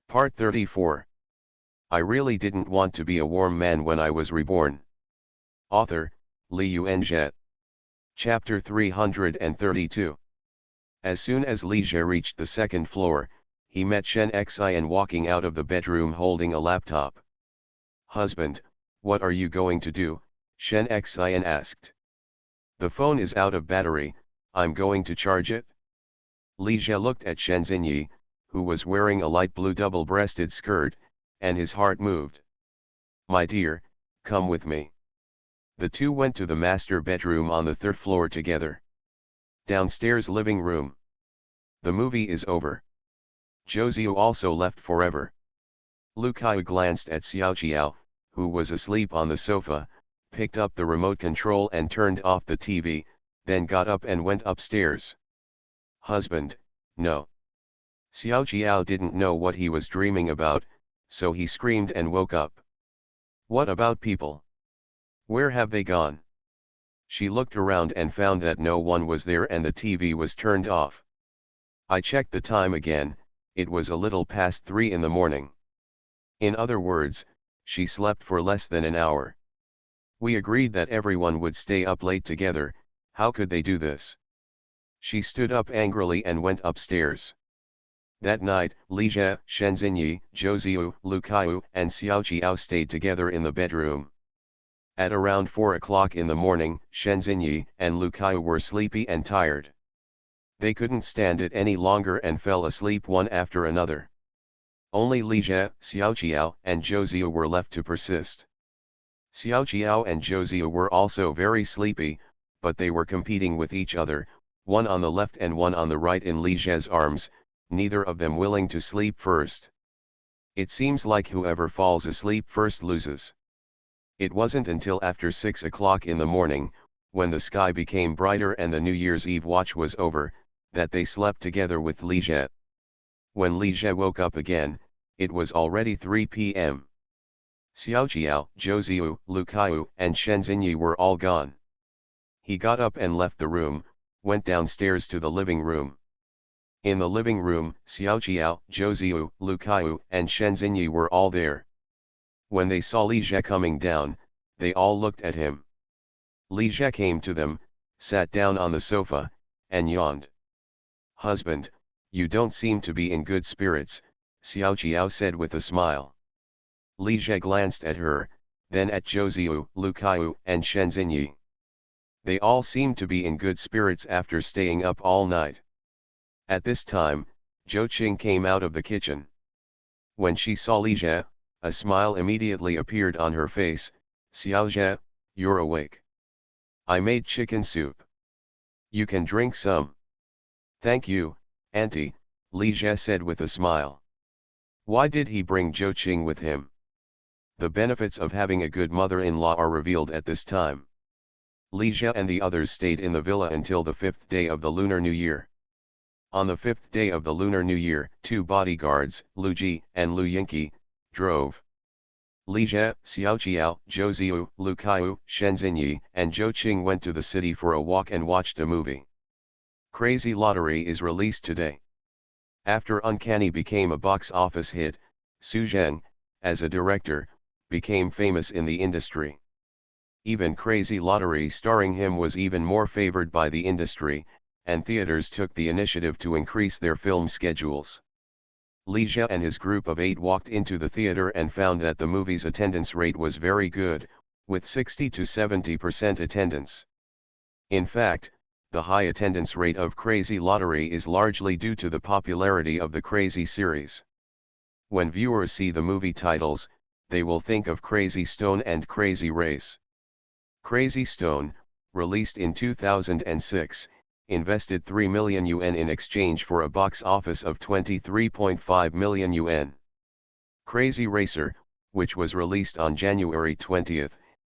Part 34. I really didn't want to be a warm man when I was reborn. Author, Li Yuanzhe. Chapter 332. As soon as Li Jie reached the second floor, he met Shen Xian walking out of the bedroom holding a laptop. Husband, what are you going to do? Shen Xian asked. The phone is out of battery, I'm going to charge it. Li Jie looked at Shen Xinyi, who was wearing a light blue double-breasted skirt, and his heart moved. My dear, come with me. The two went to the master bedroom on the third floor together. Downstairs living room. The movie is over. Zhou also left forever. Lu Kai glanced at Xiao Jiao, who was asleep on the sofa, picked up the remote control and turned off the TV, then got up and went upstairs. Husband, no. Xiao Jiao didn't know what he was dreaming about, so he screamed and woke up. What about people? Where have they gone? She looked around and found that no one was there and the TV was turned off. I checked the time again, it was a little past 3 in the morning. In other words, she slept for less than an hour. We agreed that everyone would stay up late together, how could they do this? She stood up angrily and went upstairs. That night, Li Jie, Shen Xinyi, Zhou, Lu Kaiyu, and Xiao Jiao stayed together in the bedroom. At around 4 o'clock in the morning, Shen Xinyi and Lu Kaiyu were sleepy and tired. They couldn't stand it any longer and fell asleep one after another. Only Li Jie, Xiao Jiao, and Zhou were left to persist. Xiao Jiao and Zhou were also very sleepy, but they were competing with each other, one on the left and one on the right in Li Jie's arms, neither of them willing to sleep first. It seems like whoever falls asleep first loses. It wasn't until after 6 o'clock in the morning, when the sky became brighter and the New Year's Eve watch was over, that they slept together with Li Jie. When Li Jie woke up again, it was already 3 p.m. Xiao Jiao, Zhou, Lu Kaiyu, and Shen Xinyi were all gone. He got up and left the room, went downstairs to the living room. In the living room, Xiao Jiao, Zhou, Lu Kaiyu, and Shen Xinyi were all there. When they saw Li Jie coming down, they all looked at him. Li Jie came to them, sat down on the sofa, and yawned. Husband, you don't seem to be in good spirits, Xiao Jiao said with a smile. Li Jie glanced at her, then at Zhou, Lu Kaiyu, and Shen Xinyi. They all seemed to be in good spirits after staying up all night. At this time, Zhou Qing came out of the kitchen. When she saw Li Jie, a smile immediately appeared on her face. Xiao Jie, you're awake. I made chicken soup. You can drink some. Thank you, Auntie, Li Jie said with a smile. Why did he bring Zhou Qing with him? The benefits of having a good mother-in-law are revealed at this time. Li Jie and the others stayed in the villa until the 5th day of the Lunar New Year. On the 5th day of the Lunar New Year, 2 bodyguards, Lu Ji and Lu Yingqi, drove. Li Jie, Xiao Jiao, Zhou, Lu Kaiyu, Shen Xinyi, and Zhou Qing went to the city for a walk and watched a movie. Crazy Lottery is released today. After Uncanny became a box office hit, Su Zheng, as a director, became famous in the industry. Even Crazy Lottery starring him was even more favored by the industry, and theaters took the initiative to increase their film schedules. Li Jie and his group of 8 walked into the theater and found that the movie's attendance rate was very good, with 60 to 70% attendance. In fact, the high attendance rate of Crazy Lottery is largely due to the popularity of the Crazy series. When viewers see the movie titles, they will think of Crazy Stone and Crazy Race. Crazy Stone, released in 2006, invested 3 million yuan in exchange for a box office of 23.5 million yuan. Crazy Racer, which was released on January 20,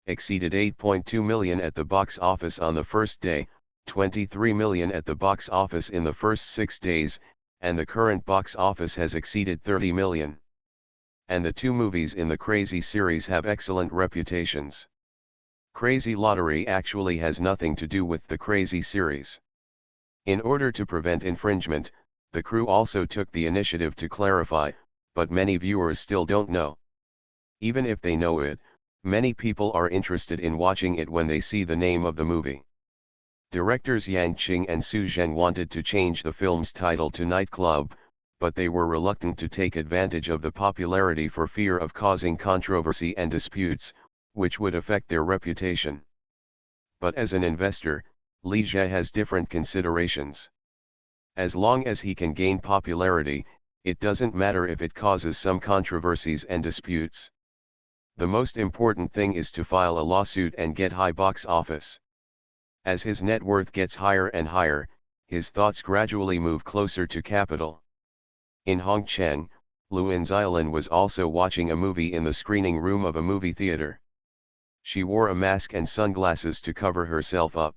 exceeded 8.2 million at the box office on the first day, 23 million at the box office in the first 6 days, and the current box office has exceeded 30 million. And the 2 movies in the Crazy series have excellent reputations. Crazy Lottery actually has nothing to do with the Crazy series. In order to prevent infringement, the crew also took the initiative to clarify, but many viewers still don't know. Even if they know it, many people are interested in watching it when they see the name of the movie. Directors Yang Qing and Su Zheng wanted to change the film's title to Nightclub, but they were reluctant to take advantage of the popularity for fear of causing controversy and disputes, which would affect their reputation. But as an investor, Li Jie has different considerations. As long as he can gain popularity, it doesn't matter if it causes some controversies and disputes. The most important thing is to file a lawsuit and get high box office. As his net worth gets higher and higher, his thoughts gradually move closer to capital. In Hongcheng, Luan Xiaolin was also watching a movie in the screening room of a movie theater. She wore a mask and sunglasses to cover herself up.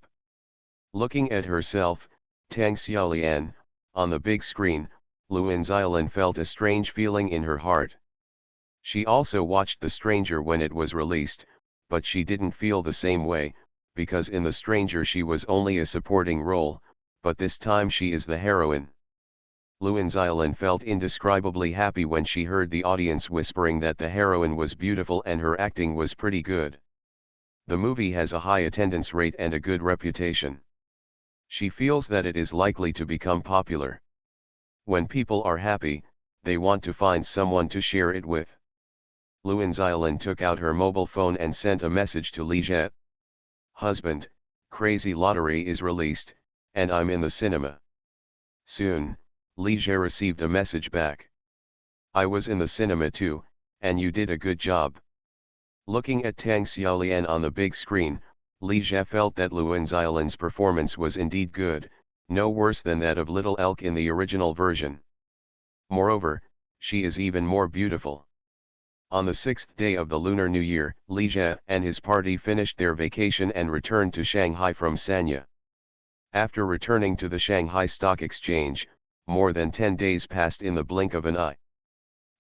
Looking at herself, Tang Xiaolian, on the big screen, Luan Xiaolin felt a strange feeling in her heart. She also watched The Stranger when it was released, but she didn't feel the same way, because in The Stranger she was only a supporting role, but this time she is the heroine. Luan Xiaolin felt indescribably happy when she heard the audience whispering that the heroine was beautiful and her acting was pretty good. The movie has a high attendance rate and a good reputation. She feels that it is likely to become popular. When people are happy, they want to find someone to share it with. Luan Xiaolin took out her mobile phone and sent a message to Li Jie. "Husband, Crazy Lottery is released, and I'm in the cinema." Soon, Li Jie received a message back. "I was in the cinema too, and you did a good job." Looking at Tang Xiaolian on the big screen, Li Jie felt that Luan Xiaolin's performance was indeed good, no worse than that of Little Elk in the original version. Moreover, she is even more beautiful. On the 6th day of the Lunar New Year, Li Jie and his party finished their vacation and returned to Shanghai from Sanya. After returning to the Shanghai Stock Exchange, more than 10 days passed in the blink of an eye.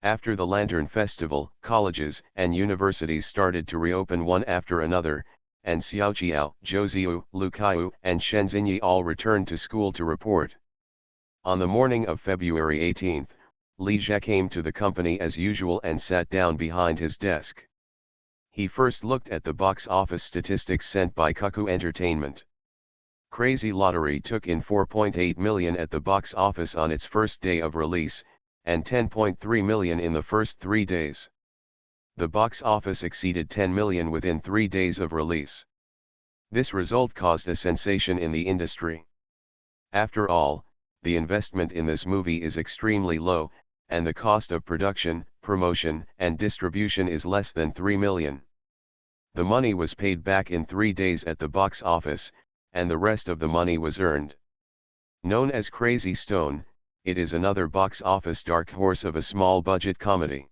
After the Lantern Festival, colleges and universities started to reopen one after another, and Xiaoqiao, Zhouziu, Lucaiu, and Shenzhenyi all returned to school to report. On the morning of February 18, Li Jie came to the company as usual and sat down behind his desk. He first looked at the box office statistics sent by Cuckoo Entertainment. Crazy Lottery took in 4.8 million at the box office on its first day of release, and 10.3 million in the first 3 days. The box office exceeded 10 million within 3 days of release. This result caused a sensation in the industry. After all, the investment in this movie is extremely low, and the cost of production, promotion, and distribution is less than 3 million. The money was paid back in 3 days at the box office, and the rest of the money was earned. Known as Crazy Stone, it is another box office dark horse of a small budget comedy.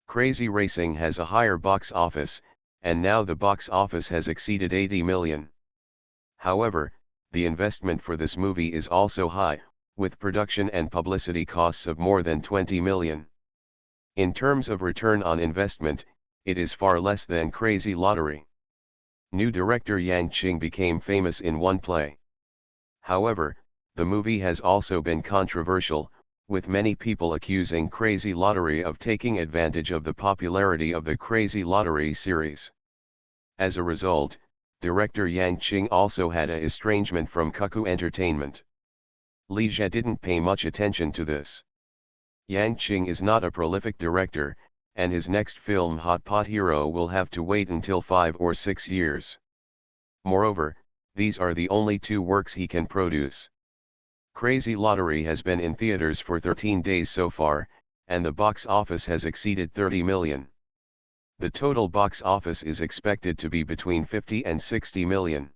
Crazy Racing has a higher box office, and now the box office has exceeded 80 million. However, the investment for this movie is also high, with production and publicity costs of more than 20 million. In terms of return on investment, it is far less than Crazy Lottery. New director Yang Qing became famous in one play. However, the movie has also been controversial, with many people accusing Crazy Lottery of taking advantage of the popularity of the Crazy Lottery series. As a result, director Yang Qing also had a estrangement from Cuckoo Entertainment. Li Jie didn't pay much attention to this. Yang Qing is not a prolific director, and his next film Hot Pot Hero will have to wait until 5 or 6 years. Moreover, these are the only 2 works he can produce. Crazy Lottery has been in theaters for 13 days so far, and the box office has exceeded 30 million. The total box office is expected to be between 50 and 60 million.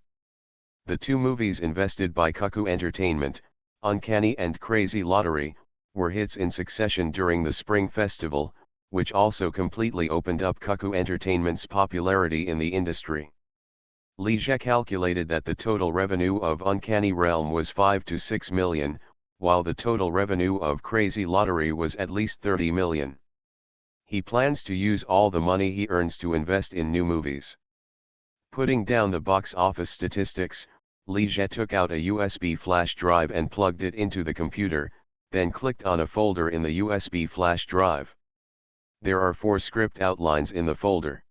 The 2 movies invested by Cuckoo Entertainment, Uncanny and Crazy Lottery, were hits in succession during the Spring Festival, which also completely opened up Cuckoo Entertainment's popularity in the industry. Li Jie calculated that the total revenue of Uncanny Realm was 5 to 6 million, while the total revenue of Crazy Lottery was at least 30 million. He plans to use all the money he earns to invest in new movies. Putting down the box office statistics, Li Jie took out a USB flash drive and plugged it into the computer, then clicked on a folder in the USB flash drive. There are 4 script outlines in the folder.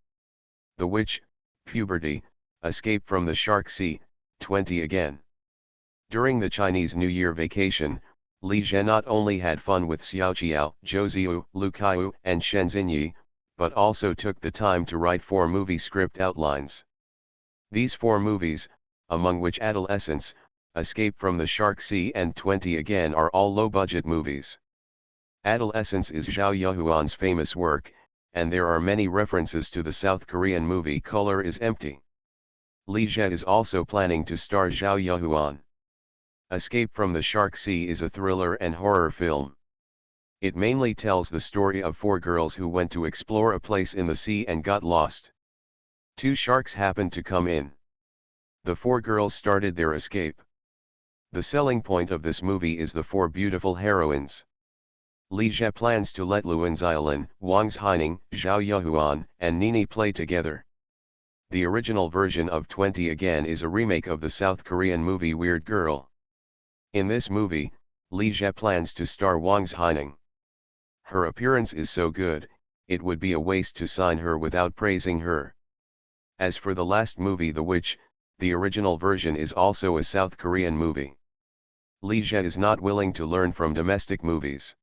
The Witch, Puberty, Escape from the Shark Sea, 20 Again. During the Chinese New Year vacation, Li Zhe not only had fun with Xiaoqiao, Zhouziu, Lu Kaiyu, and Shen Xinyi, but also took the time to write 4 movie script outlines. These 4 movies, among which Adolescence, Escape from the Shark Sea and 20 Again are all low-budget movies. Adolescence is Zhao Yuhuan's famous work, and there are many references to the South Korean movie Color is Empty. Li Zhe is also planning to star Zhao Yuhuan. Escape from the Shark Sea is a thriller and horror film. It mainly tells the story of 4 girls who went to explore a place in the sea and got lost. 2 sharks happened to come in. The 4 girls started their escape. The selling point of this movie is the 4 beautiful heroines. Li Zhe plans to let Luan Xiaolin, Wang Haining, Zhao Yuhuan, and Nini play together. The original version of 20 Again is a remake of the South Korean movie Weird Girl. In this movie, Li Zhe plans to star Wang Haining. Her appearance is so good, it would be a waste to sign her without praising her. As for the last movie The Witch, the original version is also a South Korean movie. Li Zhe is not willing to learn from domestic movies.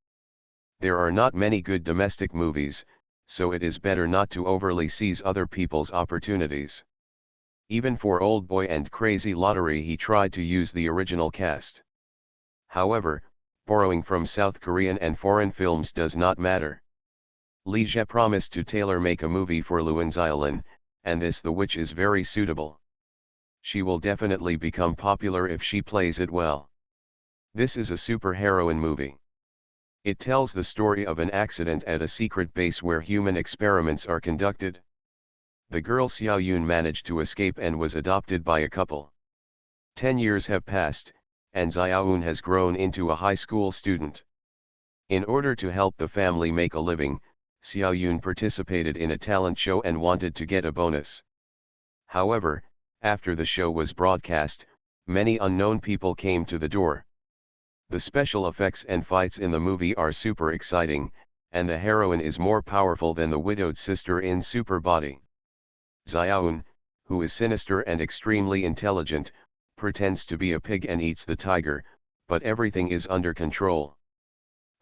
There are not many good domestic movies, so it is better not to overly seize other people's opportunities. Even for Old Boy and Crazy Lottery he tried to use the original cast. However, borrowing from South Korean and foreign films does not matter. Li Zhe promised to tailor-make a movie for Luan Xiaolin, and this The Witch is very suitable. She will definitely become popular if she plays it well. This is a superheroine movie. It tells the story of an accident at a secret base where human experiments are conducted. The girl Xiao Yun managed to escape and was adopted by a couple. 10 years have passed, and Xiaoyun has grown into a high school student. In order to help the family make a living, Xiaoyun participated in a talent show and wanted to get a bonus. However, after the show was broadcast, many unknown people came to the door. The special effects and fights in the movie are super exciting, and the heroine is more powerful than the widowed sister in Super Body. Xiaoyun, who is sinister and extremely intelligent, pretends to be a pig and eats the tiger, but everything is under control.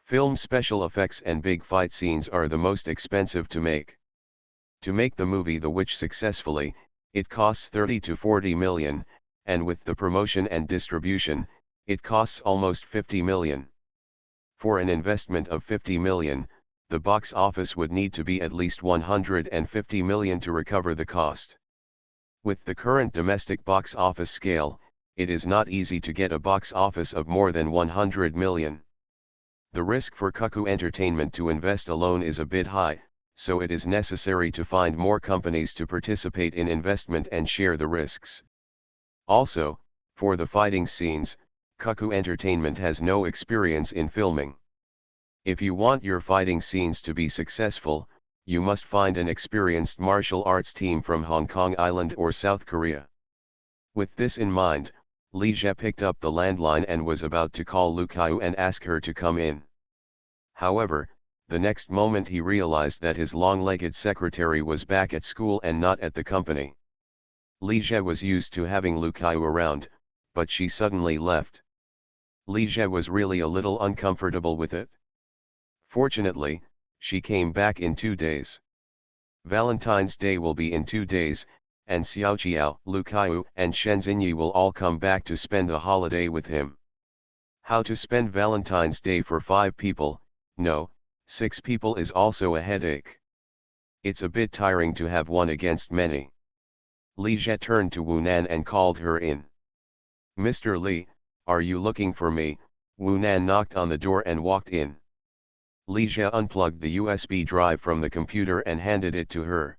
Film special effects and big fight scenes are the most expensive to make. To make the movie The Witch successfully, it costs 30 to 40 million, and with the promotion and distribution, it costs almost 50 million. For an investment of 50 million, the box office would need to be at least 150 million to recover the cost. With the current domestic box office scale, it is not easy to get a box office of more than 100 million. The risk for Cuckoo Entertainment to invest alone is a bit high, so it is necessary to find more companies to participate in investment and share the risks. Also, for the fighting scenes, Cuckoo Entertainment has no experience in filming. If you want your fighting scenes to be successful, you must find an experienced martial arts team from Hong Kong Island or South Korea. With this in mind, Li Zhe picked up the landline and was about to call Lu Kaiyu and ask her to come in. However, the next moment he realized that his long-legged secretary was back at school and not at the company. Li Zhe was used to having Lu Kaiyu around, but she suddenly left. Li Zhe was really a little uncomfortable with it. Fortunately, she came back in 2 days. Valentine's Day will be in 2 days, and Xiaoqiao, Lu Kaiyu, and Shen Xinyi will all come back to spend the holiday with him. How to spend Valentine's Day for 5 people, no, 6 people is also a headache. It's a bit tiring to have one against many. Li Zhe turned to Wu Nan and called her in. Mr. Li, are you looking for me? Wu Nan knocked on the door and walked in. Li Zhe unplugged the USB drive from the computer and handed it to her.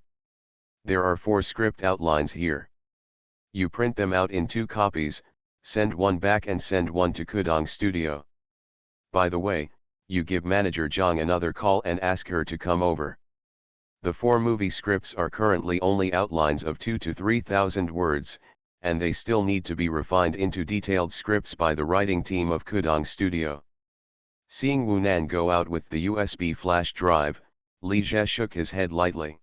There are 4 script outlines here. You print them out in 2 copies, send one back and send one to Kudong Studio. By the way, you give manager Zhang another call and ask her to come over. The 4 movie scripts are currently only outlines of 2,000 to 3,000 words, and they still need to be refined into detailed scripts by the writing team of Kudong Studio. Seeing Wu Nan go out with the USB flash drive, Li Jie shook his head lightly.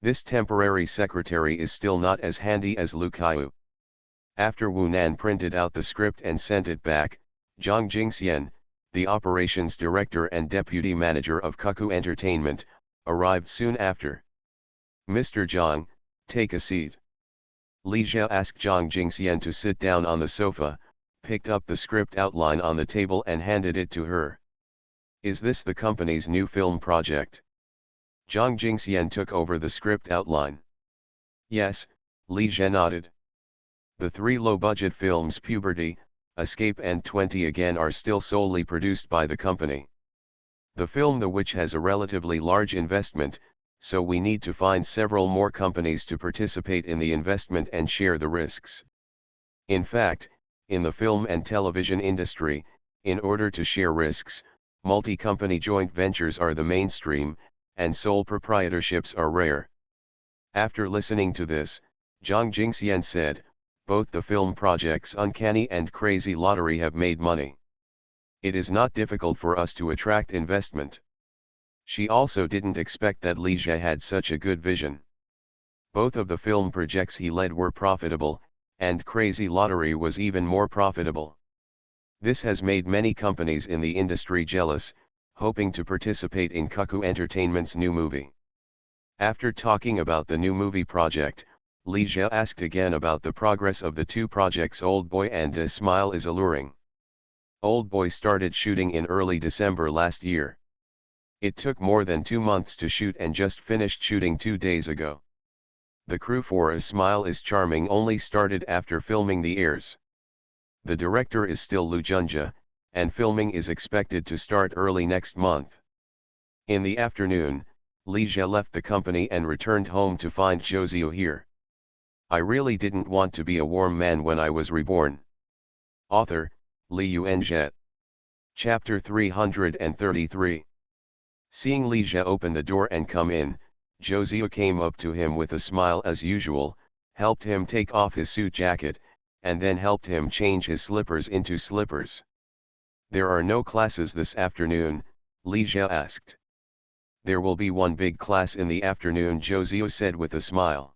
This temporary secretary is still not as handy as Lu Kaiyu. After Wu Nan printed out the script and sent it back, Zhang Jingxian, the operations director and deputy manager of Cuckoo Entertainment, arrived soon after. "Mr. Zhang, take a seat." Li Jie asked Zhang Jingxian to sit down on the sofa, picked up the script outline on the table and handed it to her. "Is this the company's new film project?" Zhang Jingxian took over the script outline. "Yes," Li Jie nodded. The three low-budget films Puberty, Escape and 20 Again are still solely produced by the company. The film The Witch has a relatively large investment, so we need to find several more companies to participate in the investment and share the risks. In fact, in the film and television industry, in order to share risks, multi-company joint ventures are the mainstream, and sole proprietorships are rare. After listening to this, Zhang Jingxian said, "Both the film projects Uncanny and Crazy Lottery have made money. It is not difficult for us to attract investment." She also didn't expect that Li Jie had such a good vision. Both of the film projects he led were profitable, and Crazy Lottery was even more profitable. This has made many companies in the industry jealous, hoping to participate in Cuckoo Entertainment's new movie. After talking about the new movie project, Li Jie asked again about the progress of the two projects Old Boy and A Smile is Alluring. Old Boy started shooting in early December last year. It took more than 2 months to shoot and just finished shooting 2 days ago. The crew for A Smile is Charming only started after filming the airs. The director is still Lu Junjie, and filming is expected to start early next month. In the afternoon, Li Jie left the company and returned home to find Zhou here. "I really didn't want to be a warm man when I was reborn." Author, Li Yuanjie. Chapter 333. Seeing Li Jie open the door and come in, Zhou came up to him with a smile as usual, helped him take off his suit jacket, and then helped him change his slippers into slippers. "There are no classes this afternoon?" Li Jie asked. "There will be one big class in the afternoon," Zhou said with a smile.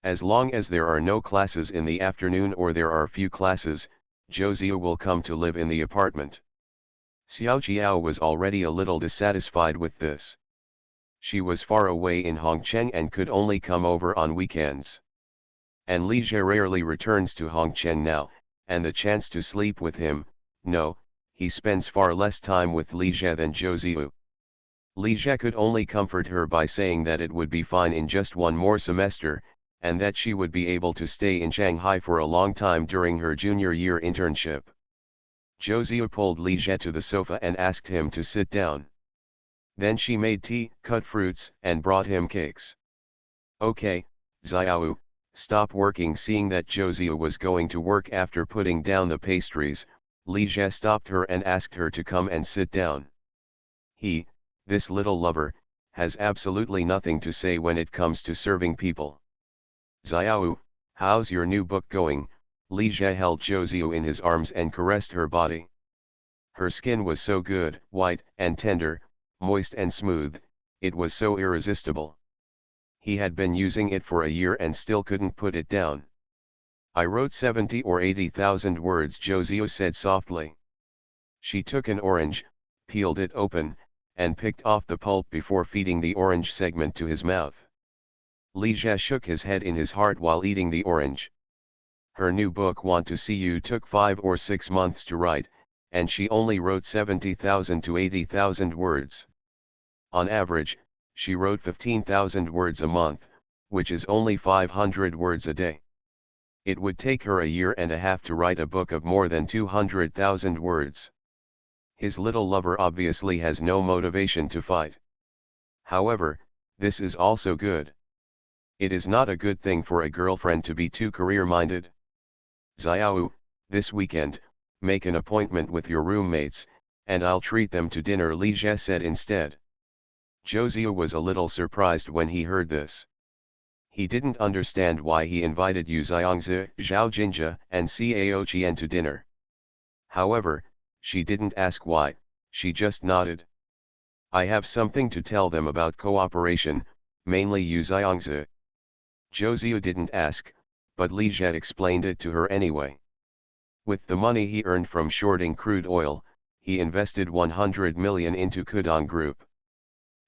"As long as there are no classes in the afternoon or there are few classes, Zhou will come to live in the apartment." Xiao Jiao was already a little dissatisfied with this. She was far away in Hongcheng and could only come over on weekends. And Li Jie rarely returns to Hongcheng now, and the chance to sleep with him, no, he spends far less time with Li Jie than Zhou. Li Jie could only comfort her by saying that it would be fine in just one more semester, and that she would be able to stay in Shanghai for a long time during her junior year internship. Zhou pulled Li Jie to the sofa and asked him to sit down. Then she made tea, cut fruits, and brought him cakes. "Okay, Xiao, stop working." Seeing that Zhou was going to work after putting down the pastries, Li Jie stopped her and asked her to come and sit down. This little lover, has absolutely nothing to say when it comes to serving people. "Xiao, how's your new book going?" Li Jie held Zhou in his arms and caressed her body. Her skin was so good, white and tender, moist and smooth, it was so irresistible. He had been using it for a year and still couldn't put it down. "I wrote 70 or 80,000 words," Zhou said softly. She took an orange, peeled it open, and picked off the pulp before feeding the orange segment to his mouth. Li Jie shook his head in his heart while eating the orange. Her new book Want to See You took 5 or 6 months to write, and she only wrote 70,000 to 80,000 words. On average, she wrote 15,000 words a month, which is only 500 words a day. It would take her a year and a half to write a book of more than 200,000 words. His little lover obviously has no motivation to fight. However, this is also good. It is not a good thing for a girlfriend to be too career-minded. "Xiao, this weekend, make an appointment with your roommates, and I'll treat them to dinner," Li Jie said instead. Zhou was a little surprised when he heard this. He didn't understand why he invited Yu Xiangzi, Zhao Jinjie, and Cao Qian to dinner. However, she didn't ask why, She just nodded. I have something to tell them about cooperation, mainly Yu Xiangzi. Zhou Ziyu didn't ask, but Li Jie explained it to her anyway. With the money he earned from shorting crude oil, he invested 100 million into Kudong Group.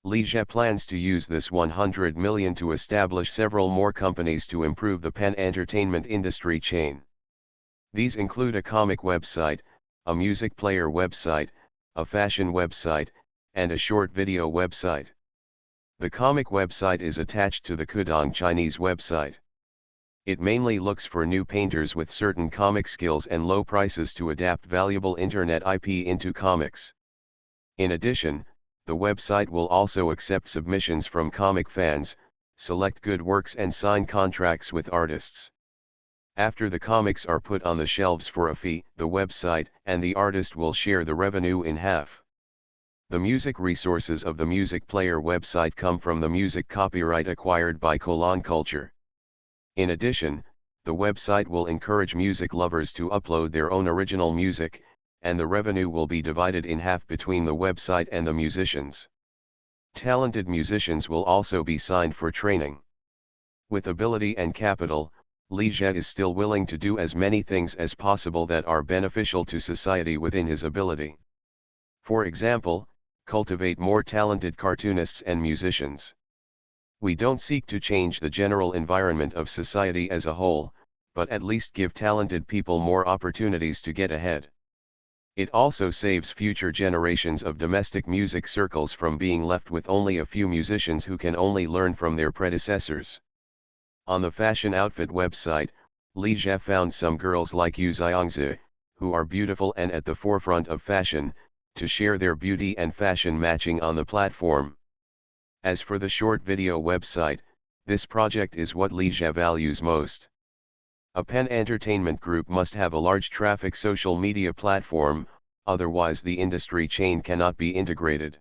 Li Jie plans to use this 100 million to establish several more companies to improve the pan-entertainment industry chain. These include a comic website, a music player website, a fashion website, and a short video website. The comic website is attached to the Kudong Chinese website. It mainly looks for new painters with certain comic skills and low prices to adapt valuable internet IP into comics. In addition, the website will also accept submissions from comic fans, select good works and sign contracts with artists. After the comics are put on the shelves for a fee, the website and the artist will share the revenue in half. The music resources of the music player website come from the music copyright acquired by Colon Culture. In addition, the website will encourage music lovers to upload their own original music, and the revenue will be divided in half between the website and the musicians. Talented musicians will also be signed for training. With ability and capital, Li Jie is still willing to do as many things as possible that are beneficial to society within his ability. For example, cultivate more talented cartoonists and musicians. We don't seek to change the general environment of society as a whole, but at least give talented people more opportunities to get ahead. It also saves future generations of domestic music circles from being left with only a few musicians who can only learn from their predecessors. On the fashion outfit website, Li Jie found some girls like Yu Xiangzi, who are beautiful and at the forefront of fashion, to share their beauty and fashion matching on the platform. As for the short video website, this project is what Li Jie values most. A pan-entertainment group must have a large traffic social media platform, otherwise the industry chain cannot be integrated.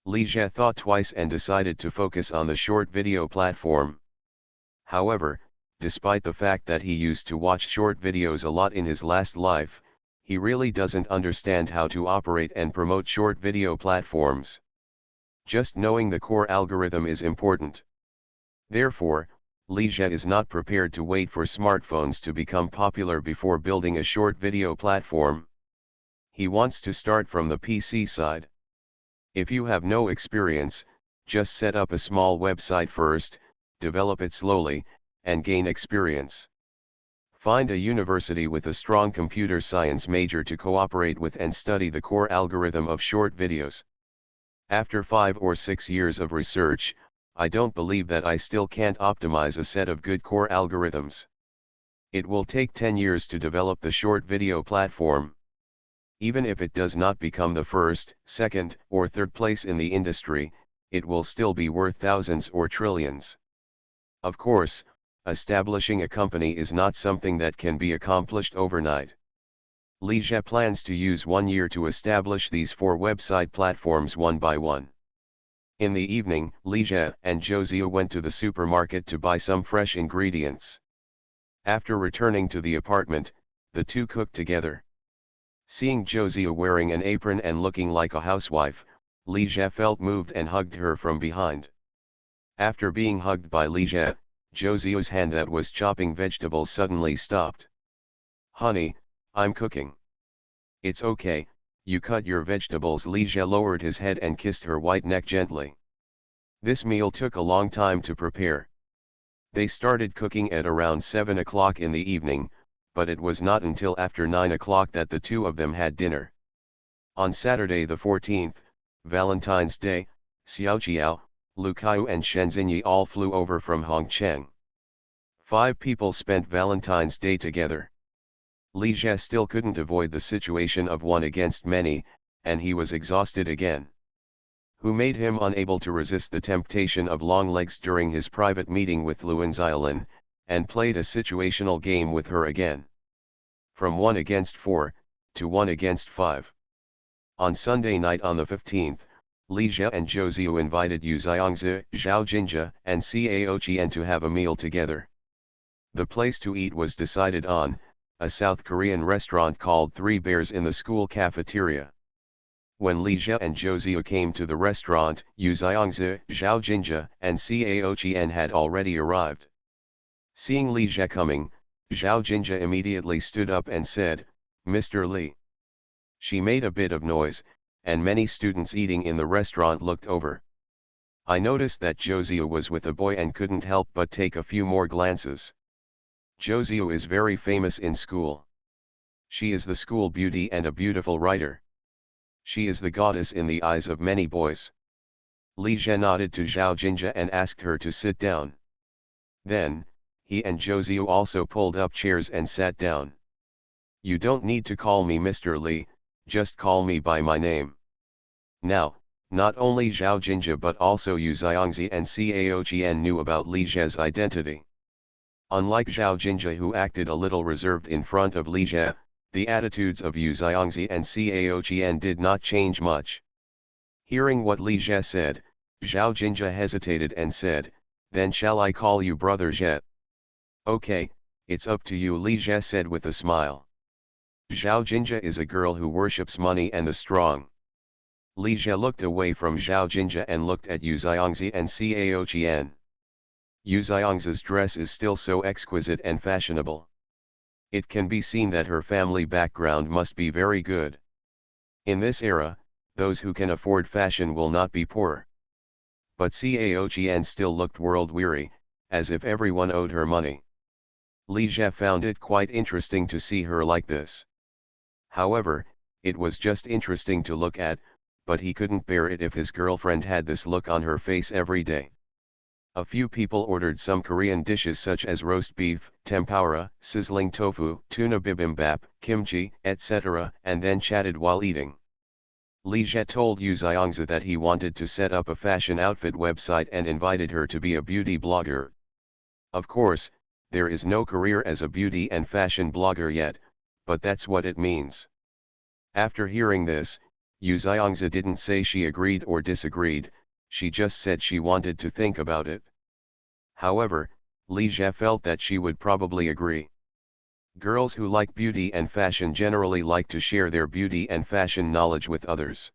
Li Jie thought twice and decided to focus on the short video platform. However, despite the fact that he used to watch short videos a lot in his last life, he really doesn't understand how to operate and promote short video platforms. Just knowing the core algorithm is important. Therefore, Li Jie is not prepared to wait for smartphones to become popular before building a short video platform. He wants to start from the PC side. If you have no experience, just set up a small website first, develop it slowly, and gain experience. Find a university with a strong computer science major to cooperate with and study the core algorithm of short videos. After 5 or 6 years of research, I don't believe that I still can't optimize a set of good core algorithms. It will take 10 years to develop the short video platform. Even if it does not become the first, second, or third place in the industry, it will still be worth thousands or trillions. Of course, establishing a company is not something that can be accomplished overnight. Li Jie plans to use 1 year to establish these 4 website platforms one by one. In the evening, Li Jie and Zhou Ziyu went to the supermarket to buy some fresh ingredients. After returning to the apartment, the two cooked together. Seeing Zhou Ziyu wearing an apron and looking like a housewife, Li Jie felt moved and hugged her from behind. After being hugged by Li Jie, Zhou Ziyu's hand that was chopping vegetables suddenly stopped. "Honey, I'm cooking." "It's okay, you cut your vegetables." Li Jie lowered his head and kissed her white neck gently. This meal took a long time to prepare. They started cooking at around 7 o'clock in the evening, but it was not until after 9 o'clock that the two of them had dinner. On Saturday the 14th, Valentine's Day, Xiaoqiao, Lu Kaiyu and Shen Xinyi all flew over from Hongcheng. 5 people spent Valentine's Day together. Li Jie still couldn't avoid the situation of one against many, and he was exhausted again. Who made him unable to resist the temptation of long legs during his private meeting with Luan Xiaolin, and played a situational game with her again. From 1 against 4, to 1 against 5. On Sunday night on the 15th, Li Jie and Zhou Ziyu invited Yu Xiangzi, Zhao Jinjia, and Cao Qian to have a meal together. The place to eat was decided on, a South Korean restaurant called Three Bears in the school cafeteria. When Li Jie and Zhou Ziyu came to the restaurant, Yu Xiangzi, Zhao Jinjia, and Cao Qian had already arrived. Seeing Li Jie coming, Zhao Jinjia immediately stood up and said, "Mr. Li." She made a bit of noise, and many students eating in the restaurant looked over. I noticed that Zhou Ziyu was with a boy and couldn't help but take a few more glances. Zhou Ziyu is very famous in school. She is the school beauty and a beautiful writer. She is the goddess in the eyes of many boys. Li Jie nodded to Zhao Jinjia and asked her to sit down. Then, he and Zhou Ziyu also pulled up chairs and sat down. "You don't need to call me Mr. Li, just call me by my name." Now, not only Zhao Jinjia but also Yu Xiangzi and Cao Qian knew about Li Jie's identity. Unlike Zhao Jinjia, who acted a little reserved in front of Li Jie, the attitudes of Yu Xiangzi and Cao Qian did not change much. Hearing what Li Jie said, Zhao Jinjia hesitated and said, "Then shall I call you Brother Jie?" "Okay, it's up to you," Li Jie said with a smile. Zhao Jinjia is a girl who worships money and the strong. Li Jie looked away from Zhao Jinjia and looked at Yu Xiangzi and Cao Qian. Yu Xiangzi's dress is still so exquisite and fashionable. It can be seen that her family background must be very good. In this era, those who can afford fashion will not be poor. But Cao Qian still looked world-weary, as if everyone owed her money. Li Jie found it quite interesting to see her like this. However, it was just interesting to look at, but he couldn't bear it if his girlfriend had this look on her face every day. A few people ordered some Korean dishes such as roast beef, tempura, sizzling tofu, tuna bibimbap, kimchi, etc., and then chatted while eating. Li Jie told Yu Xiangzi that he wanted to set up a fashion outfit website and invited her to be a beauty blogger. Of course, there is no career as a beauty and fashion blogger yet, but that's what it means. After hearing this, Yu Xiangzi didn't say she agreed or disagreed, she just said she wanted to think about it. However, Li Jie felt that she would probably agree. Girls who like beauty and fashion generally like to share their beauty and fashion knowledge with others.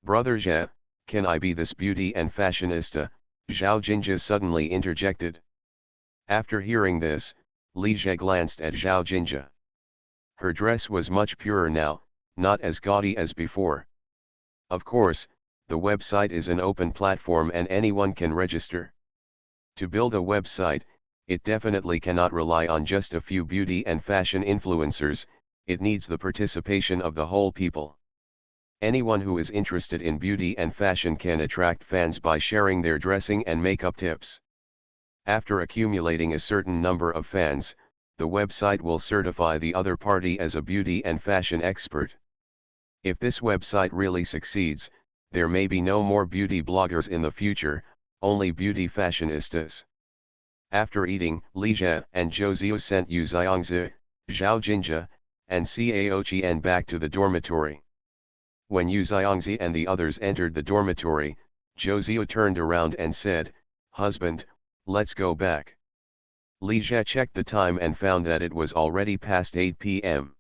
"Brother Jie, can I be this beauty and fashionista?" Zhao Jinjia suddenly interjected. After hearing this, Li Jie glanced at Zhao Jinjia. Her dress was much purer now, not as gaudy as before. Of course, the website is an open platform and anyone can register. To build a website, it definitely cannot rely on just a few beauty and fashion influencers, it needs the participation of the whole people. Anyone who is interested in beauty and fashion can attract fans by sharing their dressing and makeup tips. After accumulating a certain number of fans, the website will certify the other party as a beauty and fashion expert. If this website really succeeds, there may be no more beauty bloggers in the future, only beauty fashionistas. After eating, Li Jie and Zhou Ziyu sent Yu Xiangzi, Zhao Jinjia, and Cao Qian back to the dormitory. When Yu Xiangzi and the others entered the dormitory, Zhou Ziyu turned around and said, "Husband, let's go back." Li Jie checked the time and found that it was already past 8 p.m.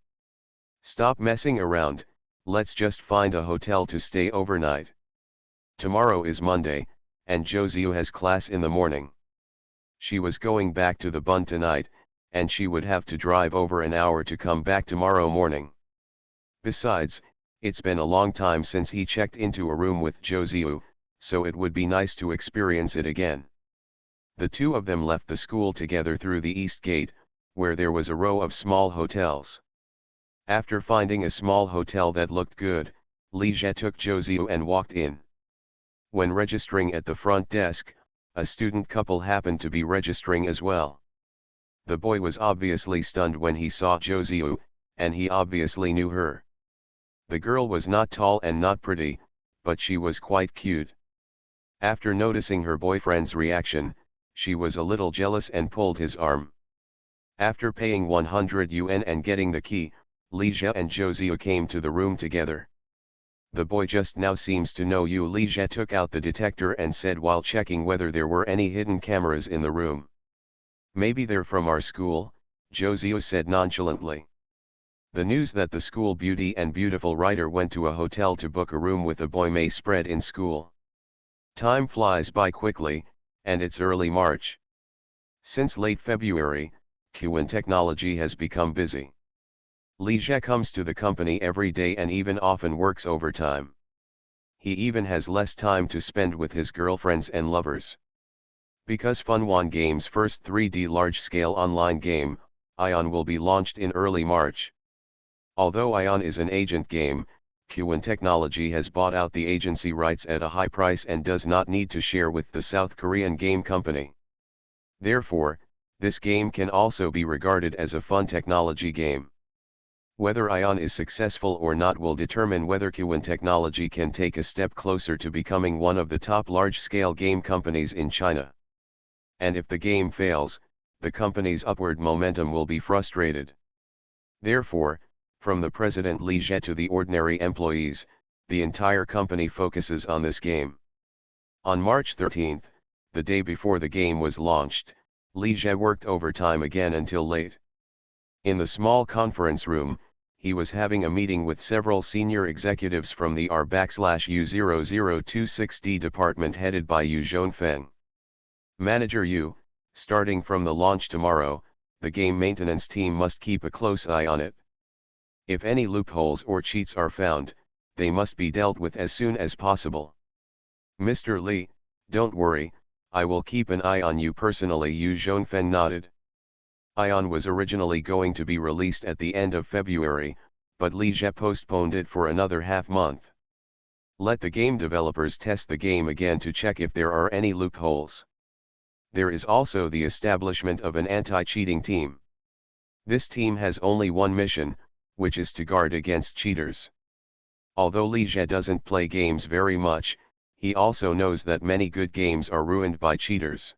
"Stop messing around, let's just find a hotel to stay overnight. Tomorrow is Monday, and Zhou Ziyu has class in the morning. She was going back to the Bund tonight, and she would have to drive over an hour to come back tomorrow morning. Besides, it's been a long time since he checked into a room with Zhou Ziyu, so it would be nice to experience it again." The two of them left the school together through the east gate, where there was a row of small hotels. After finding a small hotel that looked good, Li Jie took Zhou Ziyu and walked in. When registering at the front desk, a student couple happened to be registering as well. The boy was obviously stunned when he saw Zhou Ziyu, and he obviously knew her. The girl was not tall and not pretty, but she was quite cute. After noticing her boyfriend's reaction, she was a little jealous and pulled his arm. After paying 100 yuan and getting the key, Li Jie and Zhou Ziyu came to the room together. "The boy just now seems to know you." Li Jie took out the detector and said while checking whether there were any hidden cameras in the room. "Maybe they're from our school," Zhou Ziyu said nonchalantly. The news that the school beauty and beautiful writer went to a hotel to book a room with a boy may spread in school. Time flies by quickly, and it's early March. Since late February, Qwen Technology has become busy. Li Jie comes to the company every day and even often works overtime. He even has less time to spend with his girlfriends and lovers. Because Funwan Games' first 3D large-scale online game, Ion, will be launched in early March. Although Ion is an agent game, Qwen Technology has bought out the agency rights at a high price and does not need to share with the South Korean game company. Therefore, this game can also be regarded as a fun technology game. Whether Ion is successful or not will determine whether Qwen Technology can take a step closer to becoming one of the top large-scale game companies in China. And if the game fails, the company's upward momentum will be frustrated. Therefore, from the president Li Jie to the ordinary employees, the entire company focuses on this game. On March 13, the day before the game was launched, Li Jie worked overtime again until late. In the small conference room, he was having a meeting with several senior executives from the R/U0026D department headed by Yu Zhongfeng. Manager Yu, starting from the launch tomorrow, the game maintenance team must keep a close eye on it. If any loopholes or cheats are found, they must be dealt with as soon as possible. Mr. Li, don't worry, I will keep an eye on you personally, Yu Zhongfeng nodded. Ion was originally going to be released at the end of February, but Li Jie postponed it for another half-month. Let the game developers test the game again to check if there are any loopholes. There is also the establishment of an anti-cheating team. This team has only one mission, which is to guard against cheaters. Although Li Jie doesn't play games very much, he also knows that many good games are ruined by cheaters.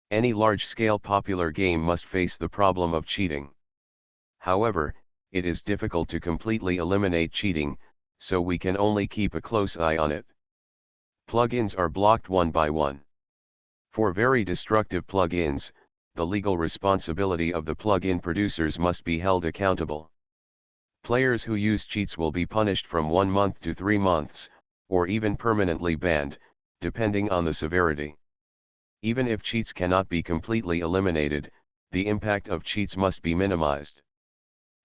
Any large-scale popular game must face the problem of cheating. However, it is difficult to completely eliminate cheating, so we can only keep a close eye on it. Plugins are blocked one by one. For very destructive plugins, the legal responsibility of the plugin producers must be held accountable. Players who use cheats will be punished from 1 month to 3 months, or even permanently banned, depending on the severity. Even if cheats cannot be completely eliminated, the impact of cheats must be minimized.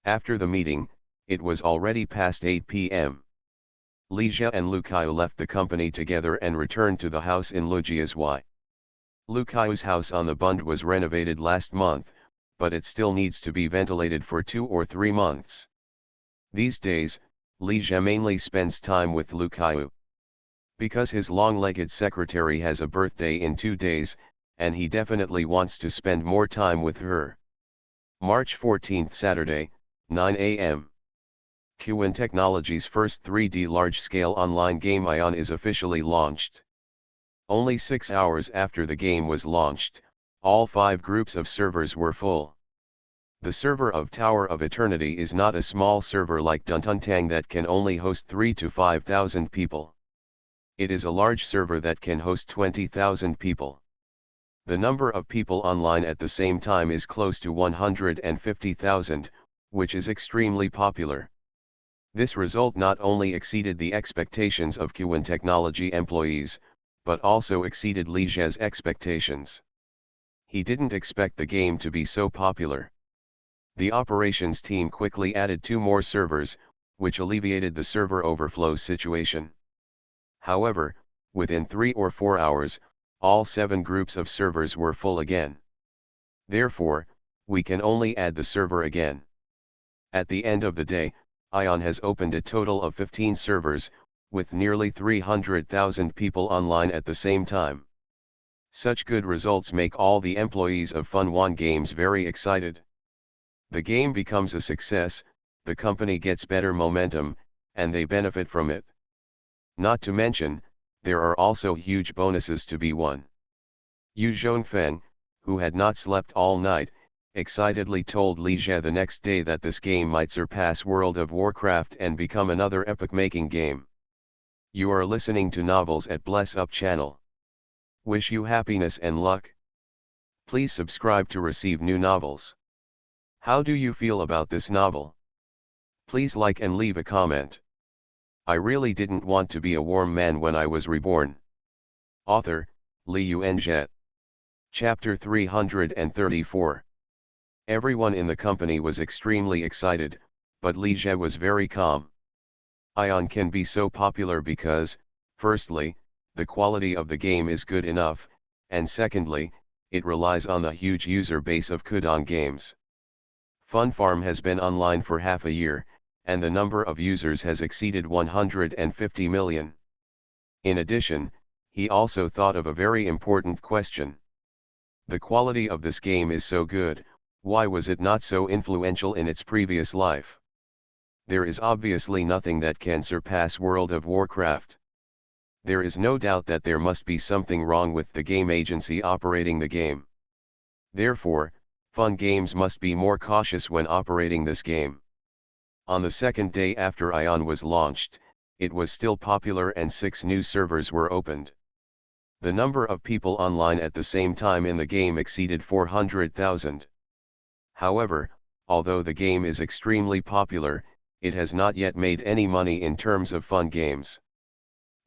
After the meeting, it was already past 8 p.m. Li Jie and Lu Kaiyu left the company together and returned to the house in Lujiazhuai. Lu Kaiyu's house on the Bund was renovated last month, but it still needs to be ventilated for 2 or 3 months. These days, Li Jie mainly spends time with Lu Kaiyu. Because his long-legged secretary has a birthday in 2 days, and he definitely wants to spend more time with her. March 14, Saturday, 9 a.m. Qwen Technology's first 3D large-scale online game Ion is officially launched. Only 6 hours after the game was launched, all 5 groups of servers were full. The server of Tower of Eternity is not a small server like Duntuntang that can only host 3,000 to 5,000 people. It is a large server that can host 20,000 people. The number of people online at the same time is close to 150,000, which is extremely popular. This result not only exceeded the expectations of Qwen Technology employees, but also exceeded Li Jie's expectations. He didn't expect the game to be so popular. The operations team quickly added 2 more servers, which alleviated the server overflow situation. However, within 3 or 4 hours, all 7 groups of servers were full again. Therefore, we can only add the server again. At the end of the day, Ion has opened a total of 15 servers, with nearly 300,000 people online at the same time. Such good results make all the employees of Funwan Games very excited. The game becomes a success, the company gets better momentum, and they benefit from it. Not to mention, there are also huge bonuses to be won. Yu Zhongfeng, who had not slept all night, excitedly told Li Jie the next day that this game might surpass World of Warcraft and become another epoch-making game. You are listening to Novels at Bless Up channel. Wish you happiness and luck. Please subscribe to receive new novels. How do you feel about this novel? Please like and leave a comment. I really didn't want to be a warm man when I was reborn. Author, Li Yuanzhe. Chapter 334. Everyone in the company was extremely excited, but Li Zhe was very calm. Ion can be so popular because, firstly, the quality of the game is good enough, and secondly, it relies on the huge user base of Kudong games. Fun Farm has been online for half a year, and the number of users has exceeded 150 million. In addition, he also thought of a very important question. The quality of this game is so good, why was it not so influential in its previous life? There is obviously nothing that can surpass World of Warcraft. There is no doubt that there must be something wrong with the game agency operating the game. Therefore, Fun Games must be more cautious when operating this game. On the second day after Ion was launched, it was still popular and 6 new servers were opened. The number of people online at the same time in the game exceeded 400,000. However, although the game is extremely popular, it has not yet made any money in terms of fun games.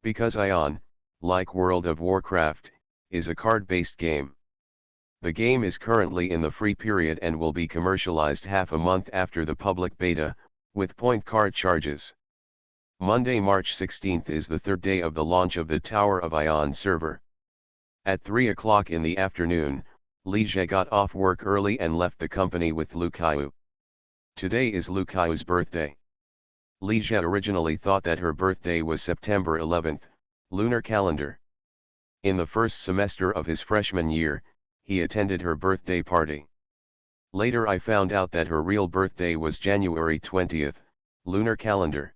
Because Ion, like World of Warcraft, is a card-based game. The game is currently in the free period and will be commercialized half a month after the public beta, with point card charges. Monday, March 16th is the third day of the launch of the Tower of Ion server. At 3 o'clock in the afternoon, Li Zhe got off work early and left the company with Lu Kaiyu. Today is Lu Kaiyu's birthday. Li Zhe originally thought that her birthday was September 11th, lunar calendar. In the first semester of his freshman year, he attended her birthday party. Later I found out that her real birthday was January 20th, lunar calendar.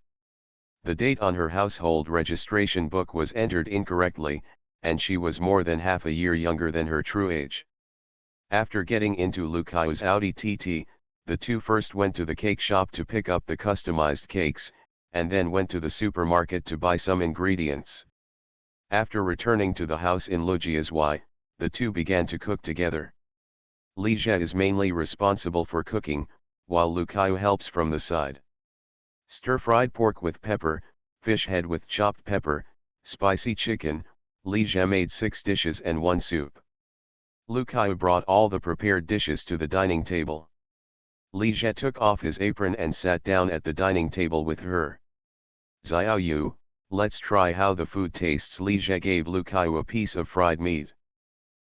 The date on her household registration book was entered incorrectly, and she was more than half a year younger than her true age. After getting into Lu Kaiyu's Audi TT, the two first went to the cake shop to pick up the customized cakes, and then went to the supermarket to buy some ingredients. After returning to the house in Lujiazhuai, the two began to cook together. Li Zhe is mainly responsible for cooking, while Lu Kaiyu helps from the side. Stir-fried pork with pepper, fish head with chopped pepper, spicy chicken. Li Zhe made 6 dishes and 1 soup. Lu Kaiyu brought all the prepared dishes to the dining table. Li Zhe took off his apron and sat down at the dining table with her. Xiao Yu, let's try how the food tastes. Li Zhe gave Lu Kaiyu a piece of fried meat.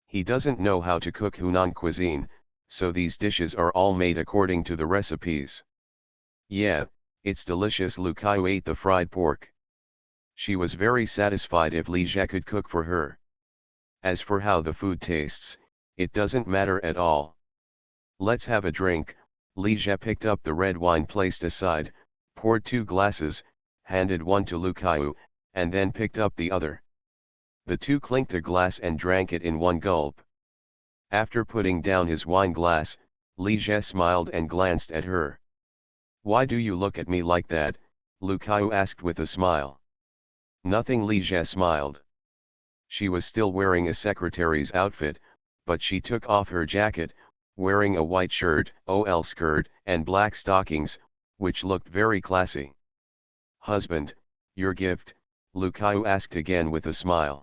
He doesn't know how to cook Hunan cuisine, so these dishes are all made according to the recipes. Yeah, it's delicious. Lu Kaiyu ate the fried pork. She was very satisfied if Li Zhe could cook for her. As for how the food tastes, it doesn't matter at all. Let's have a drink. Li Zhe picked up the red wine placed aside, poured 2 glasses, handed one to Lu Kaiyu, and then picked up the other. The two clinked a glass and drank it in one gulp. After putting down his wine glass, Li Zhe smiled and glanced at her. Why do you look at me like that? Lu Kaiyu asked with a smile. Nothing. Li Zhe smiled. She was still wearing a secretary's outfit, but she took off her jacket, wearing a white shirt, OL skirt, and black stockings, which looked very classy. Husband, your gift, Lu Kaiyu asked again with a smile.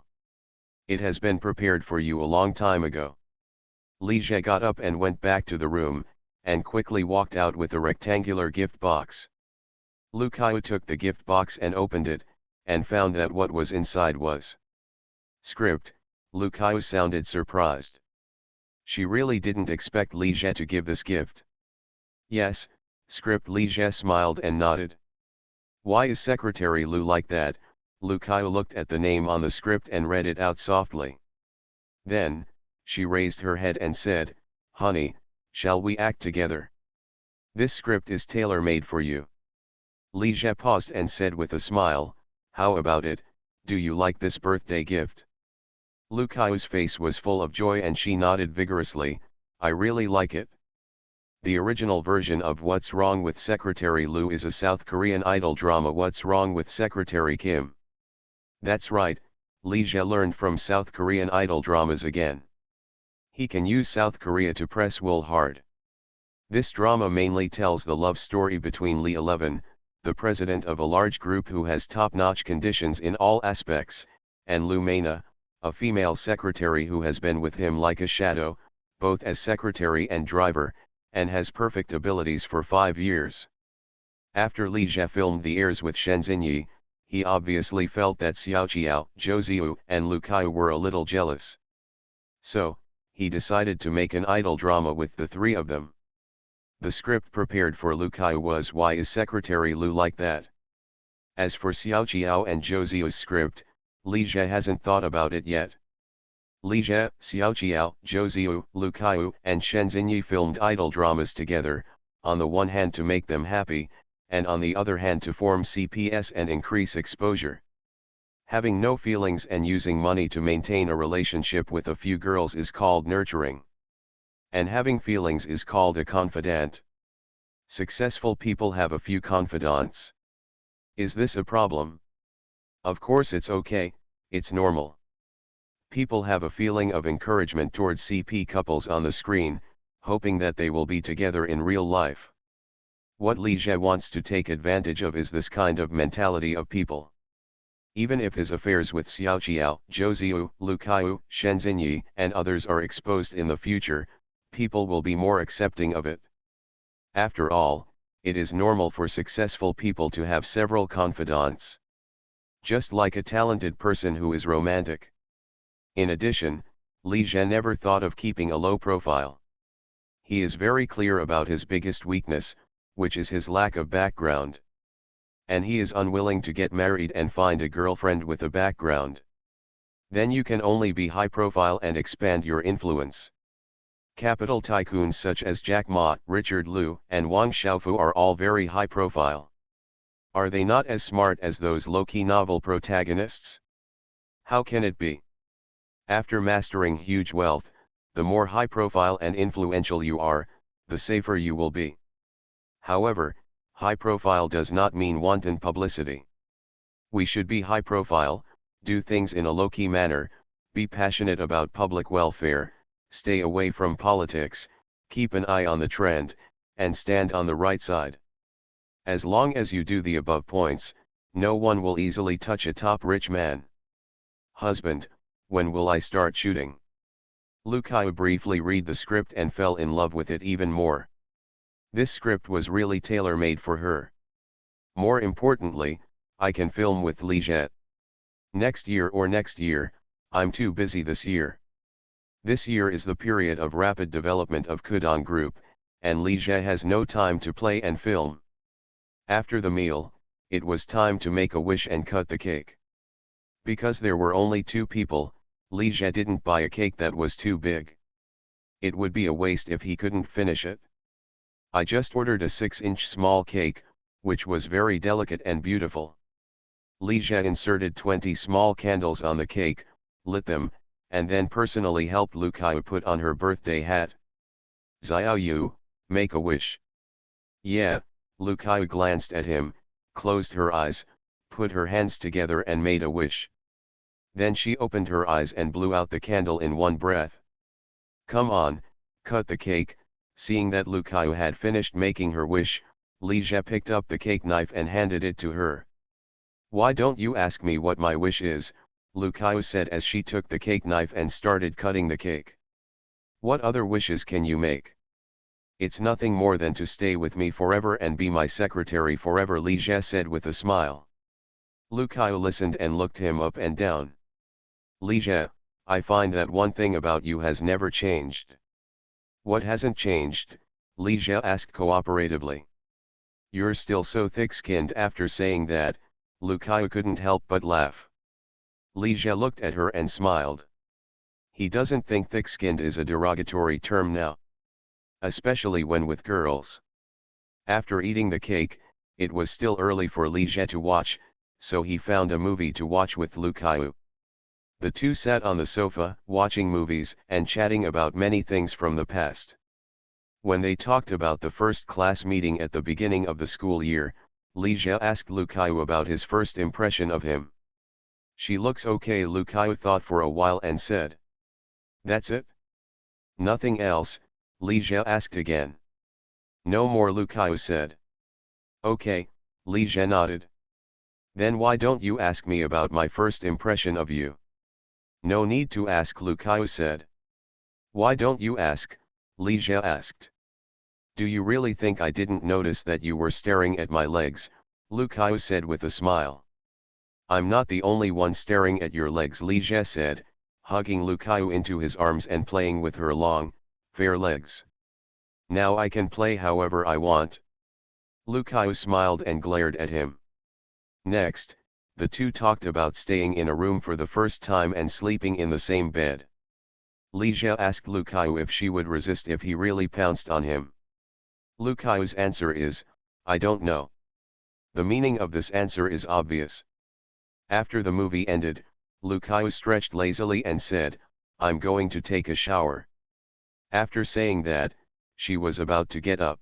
It has been prepared for you a long time ago. Li Zhe got up and went back to the room, and quickly walked out with a rectangular gift box. Lu Kaiyu took the gift box and opened it, and found that what was inside was script. Lu Kaiyu sounded surprised. She really didn't expect Li Zhe to give this gift. Yes, script. Li Zhe smiled and nodded. Why is Secretary Lu like that? Lu Kaiyu looked at the name on the script and read it out softly. Then, she raised her head and said, Honey, shall we act together? This script is tailor-made for you. Li Zhe paused and said with a smile, How about it? Do you like this birthday gift? Lu Kaiyu's face was full of joy and she nodded vigorously, I really like it. The original version of What's Wrong with Secretary Lu is a South Korean idol drama. What's Wrong with Secretary Kim? That's right, Li Zhe learned from South Korean idol dramas again. He can use South Korea to press wool hard. This drama mainly tells the love story between Lee 11, the president of a large group who has top-notch conditions in all aspects, and Lou Mena, a female secretary who has been with him like a shadow, both as secretary and driver, and has perfect abilities for 5 years. After Li Jie filmed The Heirs with Shen Xinyi, he obviously felt that Xiaoqiao, Zhou Ziyu, and Lu Kaiyu were a little jealous. So, he decided to make an idol drama with the three of them. The script prepared for Lu Kaiyu was "Why is Secretary Lu like that?" As for Xiaoqiao and Zhou Ziyu's script, Li Jie hasn't thought about it yet. Li Jie, Xiaoqiao, Zhou Ziyu, Lu Kaiyu, and Shen Xinyi filmed idol dramas together, on the one hand to make them happy, and on the other hand to form CPS and increase exposure. Having no feelings and using money to maintain a relationship with a few girls is called nurturing. And having feelings is called a confidant. Successful people have a few confidants. Is this a problem? Of course it's okay, it's normal. People have a feeling of encouragement towards CP couples on the screen, hoping that they will be together in real life. What Li Jie wants to take advantage of is this kind of mentality of people. Even if his affairs with Xiaoqiao, Zhou Ziyu, Lu Kaiyu, Shen Xinyi, and others are exposed in the future, people will be more accepting of it. After all, it is normal for successful people to have several confidants. Just like a talented person who is romantic. In addition, Li Jie never thought of keeping a low profile. He is very clear about his biggest weakness, which is his lack of background. And he is unwilling to get married and find a girlfriend with a background. Then you can only be high profile and expand your influence. Capital tycoons such as Jack Ma, Richard Liu, and Wang Xiaofu are all very high profile. Are they not as smart as those low-key novel protagonists? How can it be? After mastering huge wealth, the more high profile and influential you are, the safer you will be. However, high profile does not mean wanton publicity. We should be high profile, do things in a low-key manner, be passionate about public welfare, stay away from politics, keep an eye on the trend, and stand on the right side. As long as you do the above points, no one will easily touch a top rich man. Husband, when will I start shooting? Lu Kaiyu briefly read the script and fell in love with it even more. This script was really tailor-made for her. More importantly, I can film with Li Jie. Next year, I'm too busy this year. This year is the period of rapid development of Kudong Group, and Li Jie has no time to play and film. After the meal, it was time to make a wish and cut the cake. Because there were only 2 people, Li Jie didn't buy a cake that was too big. It would be a waste if he couldn't finish it. I just ordered a 6-inch small cake, which was very delicate and beautiful. Li Jie inserted 20 small candles on the cake, lit them, and then personally helped Lu Kaiyu put on her birthday hat. Xiao Yu, make a wish. Yeah, Lu Kaiyu glanced at him, closed her eyes, put her hands together and made a wish. Then she opened her eyes and blew out the candle in one breath. Come on, cut the cake. Seeing that Lu Kaiyu had finished making her wish, Li Jie picked up the cake knife and handed it to her. Why don't you ask me what my wish is? Lu Kaiyu said as she took the cake knife and started cutting the cake. What other wishes can you make? It's nothing more than to stay with me forever and be my secretary forever, Li Jie said with a smile. Lu Kaiyu listened and looked him up and down. Li Jie, I find that one thing about you has never changed. What hasn't changed? Li Jie asked cooperatively. You're still so thick-skinned. After saying that, Lu Kaiyu couldn't help but laugh. Li Jie looked at her and smiled. He doesn't think thick-skinned is a derogatory term now. Especially when with girls. After eating the cake, it was still early for Li Jie to watch, so he found a movie to watch with Lu Kaiyu. The two sat on the sofa, watching movies and chatting about many things from the past. When they talked about the first-class meeting at the beginning of the school year, Li Jie asked Lu Kaiyu about his first impression of him. She looks okay. Lu Kaiyu thought for a while and said. That's it? Nothing else? Li Jie asked again. No more, Lu Kaiu said. Okay, Li Jie nodded. Then why don't you ask me about my first impression of you? No need to ask, Lu Kaiu said. Why don't you ask? Li Jie asked. Do you really think I didn't notice that you were staring at my legs? Lu Kaiu said with a smile. I'm not the only one staring at your legs, Li Jie said, hugging Lu Kaiu into his arms and playing with her long, fair legs. Now I can play however I want. Lu Kaiu smiled and glared at him. Next, the two talked about staying in a room for the first time and sleeping in the same bed. Li Jie asked Lu Kaiu if she would resist if he really pounced on him. Lu Kaiu's answer is, I don't know. The meaning of this answer is obvious. After the movie ended, Lu Kaiu stretched lazily and said, I'm going to take a shower. After saying that, she was about to get up.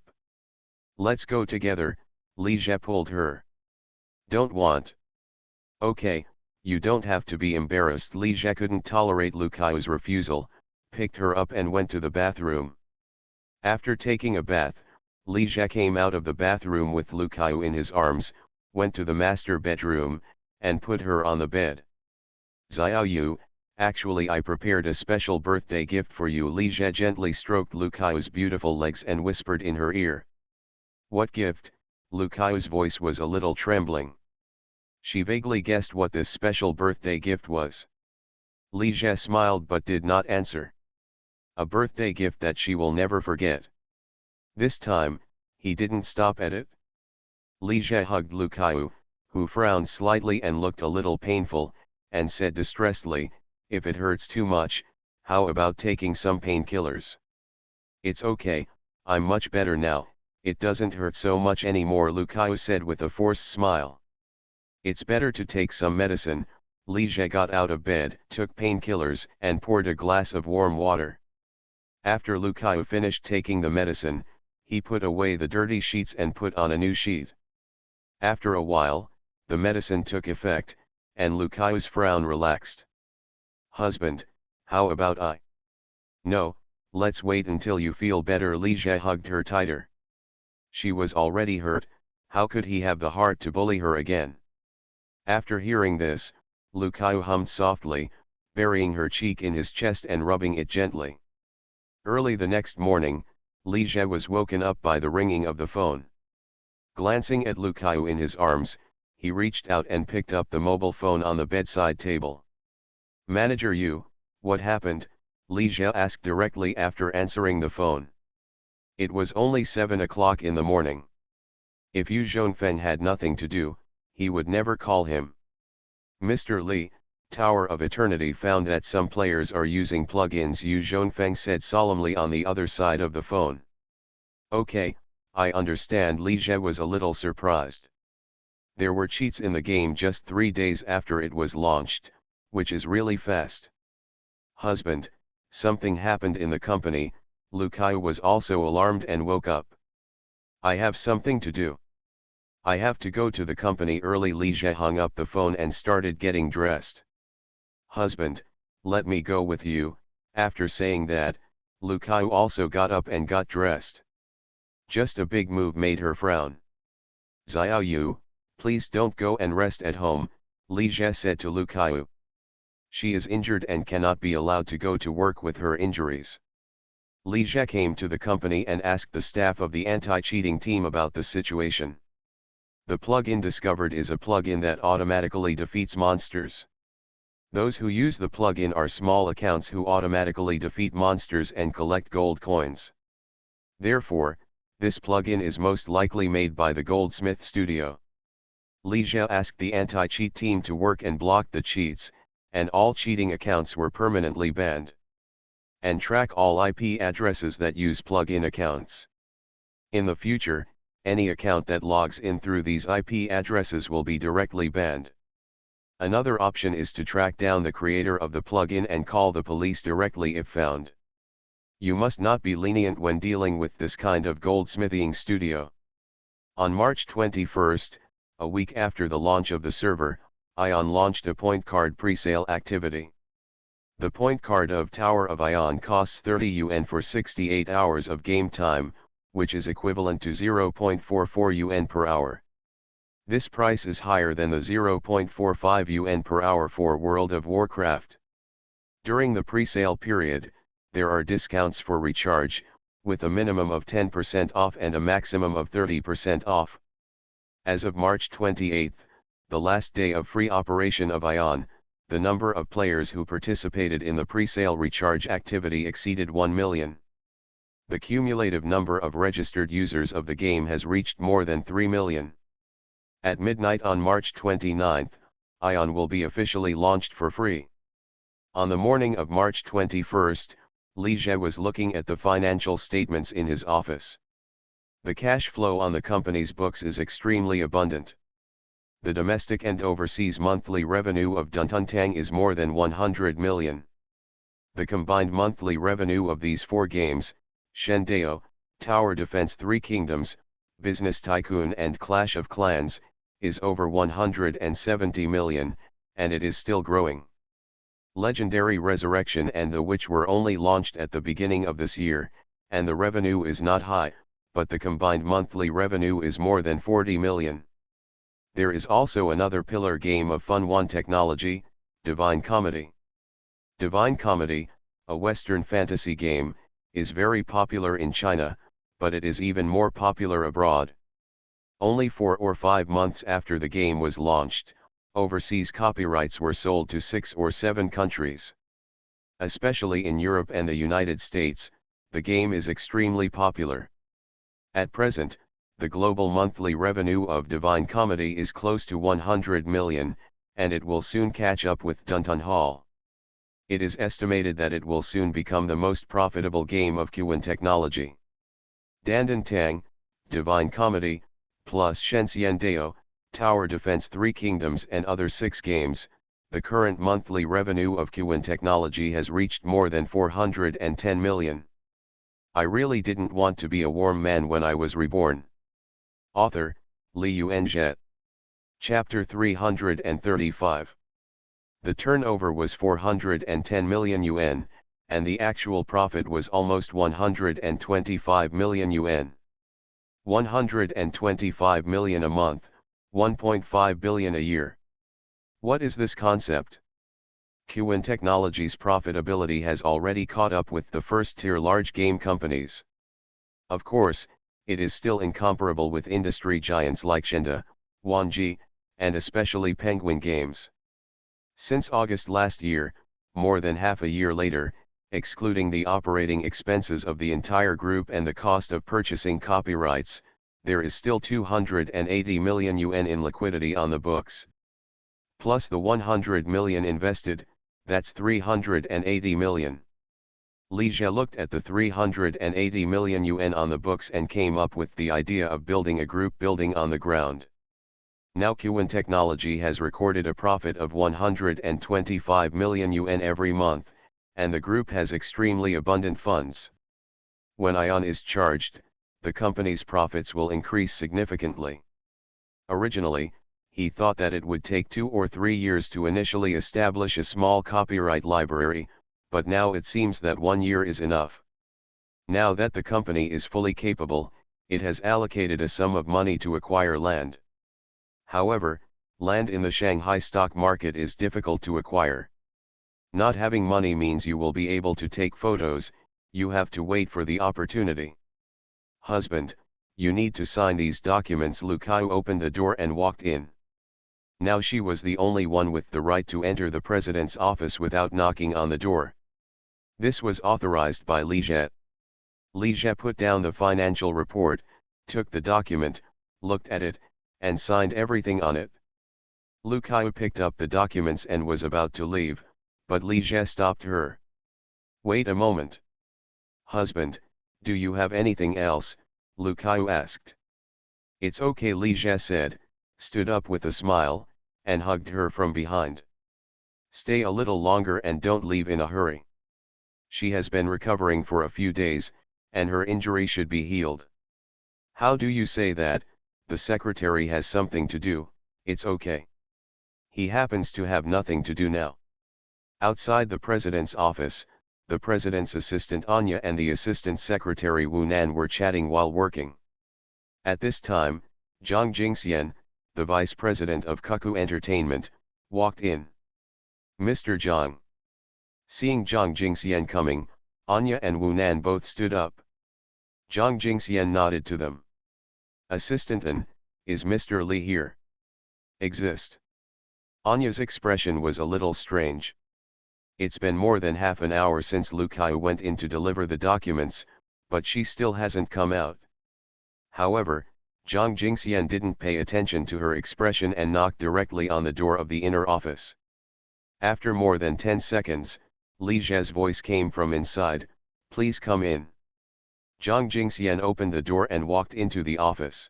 Let's go together, Li Jie pulled her. Don't want. Okay, you don't have to be embarrassed. Li Jie couldn't tolerate Lu Kaiu's refusal, picked her up and went to the bathroom. After taking a bath, Li Jie came out of the bathroom with Lu Kaiu in his arms, went to the master bedroom, and put her on the bed. Xiao Yu, actually I prepared a special birthday gift for you. Li Jie gently stroked Lu Kaiu's beautiful legs and whispered in her ear. What gift? Lu Kaiu's voice was a little trembling. She vaguely guessed what this special birthday gift was. Li Jie smiled but did not answer. A birthday gift that she will never forget. This time, he didn't stop at it. Li Jie hugged Lu Kaiu, who frowned slightly and looked a little painful, and said distressedly, if it hurts too much, how about taking some painkillers? It's okay, I'm much better now, it doesn't hurt so much anymore, Lu Kaiu said with a forced smile. It's better to take some medicine. Li Jie got out of bed, took painkillers and poured a glass of warm water. After Lu Kaiu finished taking the medicine, he put away the dirty sheets and put on a new sheet. After a while, the medicine took effect, and Lu Kaiu's frown relaxed. Husband, how about I? No, let's wait until you feel better. Li Jie hugged her tighter. She was already hurt, how could he have the heart to bully her again? After hearing this, Lu Kaiu hummed softly, burying her cheek in his chest and rubbing it gently. Early the next morning, Li Jie was woken up by the ringing of the phone. Glancing at Lu Kaiu in his arms, he reached out and picked up the mobile phone on the bedside table. Manager Yu, what happened? Li Jie asked directly after answering the phone. It was only 7 o'clock in the morning. If Yu Zhongfeng had nothing to do, he would never call him. Mr. Li, Tower of Eternity found that some players are using plugins, Yu Zhongfeng said solemnly on the other side of the phone. Okay, I understand. Li Jie was a little surprised. There were cheats in the game just 3 days after it was launched, which is really fast. Husband, something happened in the company. Lu Kaiu was also alarmed and woke up. I have something to do. I have to go to the company early. Li Jie hung up the phone and started getting dressed. Husband, let me go with you. After saying that, Lu Kaiu also got up and got dressed. Just a big move made her frown. Xiao Yu, please don't go and rest at home, Li Jie said to Lu Kaiu. She is injured and cannot be allowed to go to work with her injuries. Li Jie came to the company and asked the staff of the anti-cheating team about the situation. The plugin discovered is a plugin that automatically defeats monsters. Those who use the plugin are small accounts who automatically defeat monsters and collect gold coins. Therefore, this plugin is most likely made by the Goldsmith Studio. Li Jie asked the anti-cheat team to work and block the cheats, and all cheating accounts were permanently banned. And track all IP addresses that use plugin accounts. In the future, any account that logs in through these IP addresses will be directly banned. Another option is to track down the creator of the plugin and call the police directly if found. You must not be lenient when dealing with this kind of goldsmithing studio. On March 21, a week after the launch of the server, Ion launched a point card presale activity. The point card of Tower of Ion costs 30 yuan for 68 hours of game time, which is equivalent to 0.44 yuan per hour. This price is higher than the 0.45 yuan per hour for World of Warcraft. During the pre-sale period, there are discounts for recharge, with a minimum of 10% off and a maximum of 30% off. As of March 28, the last day of free operation of Ion, the number of players who participated in the pre-sale recharge activity exceeded 1 million. The cumulative number of registered users of the game has reached more than 3 million. At midnight on March 29, Ion will be officially launched for free. On the morning of March 21, Li Jie was looking at the financial statements in his office. The cash flow on the company's books is extremely abundant. The domestic and overseas monthly revenue of Duntuntang is more than 100 million. The combined monthly revenue of these four games, Shendao, Tower Defense 3 Kingdoms, Business Tycoon and Clash of Clans, is over 170 million, and it is still growing. Legendary Resurrection and The Witch were only launched at the beginning of this year, and the revenue is not high, but the combined monthly revenue is more than 40 million. There is also another pillar game of Fun One technology, Divine Comedy. Divine Comedy, a Western fantasy game, is very popular in China, but it is even more popular abroad. Only 4 or 5 months after the game was launched, overseas copyrights were sold to 6 or 7 countries. Especially in Europe and the United States, the game is extremely popular. At present, the global monthly revenue of Divine Comedy is close to 100 million, and it will soon catch up with Duntun Hall. It is estimated that it will soon become the most profitable game of Qwen technology. Dandantang, Divine Comedy, plus Shenxian Dao, Tower Defense 3 Kingdoms and other 6 games, the current monthly revenue of Qwen technology has reached more than 410 million. I really didn't want to be a warm man when I was reborn. Author, Li Yuanzhe. Chapter 335. The turnover was 410 million yuan, and the actual profit was almost 125 million yuan. 125 million a month, 1.5 billion a year. What is this concept? Qwen Technology's profitability has already caught up with the first-tier large game companies. Of course, it is still incomparable with industry giants like Shenda, Wanji, and especially Penguin Games. Since August last year, more than half a year later, excluding the operating expenses of the entire group and the cost of purchasing copyrights, there is still 280 million yuan in liquidity on the books. Plus the 100 million invested, that's 380 million. Li Jie looked at the 380 million yuan on the books and came up with the idea of building a group building on the ground. Now Qwen Technology has recorded a profit of 125 million yuan every month, and the group has extremely abundant funds. When Ion is charged, the company's profits will increase significantly. Originally, he thought that it would take 2 or 3 years to initially establish a small copyright library, but now it seems that 1 year is enough. Now that the company is fully capable, it has allocated a sum of money to acquire land. However, land in the Shanghai stock market is difficult to acquire. Not having money means you will be able to take photos, you have to wait for the opportunity. Husband, you need to sign these documents. Lu Kaiu opened the door and walked in. Now she was the only one with the right to enter the president's office without knocking on the door. This was authorized by Li Jie. Li Jie put down the financial report, took the document, looked at it, and signed everything on it. Lu Kaiu picked up the documents and was about to leave, but Li Jie stopped her. Wait a moment. Husband, do you have anything else? Lu Kaiu asked. It's okay, Li Jie said, stood up with a smile, and hugged her from behind. Stay a little longer and don't leave in a hurry. She has been recovering for a few days, and her injury should be healed. How do you say that? The secretary has something to do, it's okay. He happens to have nothing to do now. Outside the president's office, the president's assistant Anya and the assistant secretary Wu Nan were chatting while working. At this time, Zhang Jingxian, the vice president of Cuckoo Entertainment, walked in. "Mr. Zhang." Seeing Zhang Jingxian coming, Anya and Wu Nan both stood up. Zhang Jingxian nodded to them. "Assistant An, is Mr. Li here?" "Exist." Anya's expression was a little strange. It's been more than half an hour since Lu Kai went in to deliver the documents, but she still hasn't come out. However, Zhang Jingxian didn't pay attention to her expression and knocked directly on the door of the inner office. After more than 10 seconds, Li Zhe's voice came from inside, "Please come in." Zhang Jingxian opened the door and walked into the office.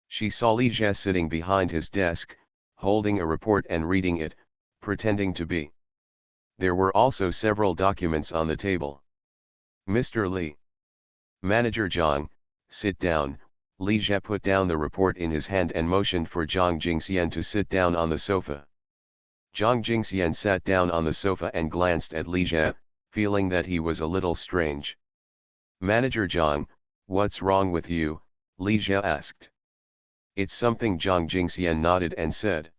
She saw Li Zhe sitting behind his desk, holding a report and reading it, pretending to be. There were also several documents on the table. "Mr. Li." "Manager Zhang, sit down." Li Zhe put down the report in his hand and motioned for Zhang Jingxian to sit down on the sofa. Zhang Jingxian sat down on the sofa and glanced at Li Zhe, feeling that he was a little strange. "Manager Zhang, what's wrong with you?" Li Zhe asked. "It's something," Zhang Jingxian nodded and said.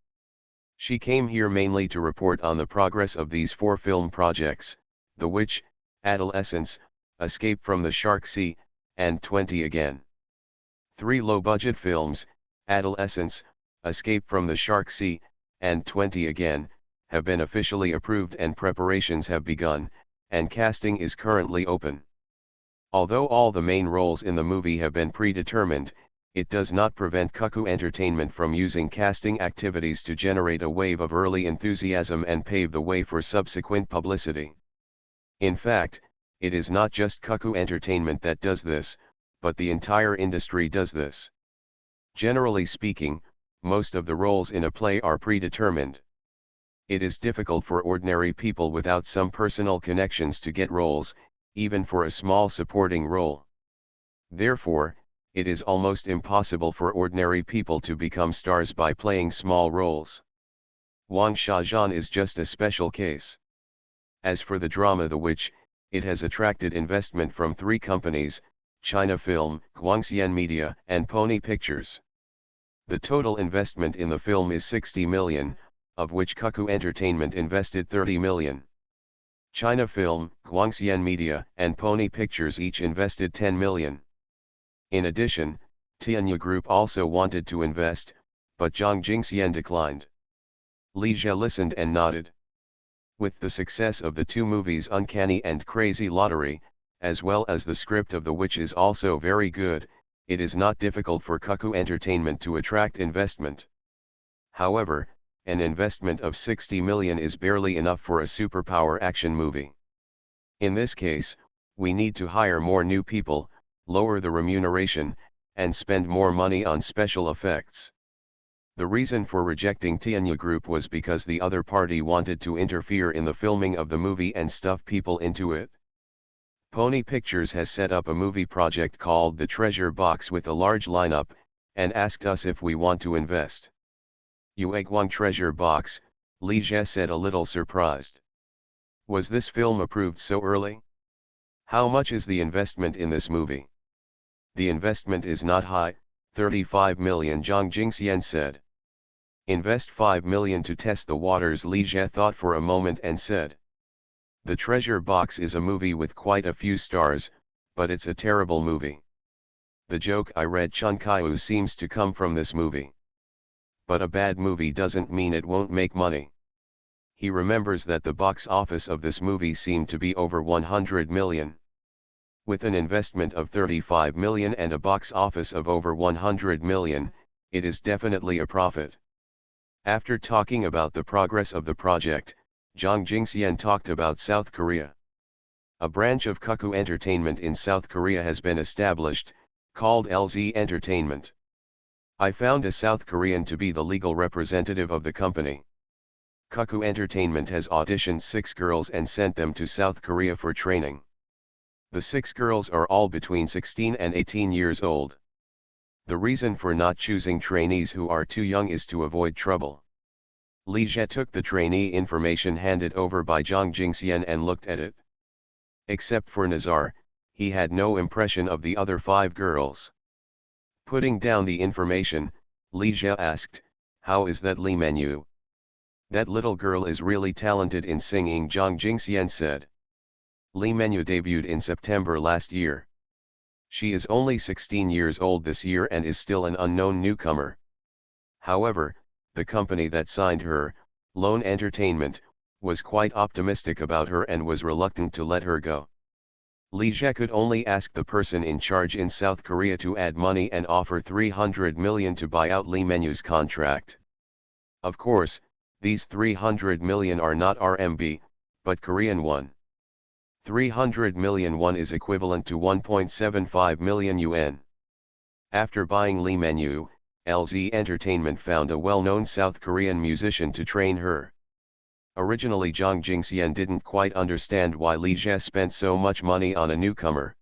She came here mainly to report on the progress of these 4 film projects, The Witch, Adolescence, Escape from the Shark Sea, and 20 Again. 3 low-budget films, Adolescence, Escape from the Shark Sea, and 20 Again, have been officially approved and preparations have begun, and casting is currently open. Although all the main roles in the movie have been predetermined, it does not prevent Cuckoo Entertainment from using casting activities to generate a wave of early enthusiasm and pave the way for subsequent publicity. In fact, it is not just Cuckoo Entertainment that does this, but the entire industry does this. Generally speaking, most of the roles in a play are predetermined. It is difficult for ordinary people without some personal connections to get roles, even for a small supporting role. Therefore, it is almost impossible for ordinary people to become stars by playing small roles. Wang Shazhan is just a special case. As for the drama The Witch, it has attracted investment from 3 companies, China Film, Guangxian Media, and Pony Pictures. The total investment in the film is 60 million, of which Cuckoo Entertainment invested 30 million. China Film, Guangxian Media, and Pony Pictures each invested 10 million. In addition, Tianya Group also wanted to invest, but Zhang Jingxian declined. Li Zhe listened and nodded. With the success of the 2 movies Uncanny and Crazy Lottery, as well as the script of The Witch is also very good, it is not difficult for Cuckoo Entertainment to attract investment. However, an investment of 60 million is barely enough for a superpower action movie. In this case, we need to hire more new people, lower the remuneration, and spend more money on special effects. The reason for rejecting Tianya Group was because the other party wanted to interfere in the filming of the movie and stuff people into it. Pony Pictures has set up a movie project called The Treasure Box with a large lineup, and asked us if we want to invest. "Yueguang Treasure Box," Li Zhe said, a little surprised. "Was this film approved so early? How much is the investment in this movie?" "The investment is not high, 35 million, Zhang Jingxian said. "Invest 5 million to test the waters," Li Zhe thought for a moment and said. "The Treasure Box is a movie with quite a few stars, but it's a terrible movie. The joke I read Chun Kaiu seems to come from this movie. But a bad movie doesn't mean it won't make money." He remembers that the box office of this movie seemed to be over 100 million. With an investment of 35 million and a box office of over 100 million, it is definitely a profit. After talking about the progress of the project, Zhang Jingxian talked about South Korea. A branch of Cuckoo Entertainment in South Korea has been established, called LZ Entertainment. I found a South Korean to be the legal representative of the company. Cuckoo Entertainment has auditioned 6 girls and sent them to South Korea for training. The 6 girls are all between 16 and 18 years old. The reason for not choosing trainees who are too young is to avoid trouble. Li Zhe took the trainee information handed over by Zhang Jingxian and looked at it. Except for Nazar, he had no impression of the other 5 girls. Putting down the information, Li Jia asked, "How is that Li Menyu?" "That little girl is really talented in singing," Zhang Jingxian said. Li Menyu debuted in September last year. She is only 16 years old this year and is still an unknown newcomer. However, the company that signed her, Lone Entertainment, was quite optimistic about her and was reluctant to let her go. Li Jia could only ask the person in charge in South Korea to add money and offer 300 million to buy out Li Menyu's contract. Of course, these 300 million are not RMB, but Korean won. 300 million won is equivalent to 1.75 million yuan. After buying Li Menyu, LZ Entertainment found a well-known South Korean musician to train her. Originally Zhang Jingxian didn't quite understand why Li Jia spent so much money on a newcomer.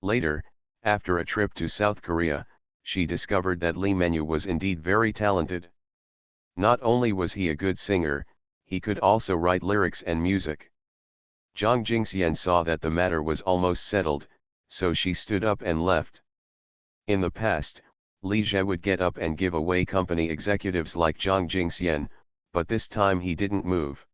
Later, after a trip to South Korea, she discovered that Li Menyu was indeed very talented. Not only was he a good singer, he could also write lyrics and music. Zhang Jingxian saw that the matter was almost settled, so she stood up and left. In the past, Li Jia would get up and give away company executives like Zhang Jingxian, but this time he didn't move.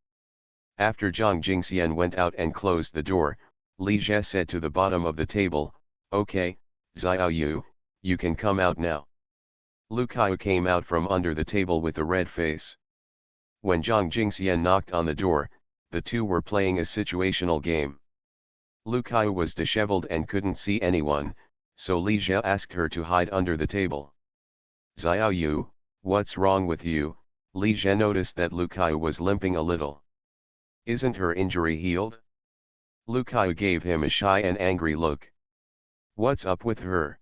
After Zhang Jingxian went out and closed the door, Li Jia said to the bottom of the table, "Okay, Xiaoyu, you can come out now." Lu Kaiyu came out from under the table with a red face. When Zhang Jingxian knocked on the door, the two were playing a situational game. Lu Kaiyu was disheveled and couldn't see anyone, so Li Jia asked her to hide under the table. "Xiaoyu, what's wrong with you?" Li Jia noticed that Lu Kaiyu was limping a little. "Isn't her injury healed?" Lu Kaiyu gave him a shy and angry look. "What's up with her?"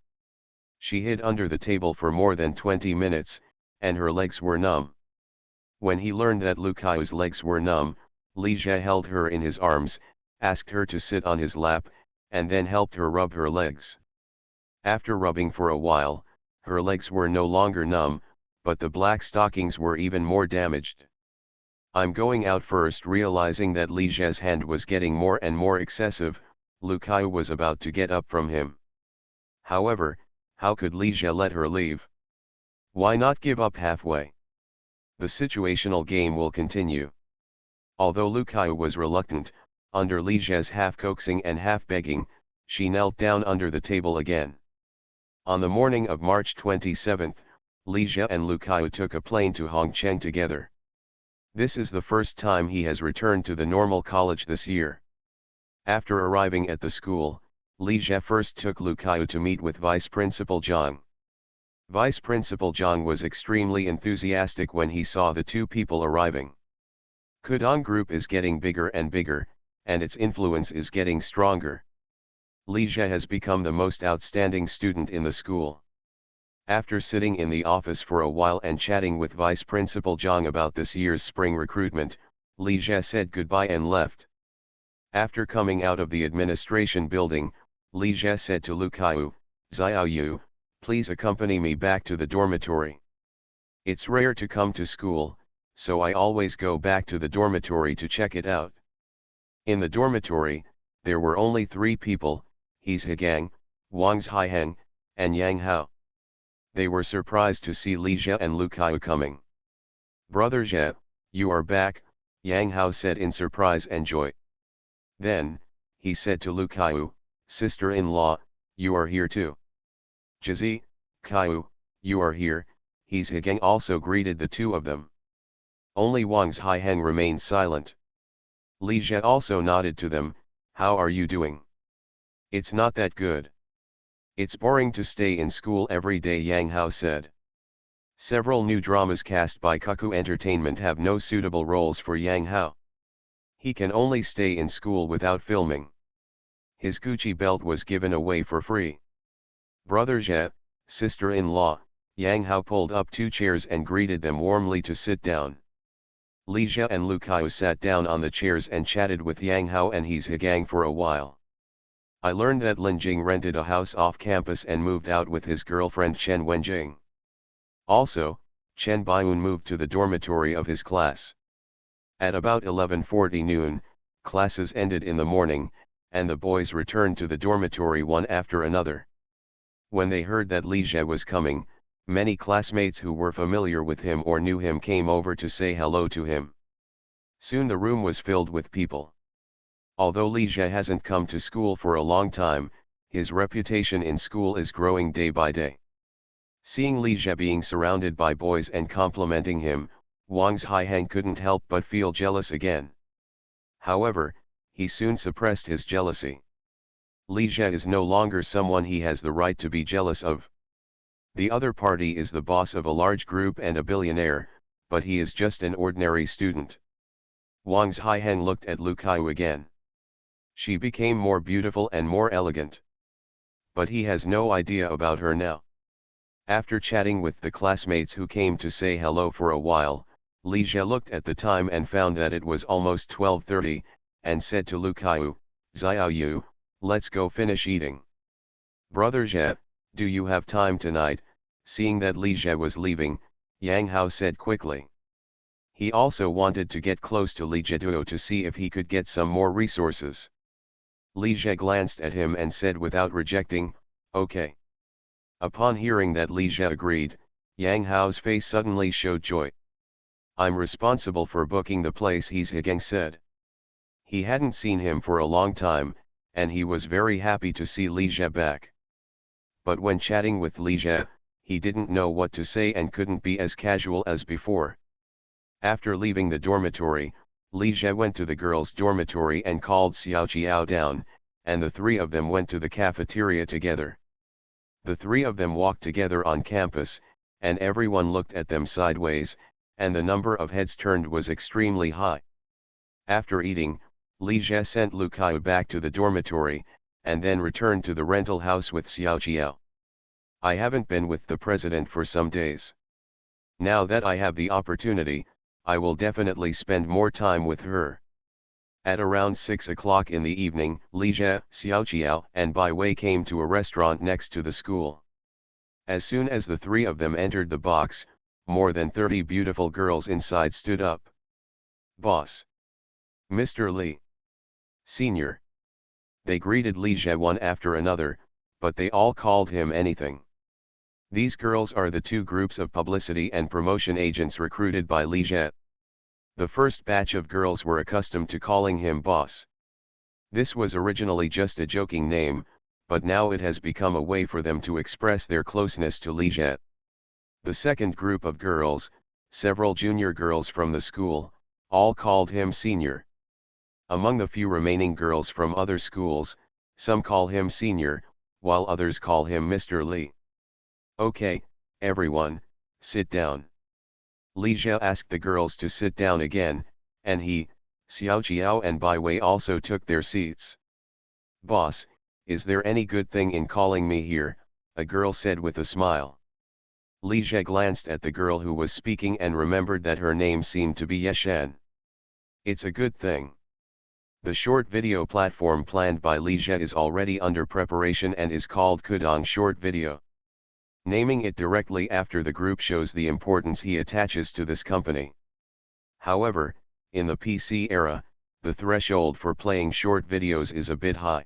"She hid under the table for more than 20 minutes, and her legs were numb." When he learned that Lu Kaiyu's legs were numb, Li Jia held her in his arms, asked her to sit on his lap, and then helped her rub her legs. After rubbing for a while, her legs were no longer numb, but the black stockings were even more damaged. "I'm going out first." Realizing that Li Jia's hand was getting more and more excessive, Lu Kaiyu was about to get up from him. However, how could Li Jia let her leave? Why not give up halfway? The situational game will continue. Although Lu Kaiyu was reluctant, under Li Jia's half coaxing and half begging, she knelt down under the table again. On the morning of March 27, Li Jia and Lu Kaiyu took a plane to Hongcheng together. This is the first time he has returned to the normal college this year. After arriving at the school, Li Jia first took Lu Kaiyu to meet with Vice Principal Zhang. Vice Principal Zhang was extremely enthusiastic when he saw the two people arriving. Kudong Group is getting bigger and bigger, and its influence is getting stronger. Li Jia has become the most outstanding student in the school. After sitting in the office for a while and chatting with Vice Principal Zhang about this year's spring recruitment, Li Jia said goodbye and left. After coming out of the administration building, Li Jia said to Lu Kaiyu, "Xiaoyu, please accompany me back to the dormitory. It's rare to come to school, so I always go back to the dormitory to check it out." In the dormitory, there were only 3 people, He's Hegang, Wang's Haiheng, and Yang Hao. They were surprised to see Li Jia and Lu Kaiyu coming. "Brother Jia, you are back," Yang Hao said in surprise and joy. Then, he said to Lu Kaiyu, "Sister-in-law, you are here too." "Jizi, Kaiyu, you are here," He's Hegang also greeted the two of them. Only Wang's Haiheng remained silent. Li Jia also nodded to them, "How are you doing?" "It's not that good. It's boring to stay in school every day," Yang Hao said. Several new dramas cast by Cuckoo Entertainment have no suitable roles for Yang Hao. He can only stay in school without filming. His Gucci belt was given away for free. "Brother Jia, sister-in-law," Yang Hao pulled up 2 chairs and greeted them warmly to sit down. Li Jia and Lu Kaiyu sat down on the chairs and chatted with Yang Hao and He's Hegang for a while. "I learned that Lin Jing rented a house off campus and moved out with his girlfriend Chen Wenjing. Also, Chen Baiun moved to the dormitory of his class." At about 11:40 noon, classes ended in the morning, and the boys returned to the dormitory one after another. When they heard that Li Jie was coming, many classmates who were familiar with him or knew him came over to say hello to him. Soon the room was filled with people. Although Li Jie hasn't come to school for a long time, his reputation in school is growing day by day. Seeing Li Jie being surrounded by boys and complimenting him, Wang Haiheng couldn't help but feel jealous again. However, he soon suppressed his jealousy. Li Jie is no longer someone he has the right to be jealous of. The other party is the boss of a large group and a billionaire, but he is just an ordinary student. Wang Haiheng looked at Lu Kaiyu again. She became more beautiful and more elegant. But he has no idea about her now. After chatting with the classmates who came to say hello for a while, Li Jie looked at the time and found that it was almost 12:30, and said to Lu Kaiyu, "Xiaoyu, let's go finish eating." "Brother Jie, do you have time tonight?" Seeing that Li Jie was leaving, Yang Hao said quickly. He also wanted to get close to Li Jieduo to see if he could get some more resources. Li Jie glanced at him and said without rejecting, "Okay." Upon hearing that Li Jie agreed, Yang Hao's face suddenly showed joy. "I'm responsible for booking the place," Yang said. He hadn't seen him for a long time, and he was very happy to see Li Jie back. But when chatting with Li Jie, he didn't know what to say and couldn't be as casual as before. After leaving the dormitory, Li Jie went to the girls' dormitory and called Xiao Jiao down, and the three of them went to the cafeteria together. The three of them walked together on campus, and everyone looked at them sideways, and the number of heads turned was extremely high. After eating, Li Jie sent Lu Kaiyu back to the dormitory, and then returned to the rental house with Xiao Jiao. "I haven't been with the president for some days. Now that I have the opportunity, I will definitely spend more time with her." At around 6 o'clock in the evening, Li Jie, Xiao Jiao and Bai Wei came to a restaurant next to the school. As soon as the three of them entered the box, more than 30 beautiful girls inside stood up. "Boss! Mr. Li! Senior!" They greeted Li Jie one after another, but they all called him anything. These girls are the two groups of publicity and promotion agents recruited by Li Jie. The first batch of girls were accustomed to calling him boss. This was originally just a joking name, but now it has become a way for them to express their closeness to Li Jie. The second group of girls, several junior girls from the school, all called him senior. Among the few remaining girls from other schools, some call him senior, while others call him Mr. Li. "Okay, everyone, sit down." Li Jie asked the girls to sit down again, and he, Xiao Jiao and Bai Wei also took their seats. "Boss, is there any good thing in calling me here?" a girl said with a smile. Li Jie glanced at the girl who was speaking and remembered that her name seemed to be Yeshan. "It's a good thing. The short video platform planned by Li Jie is already under preparation and is called Kudong Short Video. Naming it directly after the group shows the importance he attaches to this company. However, in the PC era, the threshold for playing short videos is a bit high.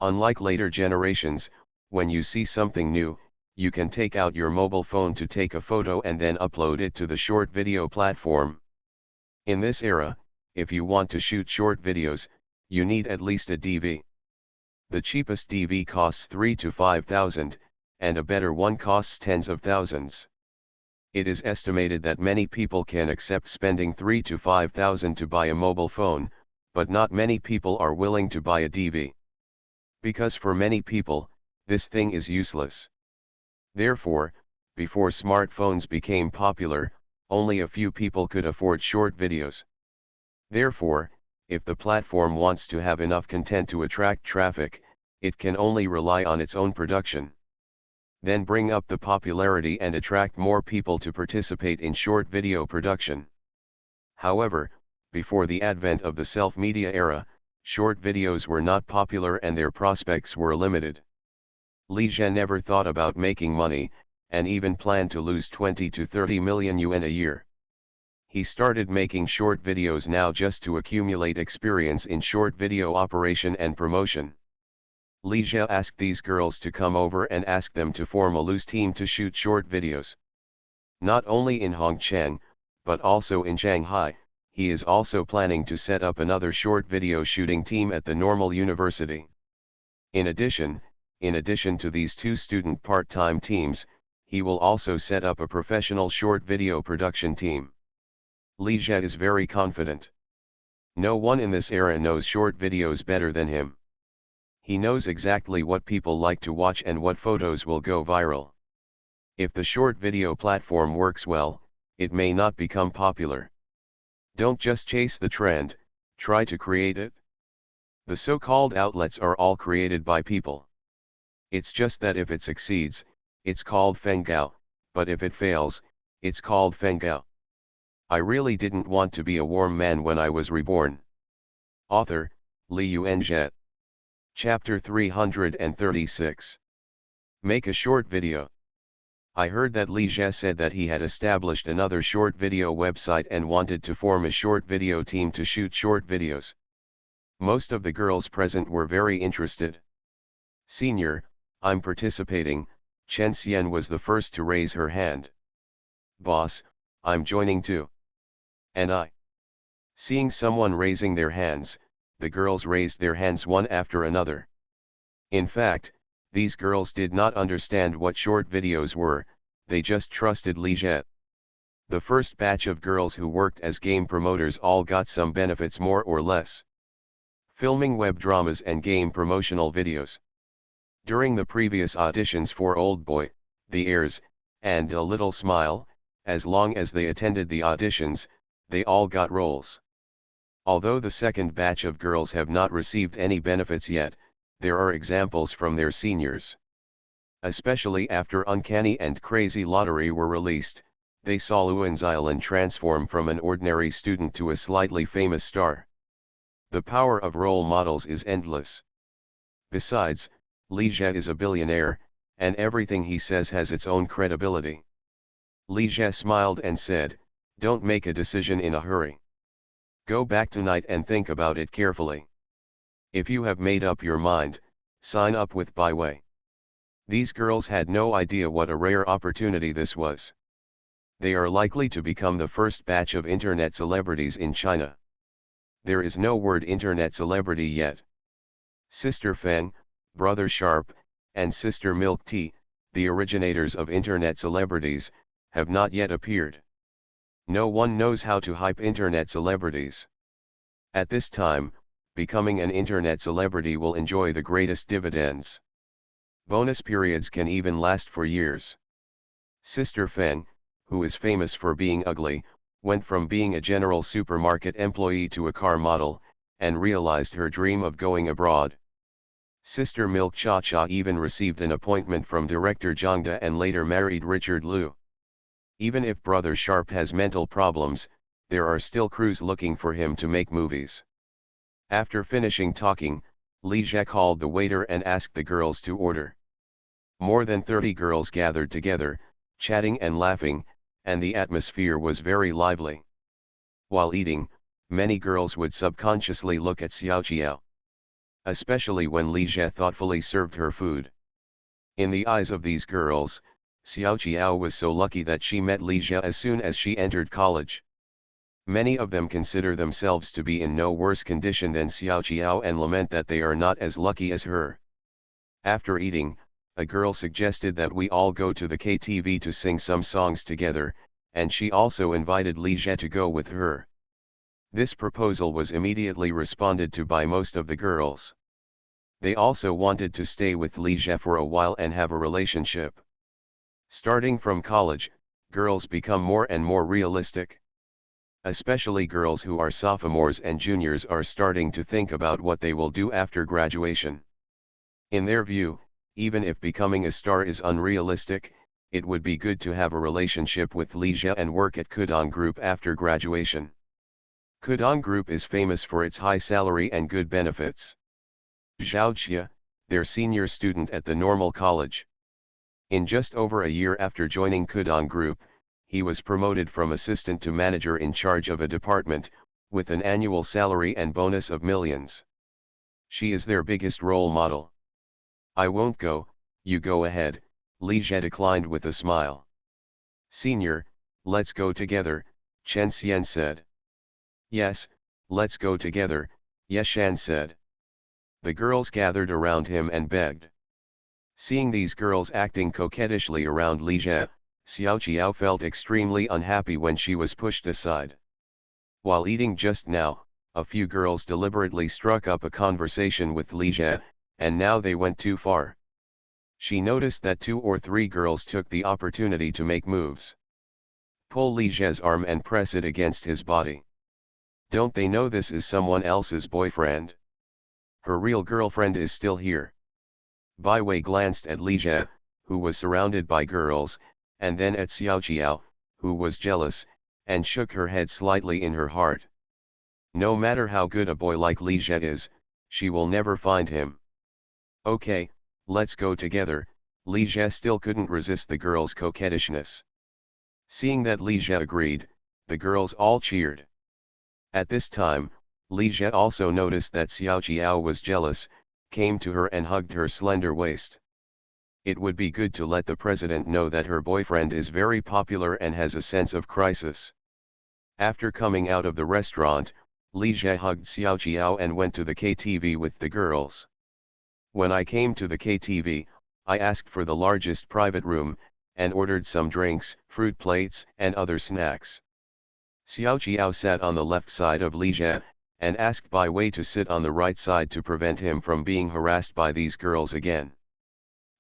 Unlike later generations, when you see something new, you can take out your mobile phone to take a photo and then upload it to the short video platform. In this era, if you want to shoot short videos, you need at least a DV. The cheapest DV costs 3,000 to 5,000, and a better one costs tens of thousands. It is estimated that many people can accept spending 3,000 to 5,000 to buy a mobile phone, but not many people are willing to buy a DV. Because for many people, this thing is useless. Therefore, before smartphones became popular, only a few people could afford short videos. Therefore, if the platform wants to have enough content to attract traffic, it can only rely on its own production. Then bring up the popularity and attract more people to participate in short video production. However, before the advent of the self-media era, short videos were not popular and their prospects were limited. Li Jie never thought about making money, and even planned to lose 20 to 30 million yuan a year. He started making short videos now just to accumulate experience in short video operation and promotion. Li Jie asked these girls to come over and ask them to form a loose team to shoot short videos. Not only in Hongcheng, but also in Shanghai, he is also planning to set up another short video shooting team at the Normal University. In addition to these two student part-time teams, he will also set up a professional short video production team. Li Jie is very confident. No one in this era knows short videos better than him. He knows exactly what people like to watch and what photos will go viral. If the short video platform works well, it may not become popular. Don't just chase the trend, try to create it. The so-called outlets are all created by people. It's just that if it succeeds, it's called Fenggao, but if it fails, it's called Fenggao. I really didn't want to be a warm man when I was reborn. Author, Li Yuanzhe. Chapter 336. Make a short video. I heard that Li Jie said that he had established another short video website and wanted to form a short video team to shoot short videos. Most of the girls present were very interested. Senior, I'm participating, Chen Xian was the first to raise her hand. Boss, I'm joining too. And I. Seeing someone raising their hands, the girls raised their hands one after another. In fact, these girls did not understand what short videos were, they just trusted Li Jie. The first batch of girls who worked as game promoters all got some benefits more or less. Filming web dramas and game promotional videos. During the previous auditions for Old Boy, The Heirs, and A Little Smile, as long as they attended the auditions, they all got roles. Although the second batch of girls have not received any benefits yet, there are examples from their seniors. Especially after Uncanny and Crazy Lottery were released, they saw Luan Xiaolin transform from an ordinary student to a slightly famous star. The power of role models is endless. Besides, Li Jie is a billionaire, and everything he says has its own credibility. Li Jie smiled and said, "Don't make a decision in a hurry. Go back tonight and think about it carefully. If you have made up your mind, sign up with Byway." These girls had no idea what a rare opportunity this was. They are likely to become the first batch of internet celebrities in China. There is no word internet celebrity yet. Sister Feng, Brother Sharp, and Sister Milk Tea, the originators of internet celebrities, have not yet appeared. No one knows how to hype internet celebrities. At this time, becoming an internet celebrity will enjoy the greatest dividends. Bonus periods can even last for years. Sister Feng, who is famous for being ugly, went from being a general supermarket employee to a car model, and realized her dream of going abroad. Sister Milk Cha Cha even received an appointment from director Zhang De and later married Richard Liu. Even if Brother Sharp has mental problems, there are still crews looking for him to make movies. After finishing talking, Li Jie called the waiter and asked the girls to order. More than 30 girls gathered together, chatting and laughing, and the atmosphere was very lively. While eating, many girls would subconsciously look at Xiao Jiao. Especially when Li Jie thoughtfully served her food. In the eyes of these girls, Xiao Jiao was so lucky that she met Li Jie as soon as she entered college. Many of them consider themselves to be in no worse condition than Xiao Jiao and lament that they are not as lucky as her. After eating, a girl suggested that we all go to the KTV to sing some songs together, and she also invited Li Jie to go with her. This proposal was immediately responded to by most of the girls. They also wanted to stay with Li Jie for a while and have a relationship. Starting from college, girls become more and more realistic. Especially girls who are sophomores and juniors are starting to think about what they will do after graduation. In their view, even if becoming a star is unrealistic, it would be good to have a relationship with Li Jie and work at Kudong Group after graduation. Kudong Group is famous for its high salary and good benefits. Zhao Jie, their senior student at the normal college. In just over a year after joining Kudong Group, he was promoted from assistant to manager in charge of a department, with an annual salary and bonus of millions. She is their biggest role model. I won't go, you go ahead, Li Jie declined with a smile. Senior, let's go together, Chen Xian said. Yes, let's go together, Ye Shan said. The girls gathered around him and begged. Seeing these girls acting coquettishly around Li Jie, Xiao Qiao felt extremely unhappy when she was pushed aside. While eating just now, a few girls deliberately struck up a conversation with Li Jie, and now they went too far. She noticed that 2 or 3 girls took the opportunity to make moves. Pull Li Jie's arm and press it against his body. Don't they know this is someone else's boyfriend? Her real girlfriend is still here. Bai Wei glanced at Li Jie, who was surrounded by girls, and then at Xiao Qiao, who was jealous, and shook her head slightly in her heart. No matter how good a boy like Li Jie is, she will never find him. Okay, let's go together, Li Jie still couldn't resist the girls' coquettishness. Seeing that Li Jie agreed, the girls all cheered. At this time, Li Jie also noticed that Xiao Qiao was jealous, came to her and hugged her slender waist. It would be good to let the president know that her boyfriend is very popular and has a sense of crisis. After coming out of the restaurant, Li Jie hugged Xiao Qiao and went to the KTV with the girls. When I came to the KTV, I asked for the largest private room, and ordered some drinks, fruit plates, and other snacks. Xiao Qiao sat on the left side of Li Jie, and asked Bai Wei to sit on the right side to prevent him from being harassed by these girls again.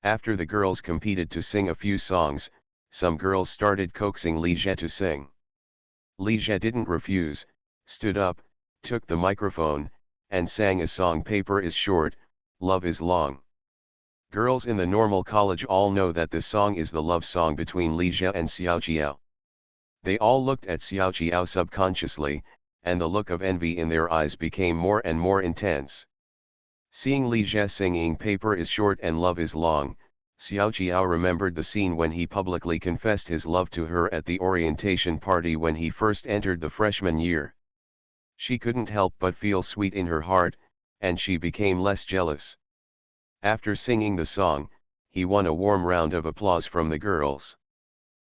After the girls competed to sing a few songs, some girls started coaxing Li Jie to sing. Li Jie didn't refuse, stood up, took the microphone, and sang a song Paper is Short, Love is Long. Girls in the normal college all know that this song is the love song between Li Jie and Xiao Qiao. They all looked at Xiao Qiao subconsciously, and the look of envy in their eyes became more and more intense. Seeing Li Jie singing Paper is Short and Love is Long, Xiao Qiao remembered the scene when he publicly confessed his love to her at the orientation party when he first entered the freshman year. She couldn't help but feel sweet in her heart, and she became less jealous. After singing the song, he won a warm round of applause from the girls.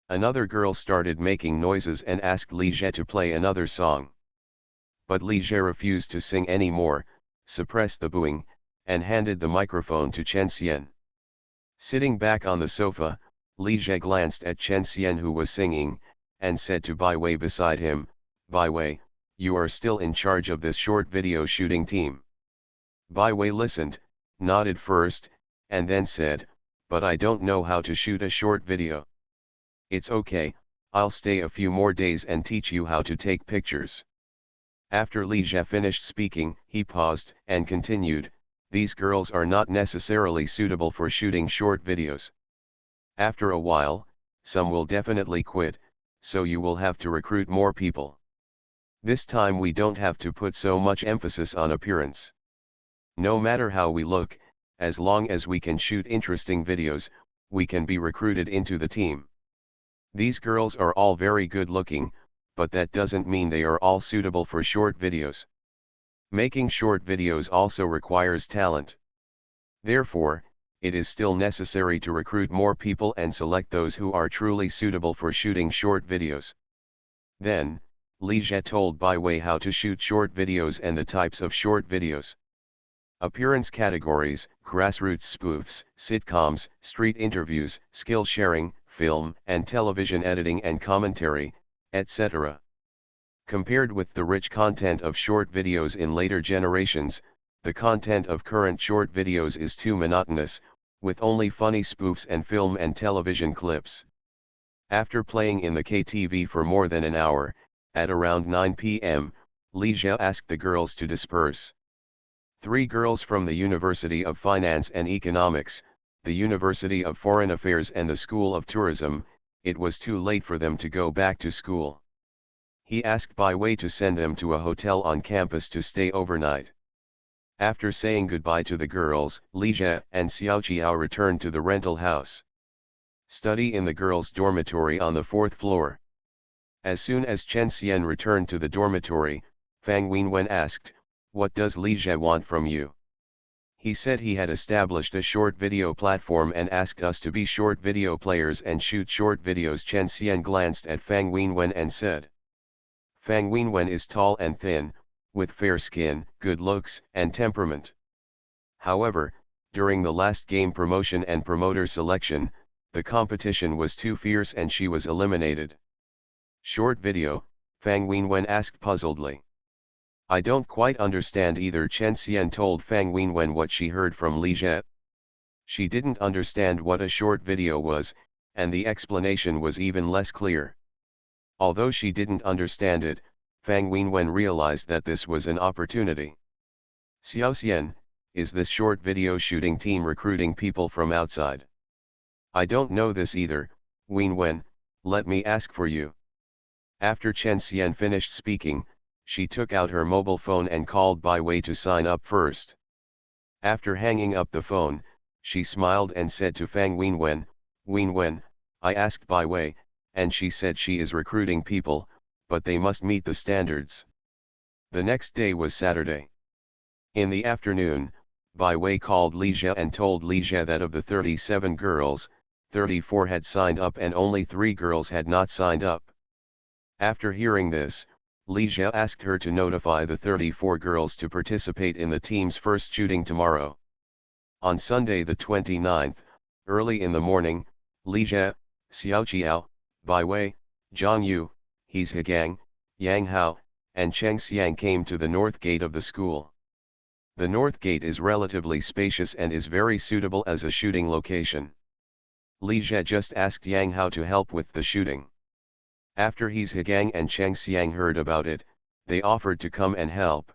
Another girl started making noises and asked Li Jie to play another song. But Li Jie refused to sing anymore, suppressed the booing, and handed the microphone to Chen Xian. Sitting back on the sofa, Li Jie glanced at Chen Xian who was singing, and said to Bai Wei beside him, Bai Wei, you are still in charge of this short video shooting team. Bai Wei listened, nodded first, and then said, but I don't know how to shoot a short video. It's okay, I'll stay a few more days and teach you how to take pictures. After Li Jie finished speaking, he paused and continued, these girls are not necessarily suitable for shooting short videos. After a while, some will definitely quit, so you will have to recruit more people. This time we don't have to put so much emphasis on appearance. No matter how we look, as long as we can shoot interesting videos, we can be recruited into the team. These girls are all very good looking, but that doesn't mean they are all suitable for short videos. Making short videos also requires talent. Therefore, it is still necessary to recruit more people and select those who are truly suitable for shooting short videos. Then, Li Jie told Bai Wei how to shoot short videos and the types of short videos. Appearance categories, grassroots spoofs, sitcoms, street interviews, skill sharing, film and television editing and commentary, etc. Compared with the rich content of short videos in later generations, the content of current short videos is too monotonous, with only funny spoofs and film and television clips. After playing in the KTV for more than an hour, at around 9 p.m., Li Jie asked the girls to disperse. 3 girls from the University of Finance and Economics, the University of Foreign Affairs and the School of Tourism, it was too late for them to go back to school. He asked Bai Wei to send them to a hotel on campus to stay overnight. After saying goodbye to the girls, Li Jie and Xiao Qiao returned to the rental house. Study in the girls' dormitory on the 4th floor. As soon as Chen Xian returned to the dormitory, Fang Wenwen asked, "What does Li Jie want from you?" He said he had established a short video platform and asked us to be short video players and shoot short videos. Chen Xian glanced at Fang Wenwen and said, "Fang Wenwen is tall and thin, with fair skin, good looks, and temperament. However, during the last game promotion and promoter selection, the competition was too fierce and she was eliminated." "Short video?" Fang Wenwen asked puzzledly. "I don't quite understand either." Chen Xian told Fang Wenwen what she heard from Li Jie. She didn't understand what a short video was, and the explanation was even less clear. Although she didn't understand it, Fang Wenwen realized that this was an opportunity. "Xiao Xian, is this short video shooting team recruiting people from outside?" "I don't know this either, Wenwen, let me ask for you." After Chen Xian finished speaking, she took out her mobile phone and called Bai Wei to sign up first. After hanging up the phone, she smiled and said to Fang Wenwen, "Wenwen, I asked Bai Wei, and she said she is recruiting people, but they must meet the standards." The next day was Saturday. In the afternoon, Bai Wei called Li Jie and told Li Jie that of the 37 girls, 34 had signed up and only 3 girls had not signed up. After hearing this, Li Jie asked her to notify the 34 girls to participate in the team's first shooting tomorrow. On Sunday the 29th, early in the morning, Li Jie, Xiao Qiao, Bai Wei, Zhang Yu, He Zhigang, Yang Hao, and Cheng Xiang came to the north gate of the school. The north gate is relatively spacious and is very suitable as a shooting location. Li Jie just asked Yang Hao to help with the shooting. After He Zhigang and Cheng Xiang heard about it, they offered to come and help.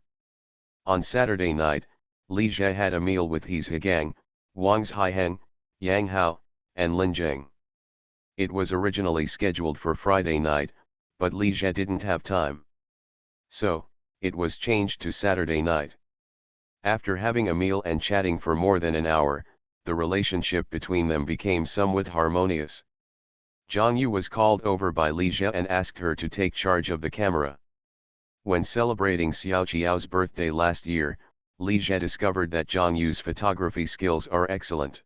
On Saturday night, Li Jie had a meal with He Zhigang, Wang Zhaiheng, Yang Hao, and Lin Jing. It was originally scheduled for Friday night, but Li Jie didn't have time. So, it was changed to Saturday night. After having a meal and chatting for more than an hour, the relationship between them became somewhat harmonious. Zhang Yu was called over by Li Jie and asked her to take charge of the camera. When celebrating Xiao Qiao's birthday last year, Li Jie discovered that Zhang Yu's photography skills are excellent.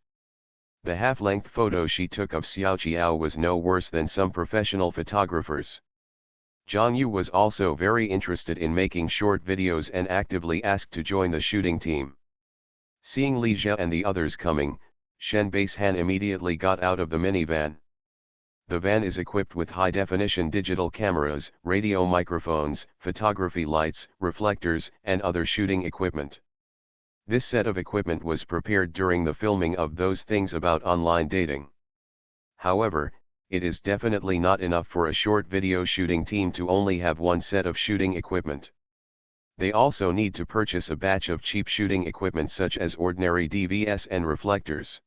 The half-length photo she took of Xiao Qiao was no worse than some professional photographers. Zhang Yu was also very interested in making short videos and actively asked to join the shooting team. Seeing Li Jie and the others coming, Shen Baishan immediately got out of the minivan. The van is equipped with high-definition digital cameras, radio microphones, photography lights, reflectors, and other shooting equipment. This set of equipment was prepared during the filming of Those Things About Online Dating. However, it is definitely not enough for a short video shooting team to only have one set of shooting equipment. They also need to purchase a batch of cheap shooting equipment such as ordinary DVS and reflectors.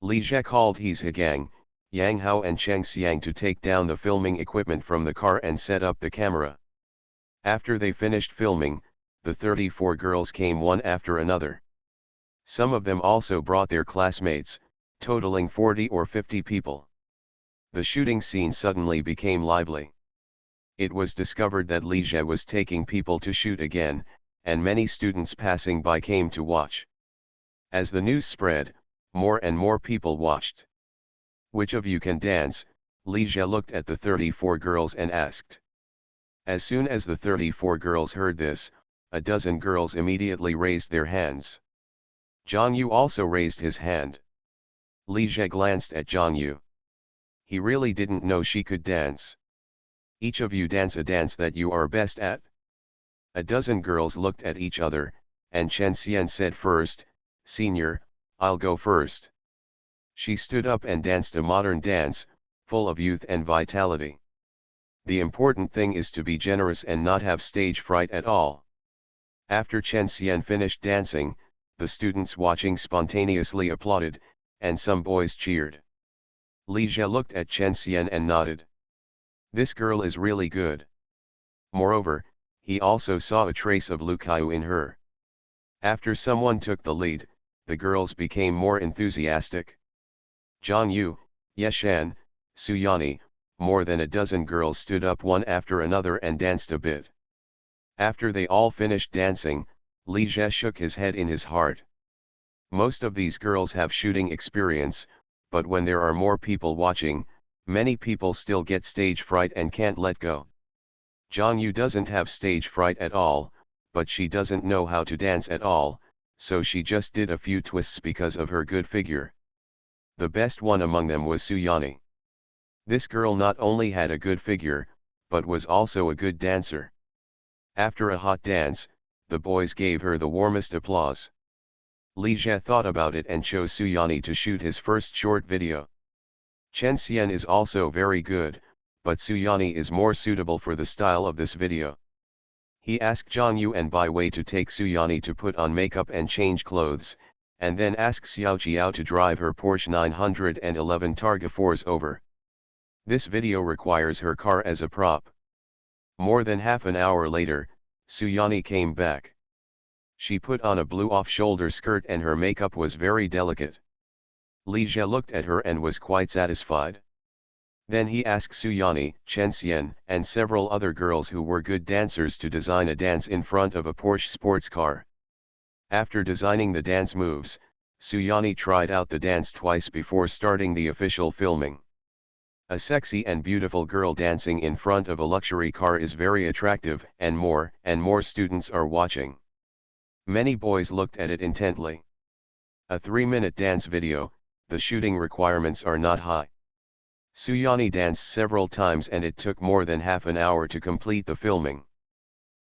Li Jie called He Zhigang, Yang Hao and Cheng Xiang to take down the filming equipment from the car and set up the camera. After they finished filming, the 34 girls came one after another. Some of them also brought their classmates, totaling 40 or 50 people. The shooting scene suddenly became lively. It was discovered that Li Jie was taking people to shoot again, and many students passing by came to watch. As the news spread, more and more people watched. "Which of you can dance?" Li Jie looked at the 34 girls and asked. As soon as the 34 girls heard this, a dozen girls immediately raised their hands. Zhang Yu also raised his hand. Li Jie glanced at Zhang Yu. He really didn't know she could dance. "Each of you dance a dance that you are best at." A dozen girls looked at each other, and Chen Xian said first, "Senior, I'll go first." She stood up and danced a modern dance, full of youth and vitality. The important thing is to be generous and not have stage fright at all. After Chen Xian finished dancing, the students watching spontaneously applauded, and some boys cheered. Li Jie looked at Chen Xian and nodded. This girl is really good. Moreover, he also saw a trace of Lu Kaiyu in her. After someone took the lead, the girls became more enthusiastic. Zhang Yu, Yeshan, Suyani, more than a dozen girls stood up one after another and danced a bit. After they all finished dancing, Li Jie shook his head in his heart. Most of these girls have shooting experience, but when there are more people watching, many people still get stage fright and can't let go. Zhang Yu doesn't have stage fright at all, but she doesn't know how to dance at all, so she just did a few twists because of her good figure. The best one among them was Suyani. This girl not only had a good figure, but was also a good dancer. After a hot dance, the boys gave her the warmest applause. Li Jie thought about it and chose Suyani to shoot his first short video. Chen Xian is also very good, but Suyani is more suitable for the style of this video. He asked Zhang Yu and Bai Wei to take Suyani to put on makeup and change clothes, and then asked Xiao Jiao to drive her Porsche 911 Targa 4s over. This video requires her car as a prop. More than half an hour later, Suyani came back. She put on a blue off-shoulder skirt and her makeup was very delicate. Li Jie looked at her and was quite satisfied. Then he asked Suyani, Chen Xian, and several other girls who were good dancers to design a dance in front of a Porsche sports car. After designing the dance moves, Suyani tried out the dance twice before starting the official filming. A sexy and beautiful girl dancing in front of a luxury car is very attractive, and more students are watching. Many boys looked at it intently. A 3-minute dance video, the shooting requirements are not high. Suyani danced several times and it took more than half an hour to complete the filming.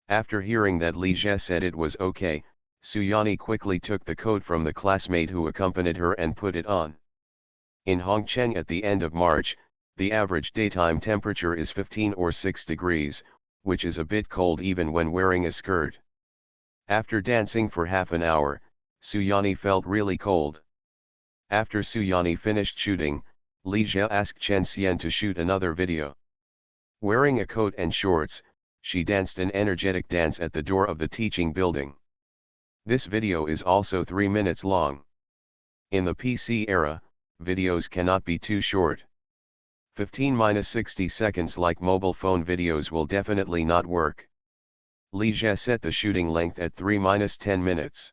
After hearing that Li Jie said it was okay, Suyani quickly took the coat from the classmate who accompanied her and put it on. In Hongcheng at the end of March, the average daytime temperature is 15 or 6 degrees, which is a bit cold even when wearing a skirt. After dancing for half an hour, Suyani felt really cold. After Suyani finished shooting, Li Jie asked Chen Xian to shoot another video. Wearing a coat and shorts, she danced an energetic dance at the door of the teaching building. This video is also 3 minutes long. In the PC era, videos cannot be too short. 15-60 seconds like mobile phone videos will definitely not work. Li Jie set the shooting length at 3-10 minutes.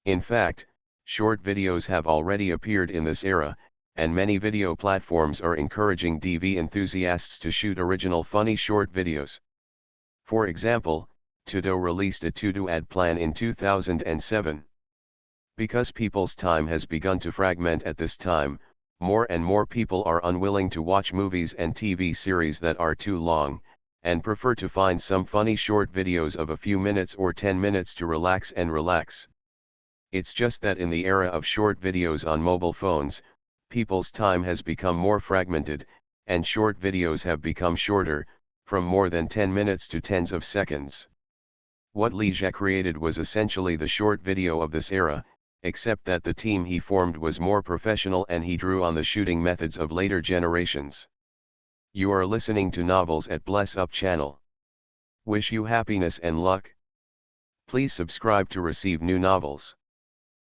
In fact, short videos have already appeared in this era, and many video platforms are encouraging DV enthusiasts to shoot original funny short videos. For example, Tudo released a to-do ad plan in 2007. Because people's time has begun to fragment at this time, more and more people are unwilling to watch movies and TV series that are too long, and prefer to find some funny short videos of a few minutes or 10 minutes to relax. It's just that in the era of short videos on mobile phones, people's time has become more fragmented, and short videos have become shorter, from more than 10 minutes to tens of seconds. What Li Jie created was essentially the short video of this era, except that the team he formed was more professional and he drew on the shooting methods of later generations. You are listening to Novels at Bless Up channel. Wish you happiness and luck. Please subscribe to receive new novels.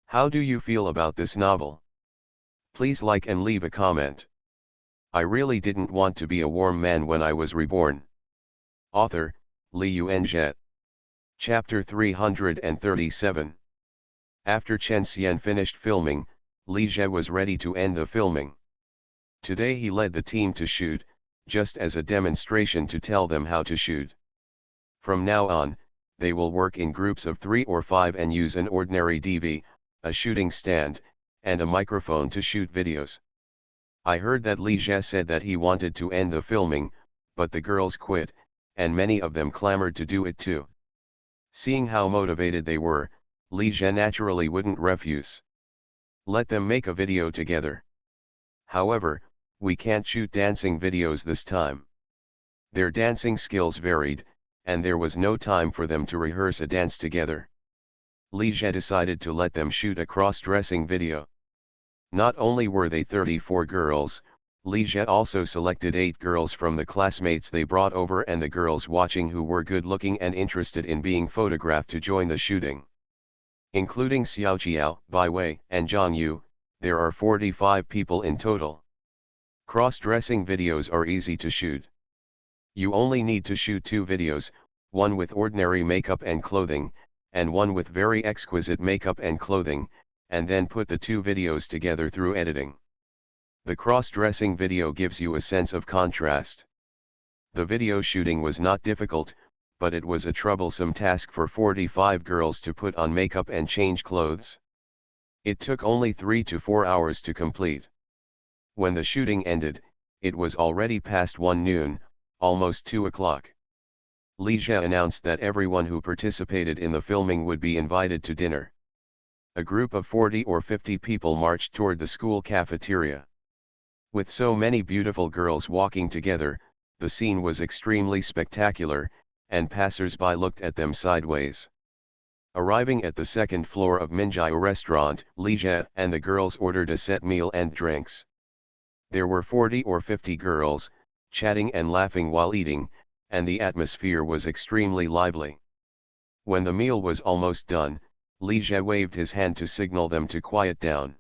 How do you feel about this novel? Please like and leave a comment. I really didn't want to be a warm man when I was reborn. Author, Li Yuanzhe. Chapter 337. After Chen Xian finished filming, Li Jie was ready to end the filming. Today he led the team to shoot, just as a demonstration to tell them how to shoot. From now on, they will work in groups of 3 or 5 and use an ordinary DV, a shooting stand, and a microphone to shoot videos. I heard that Li Jie said that he wanted to end the filming, but the girls quit, and many of them clamored to do it too. Seeing how motivated they were, Li Jie naturally wouldn't refuse. Let them make a video together. However, we can't shoot dancing videos this time. Their dancing skills varied, and there was no time for them to rehearse a dance together. Li Jie decided to let them shoot a cross-dressing video. Not only were they 34 girls, Li Jie also selected 8 girls from the classmates they brought over and the girls watching who were good-looking and interested in being photographed to join the shooting. Including Xiao Jiao, Bai Wei, and Zhang Yu, there are 45 people in total. Cross-dressing videos are easy to shoot. You only need to shoot 2 videos, one with ordinary makeup and clothing, and one with very exquisite makeup and clothing, and then put the 2 videos together through editing. The cross-dressing video gives you a sense of contrast. The video shooting was not difficult, but it was a troublesome task for 45 girls to put on makeup and change clothes. It took only 3 to 4 hours to complete. When the shooting ended, it was already past 1 noon, almost 2 o'clock. Lee Jia announced that everyone who participated in the filming would be invited to dinner. A group of 40 or 50 people marched toward the school cafeteria. With so many beautiful girls walking together, the scene was extremely spectacular, and passers-by looked at them sideways. Arriving at the second floor of Minjiao restaurant, Li Jia and the girls ordered a set meal and drinks. There were 40 or 50 girls, chatting and laughing while eating, and the atmosphere was extremely lively. When the meal was almost done, Li Jia waved his hand to signal them to quiet down.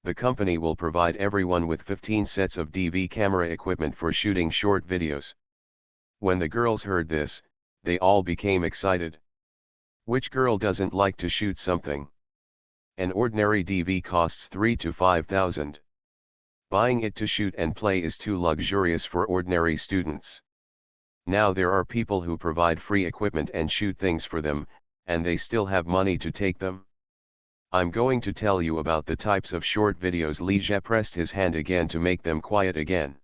The company will provide everyone with 15 sets of DV camera equipment for shooting short videos. When the girls heard this, they all became excited. Which girl doesn't like to shoot something? An ordinary DV costs 3 to 5,000. Buying it to shoot and play is too luxurious for ordinary students. Now there are people who provide free equipment and shoot things for them, and they still have money to take them. I'm going to tell you about the types of short videos. Li Jia pressed his hand again to make them quiet again.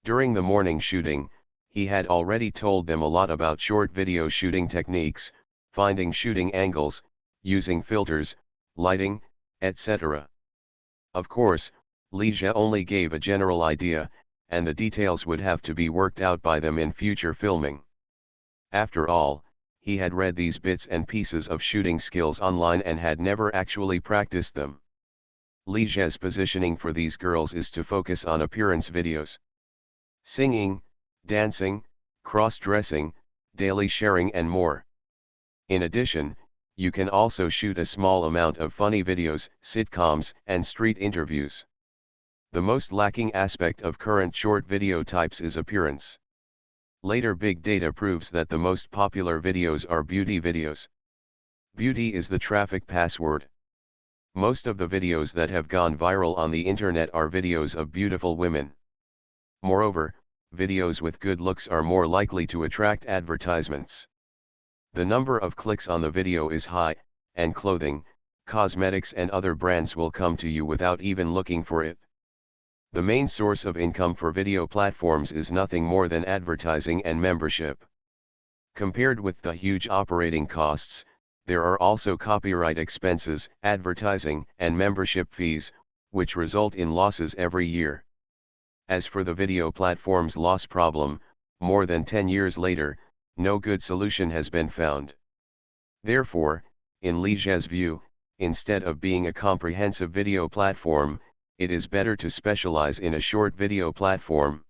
During the morning shooting, he had already told them a lot about short video shooting techniques, finding shooting angles, using filters, lighting, etc. Of course, Li Jia only gave a general idea, and the details would have to be worked out by them in future filming. After all, he had read these bits and pieces of shooting skills online and had never actually practiced them. Li Jia's positioning for these girls is to focus on appearance videos. Singing, dancing, cross-dressing, daily sharing and more. In addition, you can also shoot a small amount of funny videos, sitcoms, and street interviews. The most lacking aspect of current short video types is appearance. Later big data proves that the most popular videos are beauty videos. Beauty is the traffic password. Most of the videos that have gone viral on the internet are videos of beautiful women. Moreover, videos with good looks are more likely to attract advertisements. The number of clicks on the video is high, and clothing, cosmetics and other brands will come to you without even looking for it. The main source of income for video platforms is nothing more than advertising and membership. Compared with the huge operating costs, there are also copyright expenses, advertising, and membership fees, which result in losses every year. As for the video platform's loss problem, more than 10 years later, no good solution has been found. Therefore, in Li Jia's view, instead of being a comprehensive video platform, it is better to specialize in a short video platform.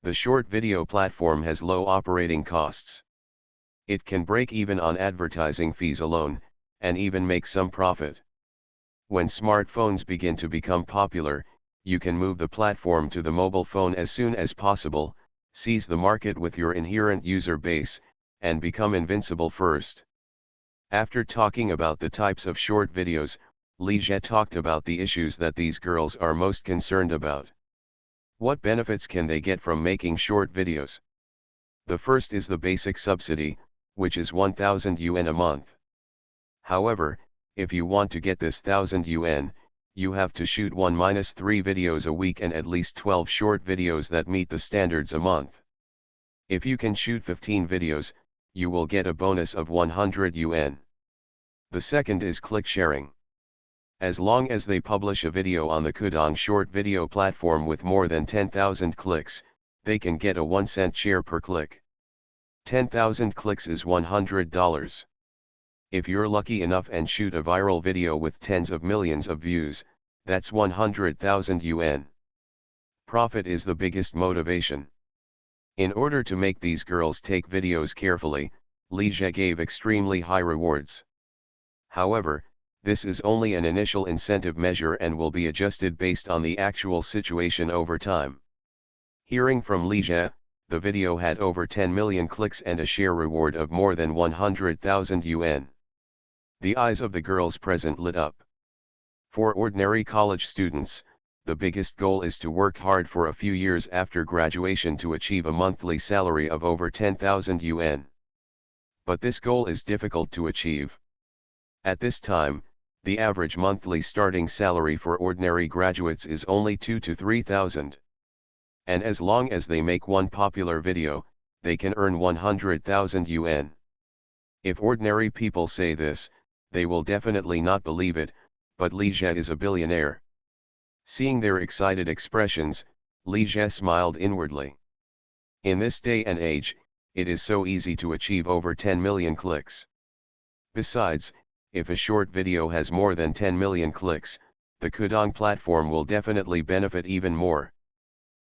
The short video platform has low operating costs. It can break even on advertising fees alone, and even make some profit. When smartphones begin to become popular, you can move the platform to the mobile phone as soon as possible, seize the market with your inherent user base, and become invincible first. After talking about the types of short videos, Li Jia talked about the issues that these girls are most concerned about. What benefits can they get from making short videos? The first is the basic subsidy, which is 1,000 yuan a month. However, if you want to get this 1,000 yuan, you have to shoot 1-3 videos a week and at least 12 short videos that meet the standards a month. If you can shoot 15 videos, you will get a bonus of 100 yuan. The second is click sharing. As long as they publish a video on the Kudong short video platform with more than 10,000 clicks, they can get a 1-cent share per click. 10,000 clicks is $100. If you're lucky enough and shoot a viral video with tens of millions of views, that's 100,000 yuan. Profit is the biggest motivation. In order to make these girls take videos carefully, Li Jia gave extremely high rewards. However, This is only an initial incentive measure and will be adjusted based on the actual situation over time. Hearing from Li Jie, the video had over 10 million clicks and a share reward of more than 100,000 yuan. The eyes of the girls present lit up. For ordinary college students, the biggest goal is to work hard for a few years after graduation to achieve a monthly salary of over 10,000 yuan. But this goal is difficult to achieve. At this time, the average monthly starting salary for ordinary graduates is only 2,000 to 3,000. And as long as they make one popular video, they can earn 100,000 yuan. If ordinary people say this, they will definitely not believe it, but Li Jie is a billionaire. Seeing their excited expressions, Li Jie smiled inwardly. In this day and age, it is so easy to achieve over 10 million clicks. Besides, if a short video has more than 10 million clicks, the Kudong platform will definitely benefit even more.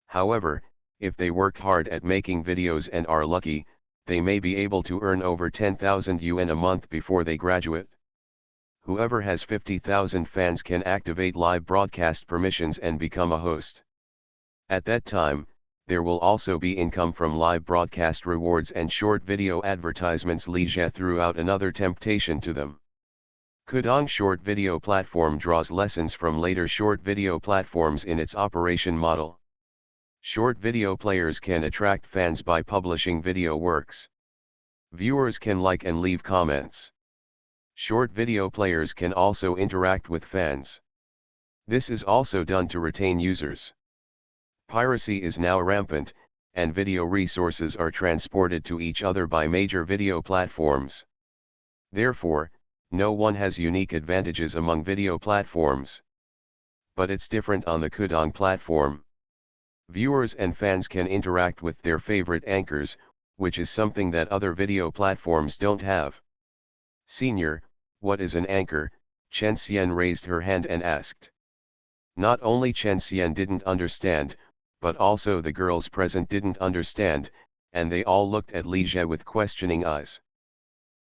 However, if they work hard at making videos and are lucky, they may be able to earn over 10,000 yuan a month before they graduate. Whoever has 50,000 fans can activate live broadcast permissions and become a host. At that time, there will also be income from live broadcast rewards and short video advertisements. Li Jie threw out another temptation to them. Kudong short video platform draws lessons from later short video platforms in its operation model. Short video players can attract fans by publishing video works. Viewers can like and leave comments. Short video players can also interact with fans. This is also done to retain users. Piracy is now rampant, and video resources are transported to each other by major video platforms. Therefore, no one has unique advantages among video platforms. But it's different on the Kudong platform. Viewers and fans can interact with their favorite anchors, which is something that other video platforms don't have. Senior, what is an anchor? Chen Xian raised her hand and asked. Not only Chen Xian didn't understand, but also the girls present didn't understand, and they all looked at Li Jie with questioning eyes.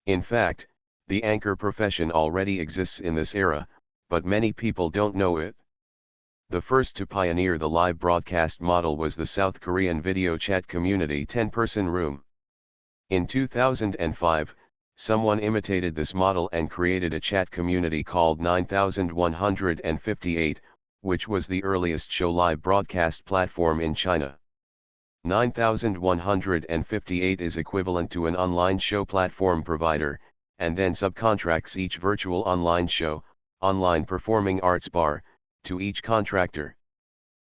In fact, the anchor profession already exists in this era, but many people don't know it. The first to pioneer the live broadcast model was the South Korean video chat community 10-person room. In 2005, someone imitated this model and created a chat community called 9158, which was the earliest show live broadcast platform in China. 9158 is equivalent to an online show platform provider, and then subcontracts each virtual online show, online performing arts bar, to each contractor.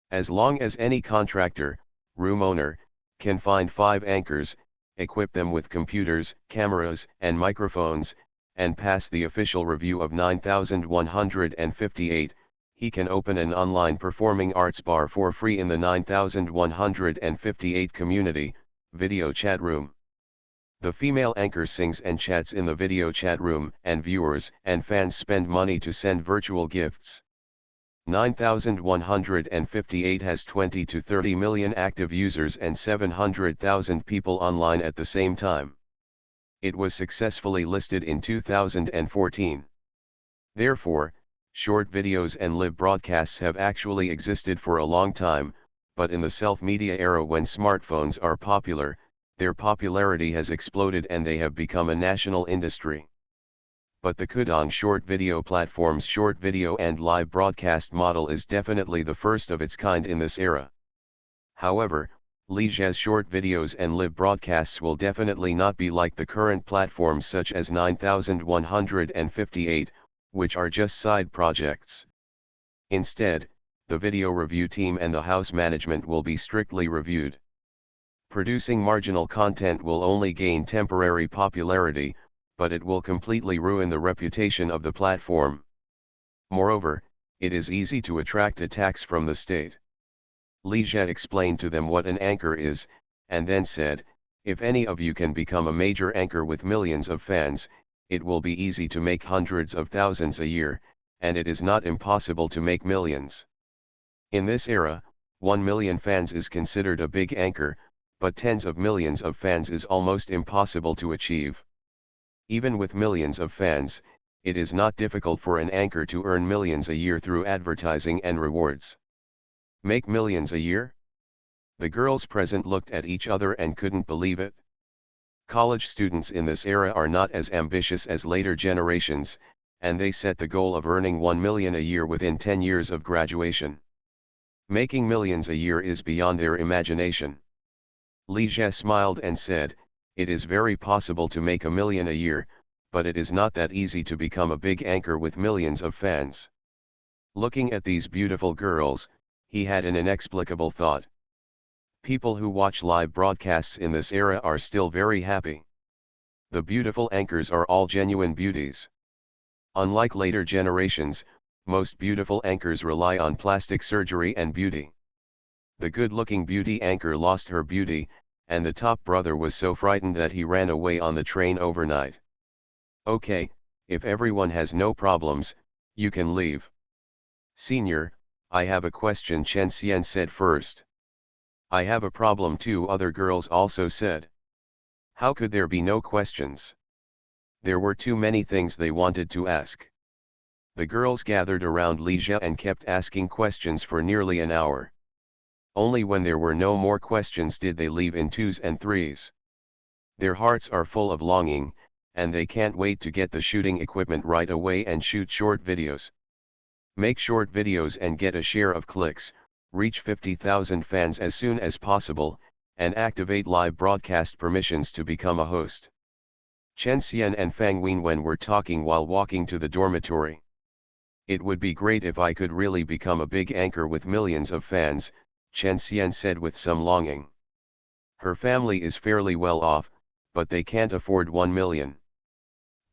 As long as any contractor, room owner, can find 5 anchors, equip them with computers, cameras, and microphones, and pass the official review of 9158, he can open an online performing arts bar for free in the 9158 community, video chat room. The female anchor sings and chats in the video chat room, and viewers and fans spend money to send virtual gifts. 9158 has 20 to 30 million active users and 700,000 people online at the same time. It was successfully listed in 2014. Therefore, short videos and live broadcasts have actually existed for a long time, but in the self-media era when smartphones are popular, their popularity has exploded and they have become a national industry. But the Kudong short video platform's short video and live broadcast model is definitely the first of its kind in this era. However, Li Jie's short videos and live broadcasts will definitely not be like the current platforms such as 9158, which are just side projects. Instead, the video review team and the house management will be strictly reviewed. Producing marginal content will only gain temporary popularity, but it will completely ruin the reputation of the platform. Moreover, it is easy to attract attacks from the state. Li Jie explained to them what an anchor is, and then said, if any of you can become a major anchor with millions of fans, it will be easy to make hundreds of thousands a year, and it is not impossible to make millions. In this era, 1 million fans is considered a big anchor, but tens of millions of fans is almost impossible to achieve. Even with millions of fans, it is not difficult for an anchor to earn millions a year through advertising and rewards. Make millions a year? The girls present looked at each other and couldn't believe it. College students in this era are not as ambitious as later generations, and they set the goal of earning 1 million a year within 10 years of graduation. Making millions a year is beyond their imagination. Li Jie smiled and said, "It is very possible to make 1 million a year, but it is not that easy to become a big anchor with millions of fans." Looking at these beautiful girls, he had an inexplicable thought. People who watch live broadcasts in this era are still very happy. The beautiful anchors are all genuine beauties. Unlike later generations, most beautiful anchors rely on plastic surgery and beauty. The good-looking beauty anchor lost her beauty, and the top brother was so frightened that he ran away on the train overnight. "Okay, if everyone has no problems, you can leave." "Senior, I have a question," Chen Xian said first. "I have a problem too," other girls also said. How could there be no questions? There were too many things they wanted to ask. The girls gathered around Li Jie and kept asking questions for nearly an hour. Only when there were no more questions did they leave in twos and threes. Their hearts are full of longing, and they can't wait to get the shooting equipment right away and shoot short videos. Make short videos and get a share of clicks, reach 50,000 fans as soon as possible, and activate live broadcast permissions to become a host. Chen Xian and Fang Wenwen were talking while walking to the dormitory. "It would be great if I could really become a big anchor with millions of fans," Chen Xian said with some longing. Her family is fairly well off, but they can't afford 1 million.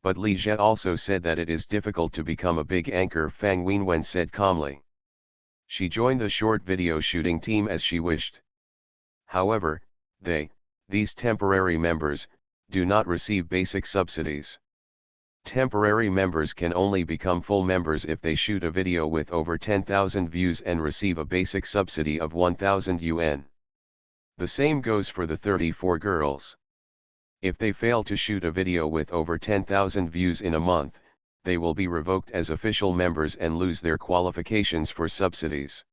But Li Jie also said that it is difficult to become a big anchor, Fang Wenwen said calmly. She joined the short video shooting team as she wished. However, these temporary members, do not receive basic subsidies. Temporary members can only become full members if they shoot a video with over 10,000 views and receive a basic subsidy of 1,000 yuan. The same goes for the 34 girls. If they fail to shoot a video with over 10,000 views in a month, they will be revoked as official members and lose their qualifications for subsidies.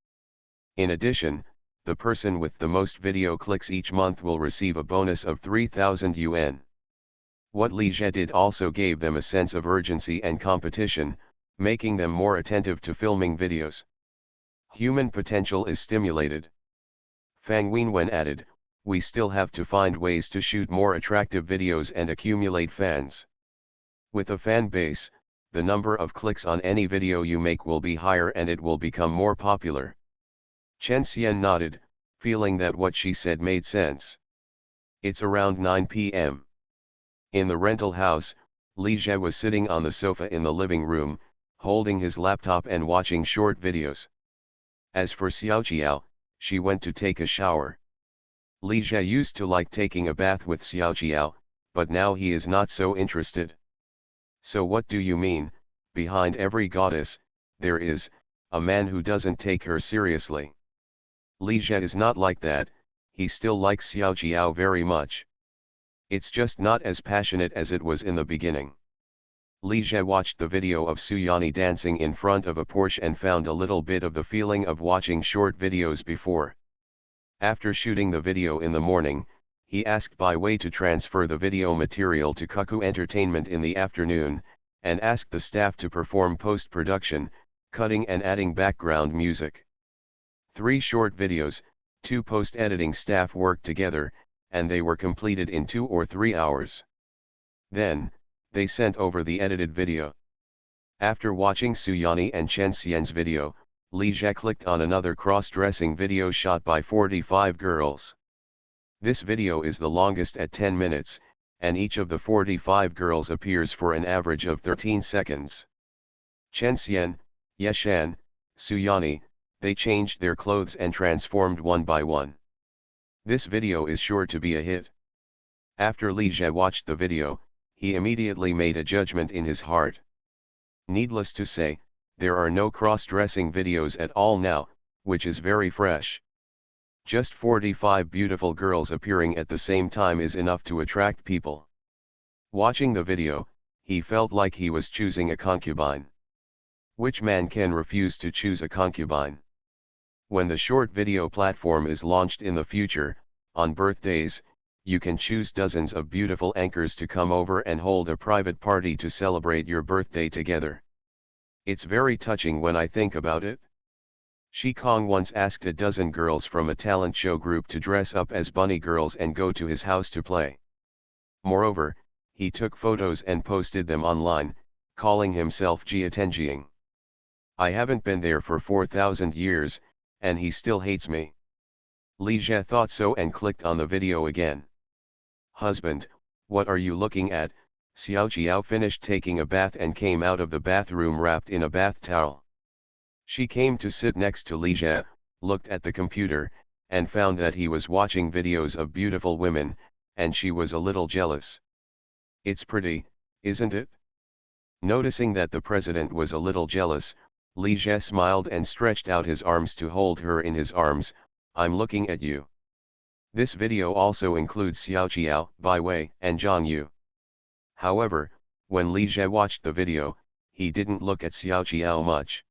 In addition, the person with the most video clicks each month will receive a bonus of 3,000 yuan. What Li Jie did also gave them a sense of urgency and competition, making them more attentive to filming videos. Human potential is stimulated. Fang Wenwen added, "We still have to find ways to shoot more attractive videos and accumulate fans. With a fan base, the number of clicks on any video you make will be higher and it will become more popular." Chen Xian nodded, feeling that what she said made sense. It's around 9 p.m. In the rental house, Li Jie was sitting on the sofa in the living room, holding his laptop and watching short videos. As for Xiaojiao, she went to take a shower. Li Jie used to like taking a bath with Xiaojiao, but now he is not so interested. "So what do you mean, behind every goddess, there is a man who doesn't take her seriously?" Li Jie is not like that, he still likes Xiaojiao very much. It's just not as passionate as it was in the beginning. Li Jie watched the video of Suyani dancing in front of a Porsche and found a little bit of the feeling of watching short videos before. After shooting the video in the morning, he asked Bai Wei to transfer the video material to Cuckoo Entertainment in the afternoon, and asked the staff to perform post-production, cutting and adding background music. 3 short videos, 2 post-editing staff worked together, and they were completed in 2 or 3 hours. Then, they sent over the edited video. After watching Suyani and Chen Xian's video, Li Jie clicked on another cross-dressing video shot by 45 girls. This video is the longest at 10 minutes, and each of the 45 girls appears for an average of 13 seconds. Chen Xian, Yeshan, Suyani, they changed their clothes and transformed one by one. This video is sure to be a hit. After Li Jie watched the video, he immediately made a judgment in his heart. Needless to say, there are no cross-dressing videos at all now, which is very fresh. Just 45 beautiful girls appearing at the same time is enough to attract people. Watching the video, He felt like he was choosing a concubine. Which man can refuse to choose a concubine? When the short video platform is launched in the future, on birthdays, you can choose dozens of beautiful anchors to come over and hold a private party to celebrate your birthday together. It's very touching when I think about it. Shi Kong once asked a dozen girls from a talent show group to dress up as bunny girls and go to his house to play. Moreover, he took photos and posted them online, calling himself Jia Tenjiang. I haven't been there for 4,000 years, and he still hates me. Li Jie thought so and clicked on the video again. Husband, what are you looking at? Xiao Jiao finished taking a bath and came out of the bathroom wrapped in a bath towel. She came to sit next to Li Jie, looked at the computer, and found that he was watching videos of beautiful women, and she was a little jealous. It's pretty, isn't it? Noticing that the president was a little jealous, Li Jie smiled and stretched out his arms to hold her in his arms. I'm looking at you. This video also includes Xiao Jiao, Bai Wei, and Zhang Yu. However, when Li Jie watched the video, he didn't look at Xiao Jiao much.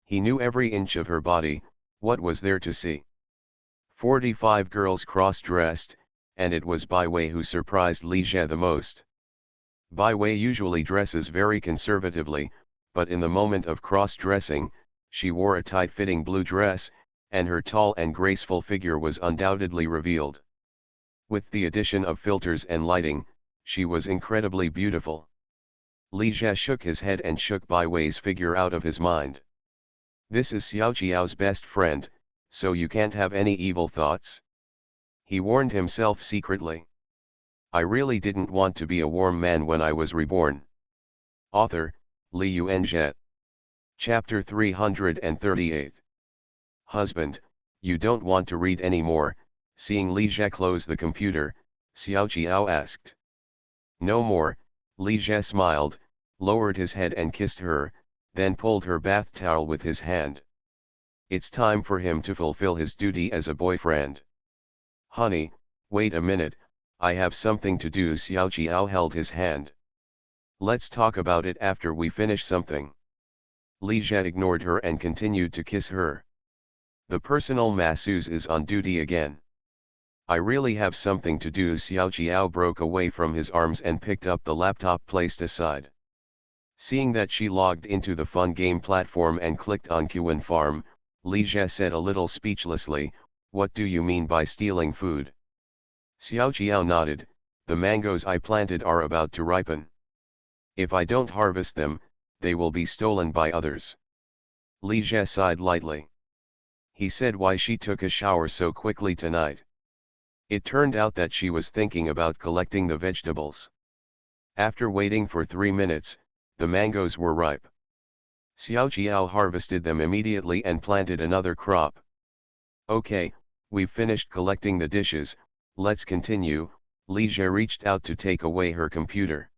He knew every inch of her body. What was there to see? 45 girls cross-dressed, and it was Bai Wei who surprised Li Jie the most. Bai Wei usually dresses very conservatively, but in the moment of cross-dressing, she wore a tight-fitting blue dress, and her tall and graceful figure was undoubtedly revealed. With the addition of filters and lighting, she was incredibly beautiful. Li Jie shook his head and shook Bai Wei's figure out of his mind. This is Xiao Jiao's best friend, so you can't have any evil thoughts. He warned himself secretly. I really didn't want to be a warm man when I was reborn. Author, Li Yuanzhe. Chapter 338. Husband, you don't want to read anymore. Seeing Li Jie close the computer, Xiao Jiao asked. No more. Li Jie smiled, lowered his head and kissed her, then pulled her bath towel with his hand. It's time for him to fulfill his duty as a boyfriend. Honey, wait a minute, I have something to do. Xiao Jiao held his hand. Let's talk about it after we finish something. Li Jie ignored her and continued to kiss her. The personal masseuse is on duty again. I really have something to do. Xiao Jiao broke away from his arms and picked up the laptop placed aside. Seeing that she logged into the fun game platform and clicked on Qin Farm, Li Jie said a little speechlessly, what do you mean by stealing food? Xiao Jiao nodded, the mangoes I planted are about to ripen. If I don't harvest them, they will be stolen by others. Li Jie sighed lightly. He said why she took a shower so quickly tonight. It turned out that she was thinking about collecting the vegetables. After waiting for 3 minutes, the mangoes were ripe. Xiao Jiao harvested them immediately and planted another crop. Okay, we've finished collecting the dishes, let's continue. Li Jie reached out to take away her computer.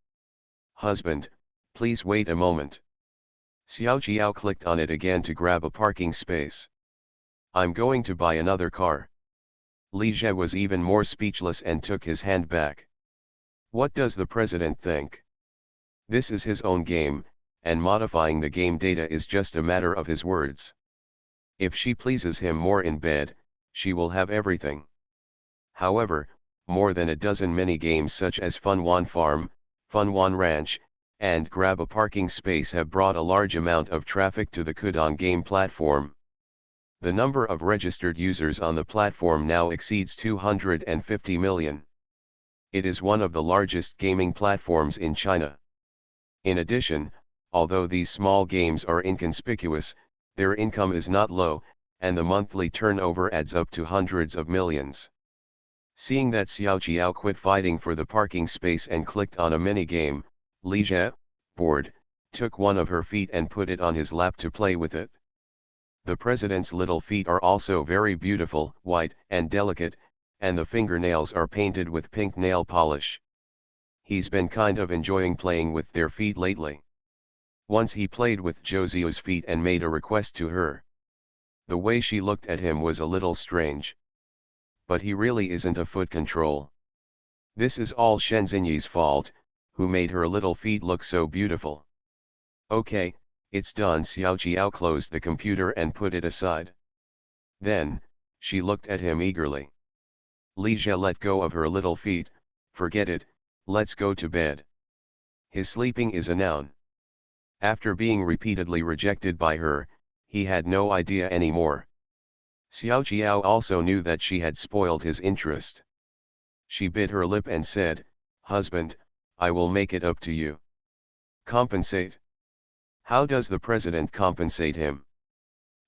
Husband, please wait a moment. Xiao Jiao clicked on it again to grab a parking space. I'm going to buy another car. Li Jie was even more speechless and took his hand back. What does the president think? This is his own game, and modifying the game data is just a matter of his words. If she pleases him more in bed, she will have everything. However, more than a dozen mini-games such as Fun Wan Farm, Fun Wan Ranch, and Grab a Parking Space have brought a large amount of traffic to the Kudong game platform. The number of registered users on the platform now exceeds 250 million. It is one of the largest gaming platforms in China. In addition, although these small games are inconspicuous, their income is not low, and the monthly turnover adds up to hundreds of millions. Seeing that Xiao Jiao quit fighting for the parking space and clicked on a mini-game, Li Jie, bored, took one of her feet and put it on his lap to play with it. The president's little feet are also very beautiful, white and delicate, and the fingernails are painted with pink nail polish. He's been kind of enjoying playing with their feet lately. Once he played with Josie's feet and made a request to her. The way she looked at him was a little strange. But he really isn't a foot control. This is all Shen Xinyi's fault, who made her little feet look so beautiful. Okay, it's done. Xiao Jiao closed the computer and put it aside. Then, she looked at him eagerly. Li Jie let go of her little feet. Forget it, let's go to bed. His sleeping is a noun. After being repeatedly rejected by her, he had no idea anymore. Xiao Jiao also knew that she had spoiled his interest. She bit her lip and said, "Husband, I will make it up to you." Compensate? How does the president compensate him?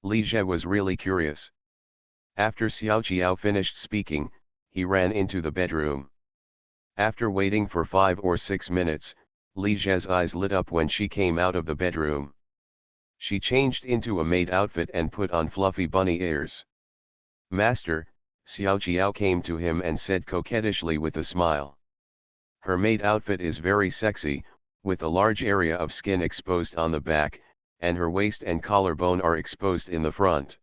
Li Jie was really curious. After Xiao Jiao finished speaking, he ran into the bedroom. After waiting for 5 or 6 minutes, Li Jie's eyes lit up when she came out of the bedroom. She changed into a maid outfit and put on fluffy bunny ears. "Master," Xiao Jiao came to him and said coquettishly with a smile. Her maid outfit is very sexy, with a large area of skin exposed on the back, and her waist and collarbone are exposed in the front.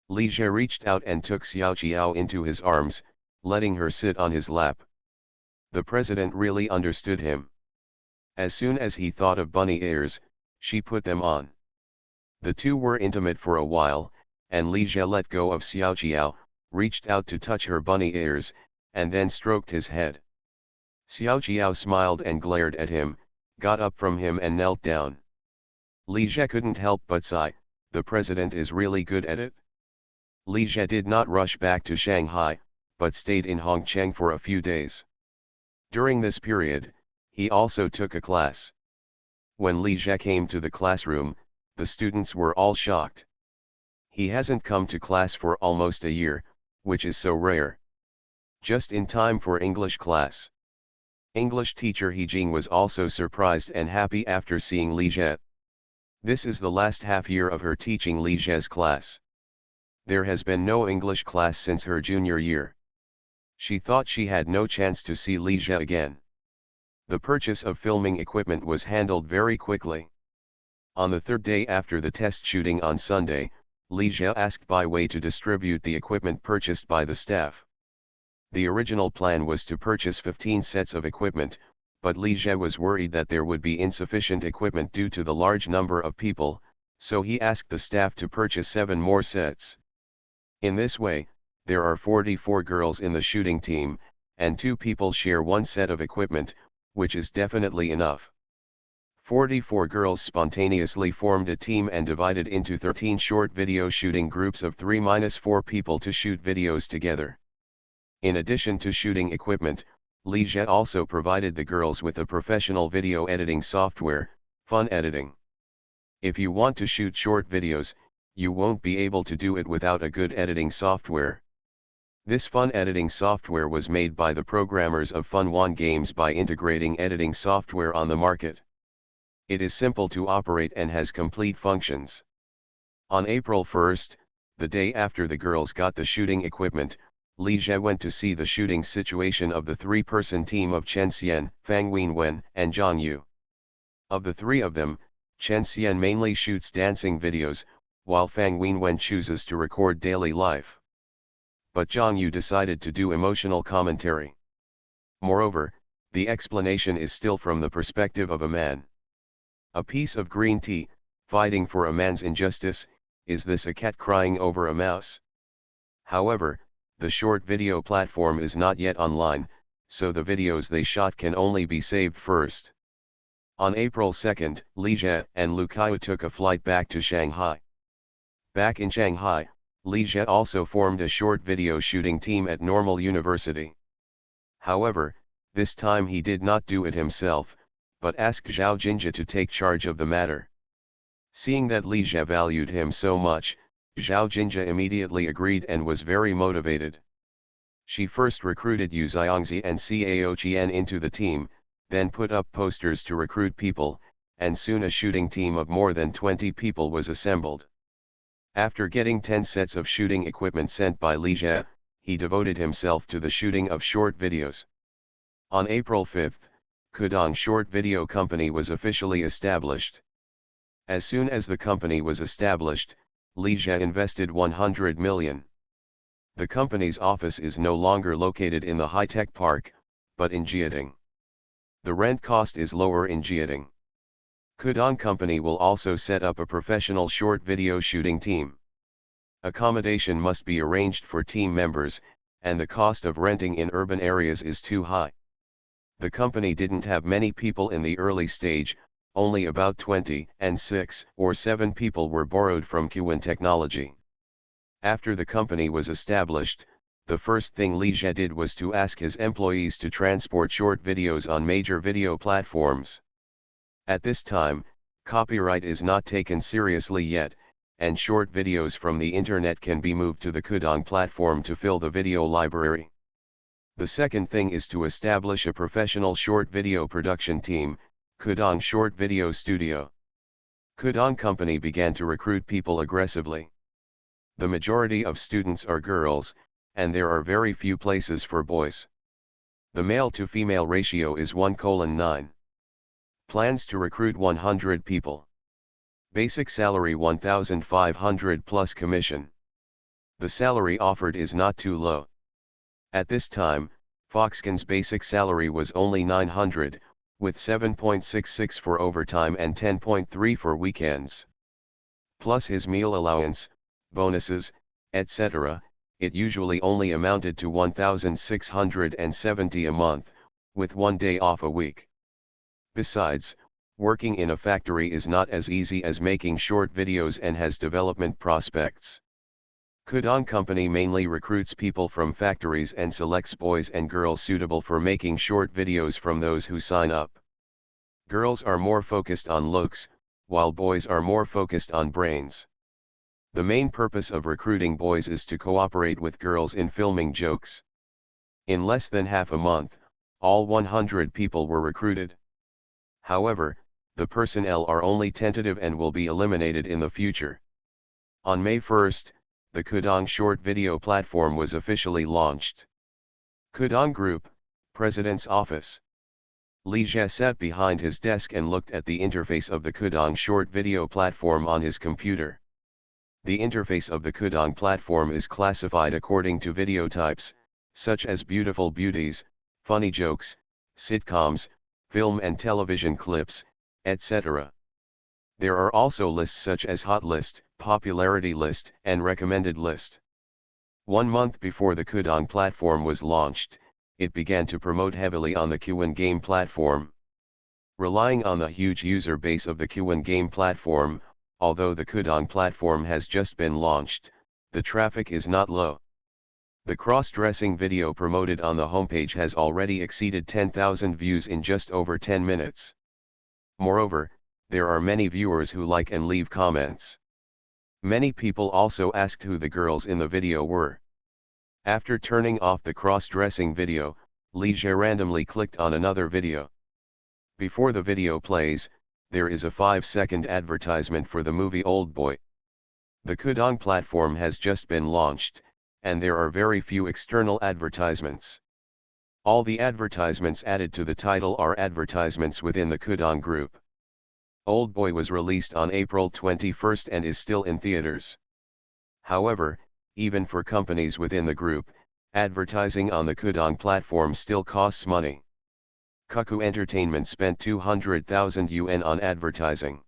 Li Jie reached out and took Xiao Jiao into his arms, letting her sit on his lap. The president really understood him. As soon as he thought of bunny ears, she put them on. The two were intimate for a while, and Li Jie let go of Xiao Jiao, reached out to touch her bunny ears, and then stroked his head. Xiao Jiao smiled and glared at him, got up from him and knelt down. Li Jie couldn't help but sigh, the president is really good at it. Li Jie did not rush back to Shanghai, but stayed in Hongcheng for a few days. During this period, he also took a class. When Li Jie came to the classroom, the students were all shocked. He hasn't come to class for almost a year, which is so rare. Just in time for English class. English teacher He Jing was also surprised and happy after seeing Li Jie. This is the last half year of her teaching Li Jie's class. There has been no English class since her junior year. She thought she had no chance to see Li Jie again. The purchase of filming equipment was handled very quickly. On the third day after the test shooting on Sunday, Li Jie asked Bai Wei to distribute the equipment purchased by the staff. The original plan was to purchase 15 sets of equipment, but Li Jie was worried that there would be insufficient equipment due to the large number of people, so he asked the staff to purchase 7 more sets. In this way, there are 44 girls in the shooting team, and 2 people share 1 set of equipment, which is definitely enough. 44 girls spontaneously formed a team and divided into 13 short video shooting groups of 3-4 people to shoot videos together. In addition to shooting equipment, Li Jie also provided the girls with a professional video editing software, Fun Editing. If you want to shoot short videos, you won't be able to do it without a good editing software. This fun editing software was made by the programmers of Fun One Games by integrating editing software on the market. It is simple to operate and has complete functions. On April 1st, the day after the girls got the shooting equipment, Li Jie went to see the shooting situation of the 3-person team of Chen Xian, Fang Wenwen, and Zhang Yu. Of the 3 of them, Chen Xian mainly shoots dancing videos, while Fang Wenwen chooses to record daily life. But Zhang Yu decided to do emotional commentary. Moreover, the explanation is still from the perspective of a man. A piece of green tea, fighting for a man's injustice, is this a cat crying over a mouse? However, the short video platform is not yet online, so the videos they shot can only be saved first. On April 2nd, Li Jie and Lu Kaiyu took a flight back to Shanghai. Back in Shanghai, Li Jie also formed a short video shooting team at Normal University. However, this time he did not do it himself, but asked Zhao Jinjia to take charge of the matter. Seeing that Li Jie valued him so much, Zhao Jinjia immediately agreed and was very motivated. She first recruited Yu Xiangzi and Cao Qian into the team, then put up posters to recruit people, and soon a shooting team of more than 20 people was assembled. After getting 10 sets of shooting equipment sent by Li Jie, he devoted himself to the shooting of short videos. On April 5th, Kudong Short Video Company was officially established. As soon as the company was established, Li Jie invested 100 million. The company's office is no longer located in the high-tech park, but in Jiading. The rent cost is lower in Jiading. Kudong Company will also set up a professional short video shooting team. Accommodation must be arranged for team members, and the cost of renting in urban areas is too high. The company didn't have many people in the early stage, only about 20, and 6 or 7 people were borrowed from Qwen Technology. After the company was established, the first thing Li Jie did was to ask his employees to transport short videos on major video platforms. At this time, copyright is not taken seriously yet, and short videos from the internet can be moved to the Kudong platform to fill the video library. The second thing is to establish a professional short video production team, Kudong Short Video Studio. Kudong Company began to recruit people aggressively. The majority of students are girls, and there are very few places for boys. The male-to-female ratio is 1:9. Plans to recruit 100 people. Basic salary 1,500 plus commission. The salary offered is not too low. At this time, Foxconn's basic salary was only 900, with 7.66 for overtime and 10.3 for weekends. Plus his meal allowance, bonuses, etc., it usually only amounted to 1,670 a month, with 1 day off a week. Besides, working in a factory is not as easy as making short videos and has development prospects. Kudong Company mainly recruits people from factories and selects boys and girls suitable for making short videos from those who sign up. Girls are more focused on looks, while boys are more focused on brains. The main purpose of recruiting boys is to cooperate with girls in filming jokes. In less than half a month, all 100 people were recruited. However, the personnel are only tentative and will be eliminated in the future. On May 1st, the Kudong short video platform was officially launched. Kudong Group, President's Office. Li Jie sat behind his desk and looked at the interface of the Kudong short video platform on his computer. The interface of the Kudong platform is classified according to video types, such as beautiful beauties, funny jokes, sitcoms, film and television clips, etc. There are also lists such as Hot List, Popularity List, and Recommended List. 1 month before the Kudong platform was launched, it began to promote heavily on the Qwen game platform. Relying on the huge user base of the Qwen game platform, although the Kudong platform has just been launched, the traffic is not low. The cross-dressing video promoted on the homepage has already exceeded 10,000 views in just over 10 minutes. Moreover, there are many viewers who like and leave comments. Many people also asked who the girls in the video were. After turning off the cross-dressing video, Li Jie randomly clicked on another video. Before the video plays, there is a 5-second advertisement for the movie Old Boy. The Kudong platform has just been launched, and there are very few external advertisements. All the advertisements added to the title are advertisements within the Kudong Group. Old Boy was released on April 21 and is still in theaters. However, even for companies within the group, advertising on the Kudong platform still costs money. Cuckoo Entertainment spent 200,000 yuan on advertising.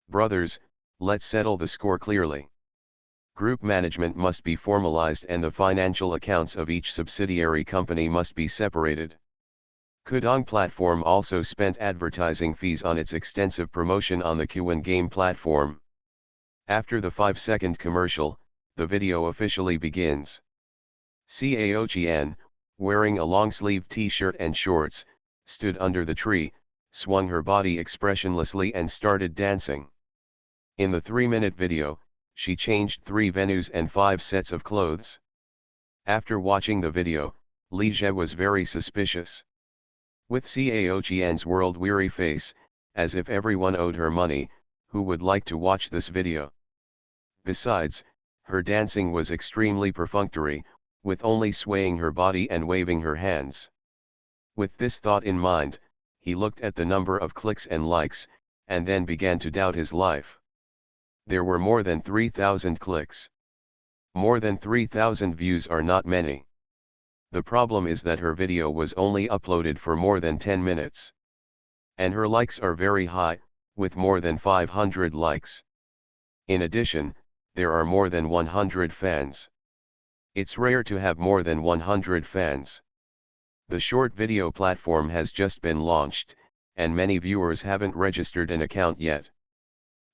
Brothers, let's settle the score clearly. Group management must be formalized and the financial accounts of each subsidiary company must be separated. Kudong platform also spent advertising fees on its extensive promotion on the Qwen game platform. After the 5-second commercial, the video officially begins. Cao Qian, wearing a long-sleeved t-shirt and shorts, stood under the tree, swung her body expressionlessly and started dancing. In the 3-minute video, she changed 3 venues and 5 sets of clothes. After watching the video, Li Jie was very suspicious. With Cao Qian's world-weary face, as if everyone owed her money, who would like to watch this video? Besides, her dancing was extremely perfunctory, with only swaying her body and waving her hands. With this thought in mind, he looked at the number of clicks and likes, and then began to doubt his life. There were more than 3,000 clicks. More than 3,000 views are not many. The problem is that her video was only uploaded for more than 10 minutes. And her likes are very high, with more than 500 likes. In addition, there are more than 100 fans. It's rare to have more than 100 fans. The short video platform has just been launched, and many viewers haven't registered an account yet.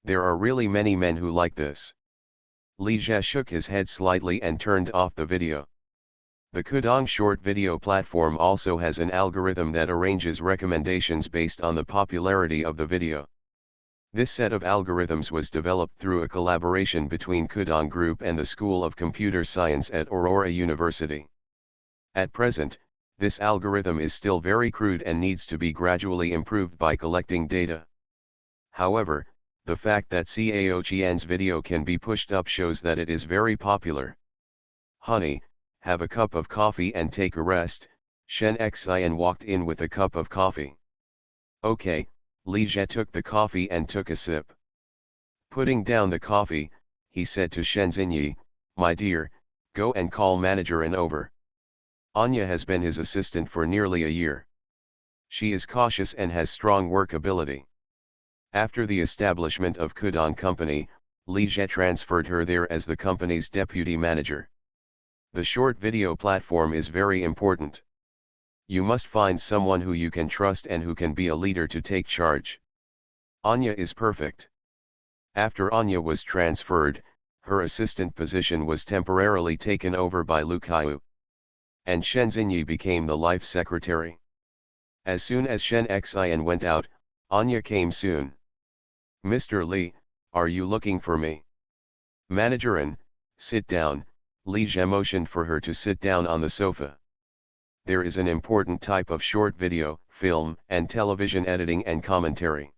There are really many men who like this. Li Jie shook his head slightly and turned off the video. The Kudong short video platform also has an algorithm that arranges recommendations based on the popularity of the video. This set of algorithms was developed through a collaboration between Kudong Group and the School of Computer Science at Aurora University. At present, this algorithm is still very crude and needs to be gradually improved by collecting data. However, the fact that Cao Qian's video can be pushed up shows that it is very popular. Honey, have a cup of coffee and take a rest, Shen Xian walked in with a cup of coffee. Okay, Li Jie took the coffee and took a sip. Putting down the coffee, he said to Shen Xinyi, my dear, go and call manager and over. Anya has been his assistant for nearly a year. She is cautious and has strong work ability. After the establishment of Kudong Company, Li Jie transferred her there as the company's deputy manager. The short video platform is very important. You must find someone who you can trust and who can be a leader to take charge. Anya is perfect. After Anya was transferred, her assistant position was temporarily taken over by Lu Kaiyu. And Shen Xinyi became the life secretary. As soon as Shen Xian went out, Anya came soon. Mr. Li, are you looking for me? Manager, sit down, Li Jie motioned for her to sit down on the sofa. There is an important type of short video, film and television editing and commentary.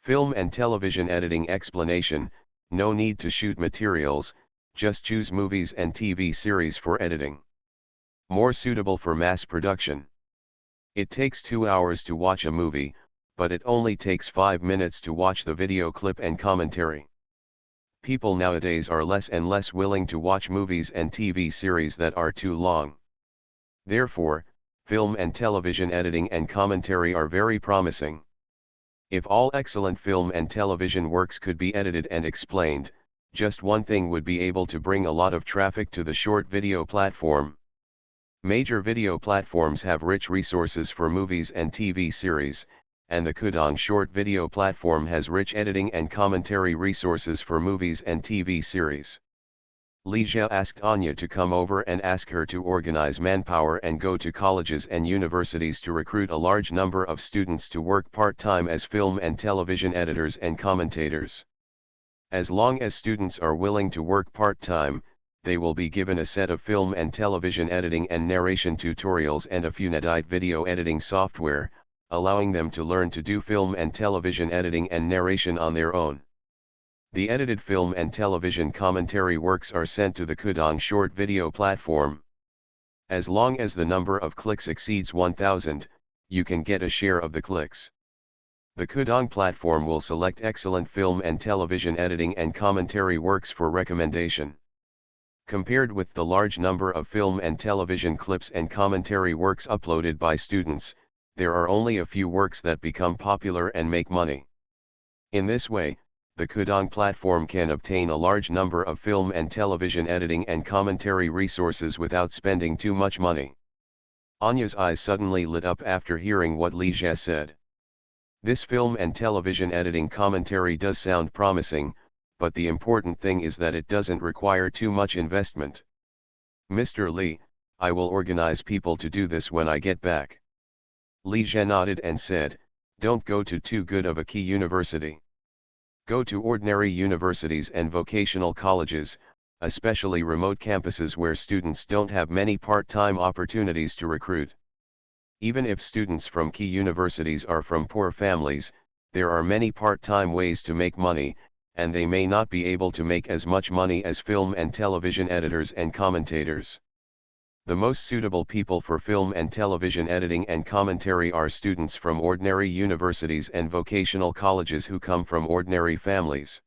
Film and television editing explanation, no need to shoot materials, just choose movies and TV series for editing. More suitable for mass production. It takes 2 hours to watch a movie, but it only takes 5 minutes to watch the video clip and commentary. People nowadays are less and less willing to watch movies and TV series that are too long. Therefore, film and television editing and commentary are very promising. If all excellent film and television works could be edited and explained, just one thing would be able to bring a lot of traffic to the short video platform. Major video platforms have rich resources for movies and TV series, and the Kudong short video platform has rich editing and commentary resources for movies and TV series. Li Jie asked Anya to come over and ask her to organize manpower and go to colleges and universities to recruit a large number of students to work part-time as film and television editors and commentators. As long as students are willing to work part-time, they will be given a set of film and television editing and narration tutorials and a Funedite video editing software, allowing them to learn to do film and television editing and narration on their own. The edited film and television commentary works are sent to the Kudong short video platform. As long as the number of clicks exceeds 1,000, you can get a share of the clicks. The Kudong platform will select excellent film and television editing and commentary works for recommendation. Compared with the large number of film and television clips and commentary works uploaded by students, there are only a few works that become popular and make money. In this way, the Kudong platform can obtain a large number of film and television editing and commentary resources without spending too much money. Anya's eyes suddenly lit up after hearing what Li Jie said. This film and television editing commentary does sound promising, but the important thing is that it doesn't require too much investment. Mr. Li, I will organize people to do this when I get back. Li Jie nodded and said, don't go to too good of a key university. Go to ordinary universities and vocational colleges, especially remote campuses where students don't have many part-time opportunities to recruit. Even if students from key universities are from poor families, there are many part-time ways to make money, and they may not be able to make as much money as film and television editors and commentators. The most suitable people for film and television editing and commentary are students from ordinary universities and vocational colleges who come from ordinary families.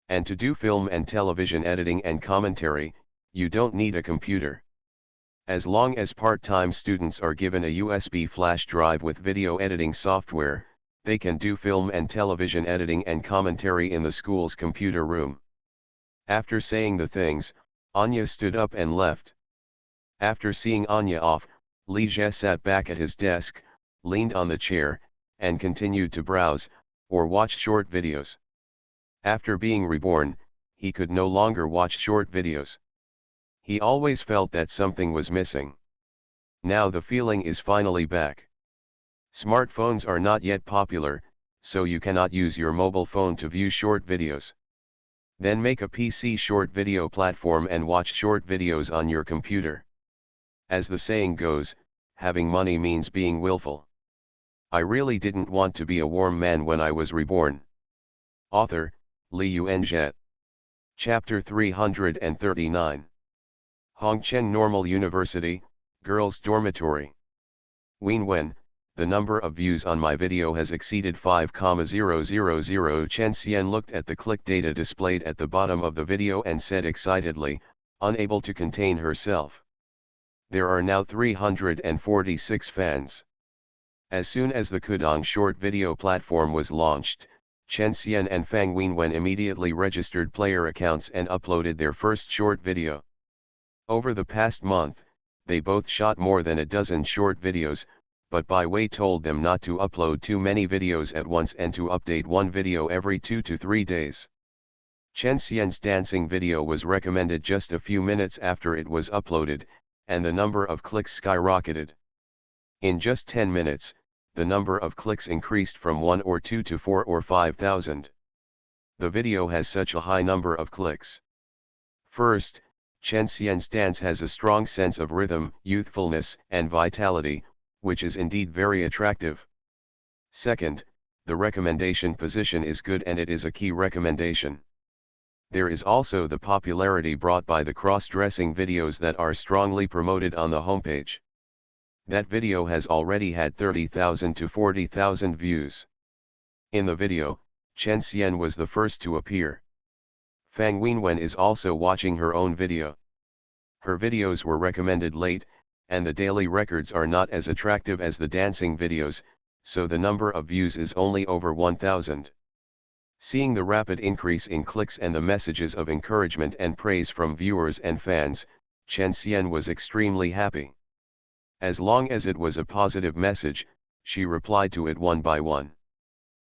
And to do film and television editing and commentary, you don't need a computer. As long as part-time students are given a USB flash drive with video editing software, they can do film and television editing and commentary in the school's computer room. After saying the things, Anya stood up and left. After seeing Anya off, Li Jie sat back at his desk, leaned on the chair, and continued to browse, or watch short videos. After being reborn, he could no longer watch short videos. He always felt that something was missing. Now the feeling is finally back. Smartphones are not yet popular, so you cannot use your mobile phone to view short videos. Then make a PC short video platform and watch short videos on your computer. As the saying goes, having money means being willful. I really didn't want to be a warm man when I was reborn. Author, Li Yuanzhe. Chapter 339. Hongcheng Normal University, Girls' Dormitory. Wen, the number of views on my video has exceeded 5,000. Chen Xian looked at the click data displayed at the bottom of the video and said excitedly, unable to contain herself. There are now 346 fans. As soon as the Kudong short video platform was launched, Chen Xian and Fang Wenwen immediately registered player accounts and uploaded their first short video. Over the past month, they both shot more than a dozen short videos, but Bai Wei told them not to upload too many videos at once and to update one video every 2 to 3 days. Chen Xian's dancing video was recommended just a few minutes after it was uploaded, and the number of clicks skyrocketed. In just 10 minutes, the number of clicks increased from 1 or 2 to 4 or 5,000. The video has such a high number of clicks. First, Chen Xian's dance has a strong sense of rhythm, youthfulness, and vitality, which is indeed very attractive. Second, the recommendation position is good and it is a key recommendation. There is also the popularity brought by the cross-dressing videos that are strongly promoted on the homepage. That video has already had 30,000 to 40,000 views. In the video, Chen Xian was the first to appear. Fang Wenwen is also watching her own video. Her videos were recommended late, and the daily records are not as attractive as the dancing videos, so the number of views is only over 1,000. Seeing the rapid increase in clicks and the messages of encouragement and praise from viewers and fans, Chen Xian was extremely happy. As long as it was a positive message, she replied to it one by one.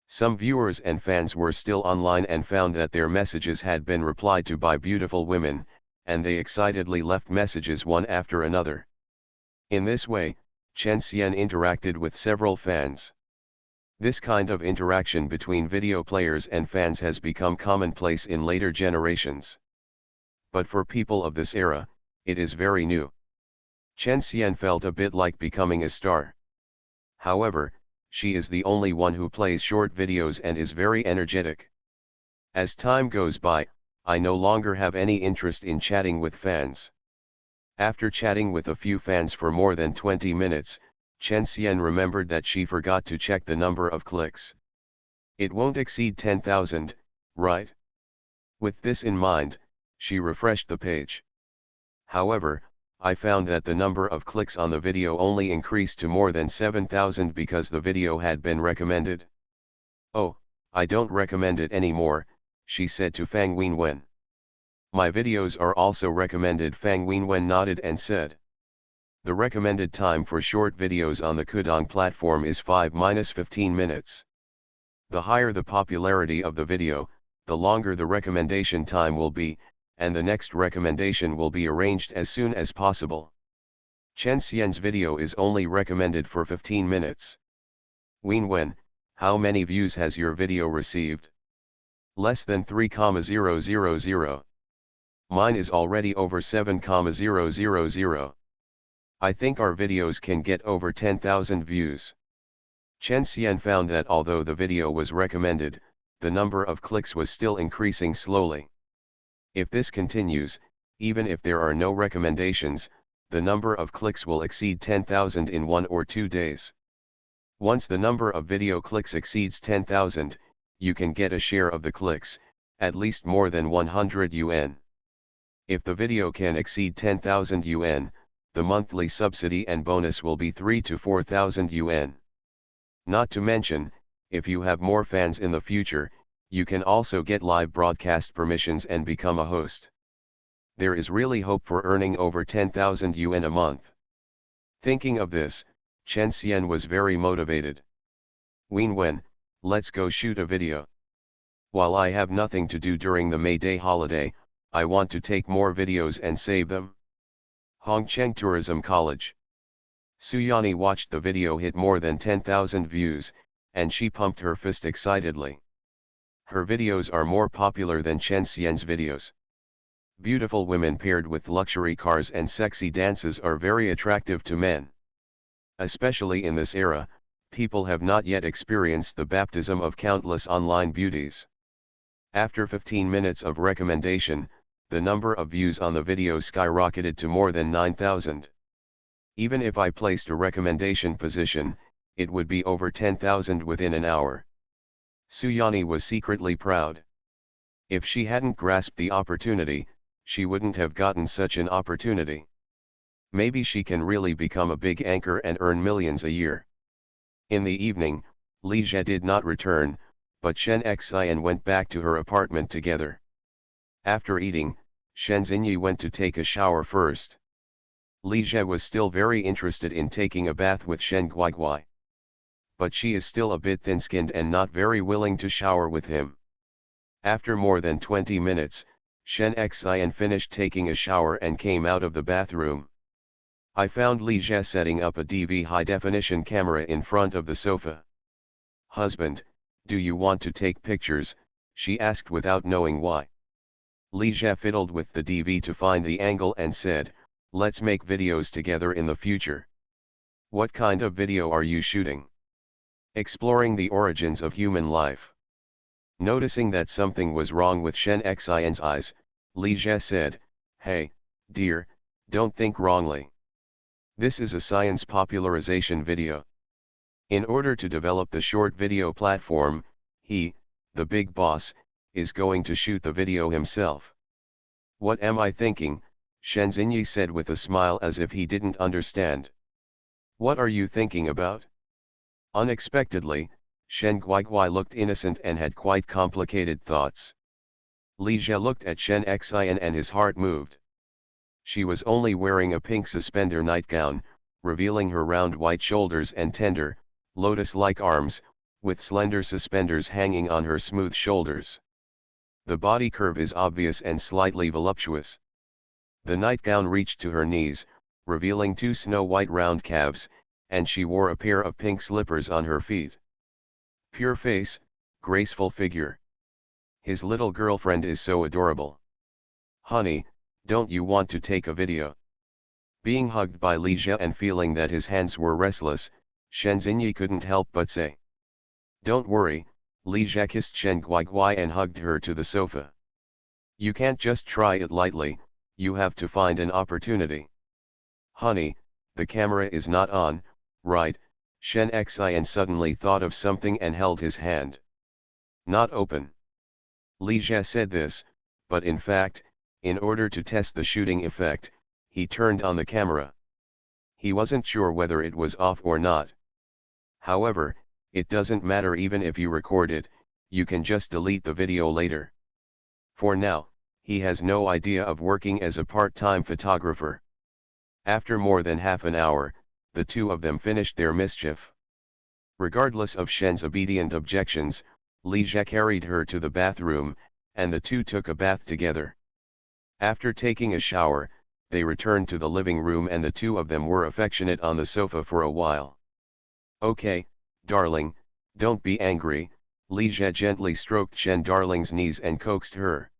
Some viewers and fans were still online and found that their messages had been replied to by beautiful women, and they excitedly left messages one after another. In this way, Chen Xian interacted with several fans. This kind of interaction between video players and fans has become commonplace in later generations. But for people of this era, it is very new. Chen Xian felt a bit like becoming a star. However, she is the only one who plays short videos and is very energetic. As time goes by, I no longer have any interest in chatting with fans. After chatting with a few fans for more than 20 minutes, Chen Xian remembered that she forgot to check the number of clicks. It won't exceed 10,000, right? With this in mind, she refreshed the page. However, I found that the number of clicks on the video only increased to more than 7,000 because the video had been recommended. Oh, I don't recommend it anymore, she said to Fang Wenwen. My videos are also recommended. Fang Wenwen nodded and said. The recommended time for short videos on the Kudong platform is 5–15 minutes. The higher the popularity of the video, the longer the recommendation time will be, and the next recommendation will be arranged as soon as possible. Chen Xian's video is only recommended for 15 minutes. Wenwen, how many views has your video received? Less than 3,000. Mine is already over 7,000. I think our videos can get over 10,000 views. Chen Xian found that although the video was recommended, the number of clicks was still increasing slowly. If this continues, even if there are no recommendations, the number of clicks will exceed 10,000 in 1 or 2 days. Once the number of video clicks exceeds 10,000, you can get a share of the clicks, at least more than 100 yuan. If the video can exceed 10,000 yuan, the monthly subsidy and bonus will be 3 to 4,000 yuan. Not to mention, if you have more fans in the future, you can also get live broadcast permissions and become a host. There is really hope for earning over 10,000 yuan a month. Thinking of this, Chen Xian was very motivated. Wen, let's go shoot a video. While I have nothing to do during the May Day holiday, I want to take more videos and save them. Hongcheng Tourism College. Suyani watched the video hit more than 10,000 views, and she pumped her fist excitedly. Her videos are more popular than Chen Xian's videos. Beautiful women paired with luxury cars and sexy dances are very attractive to men. Especially in this era, people have not yet experienced the baptism of countless online beauties. After 15 minutes of recommendation, the number of views on the video skyrocketed to more than 9,000. Even if I placed a recommendation position, it would be over 10,000 within an hour. Suyani was secretly proud. If she hadn't grasped the opportunity, she wouldn't have gotten such an opportunity. Maybe she can really become a big anchor and earn millions a year. In the evening, Li Jie did not return, but Shen Xian went back to her apartment together. After eating, Shen Xinyi went to take a shower first. Li Jie was still very interested in taking a bath with Shen Guiguai. But she is still a bit thin-skinned and not very willing to shower with him. After more than 20 minutes, Shen Xian finished taking a shower and came out of the bathroom. I found Li Jie setting up a DV high-definition camera in front of the sofa. "Husband, do you want to take pictures?" she asked without knowing why. Li Jie fiddled with the DV to find the angle and said, "Let's make videos together in the future." "What kind of video are you shooting?" "Exploring the origins of human life." Noticing that something was wrong with Shen Xian's eyes, Li Jie said, "Hey, dear, don't think wrongly. This is a science popularization video. In order to develop the short video platform, he, the big boss, is going to shoot the video himself." "What am I thinking?" Shen Xinyi said with a smile as if he didn't understand. "What are you thinking about?" Unexpectedly, Shen Guiguai looked innocent and had quite complicated thoughts. Li Jie looked at Shen Xian and his heart moved. She was only wearing a pink suspender nightgown, revealing her round white shoulders and tender, lotus-like arms, with slender suspenders hanging on her smooth shoulders. The body curve is obvious and slightly voluptuous. The nightgown reached to her knees, revealing two snow-white round calves, and she wore a pair of pink slippers on her feet. Pure face, graceful figure. His little girlfriend is so adorable. "Honey, don't you want to take a video?" Being hugged by Li Jie and feeling that his hands were restless, Shen Xinyi couldn't help but say. "Don't worry." Li Jie kissed Shen Guiguai and hugged her to the sofa. "You can't just try it lightly, you have to find an opportunity." "Honey, the camera is not on, right?" Shen Xian suddenly thought of something and held his hand. "Not open." Li Jie said this, but in fact, in order to test the shooting effect, he turned on the camera. He wasn't sure whether it was off or not. However, it doesn't matter even if you record it, you can just delete the video later. For now, he has no idea of working as a part-time photographer. After more than half an hour, the two of them finished their mischief. Regardless of Shen's obedient objections, Li Jie carried her to the bathroom, and the two took a bath together. After taking a shower, they returned to the living room and the two of them were affectionate on the sofa for a while. "Okay, darling, don't be angry." Li Jie gently stroked Shen Darling's knees and coaxed her.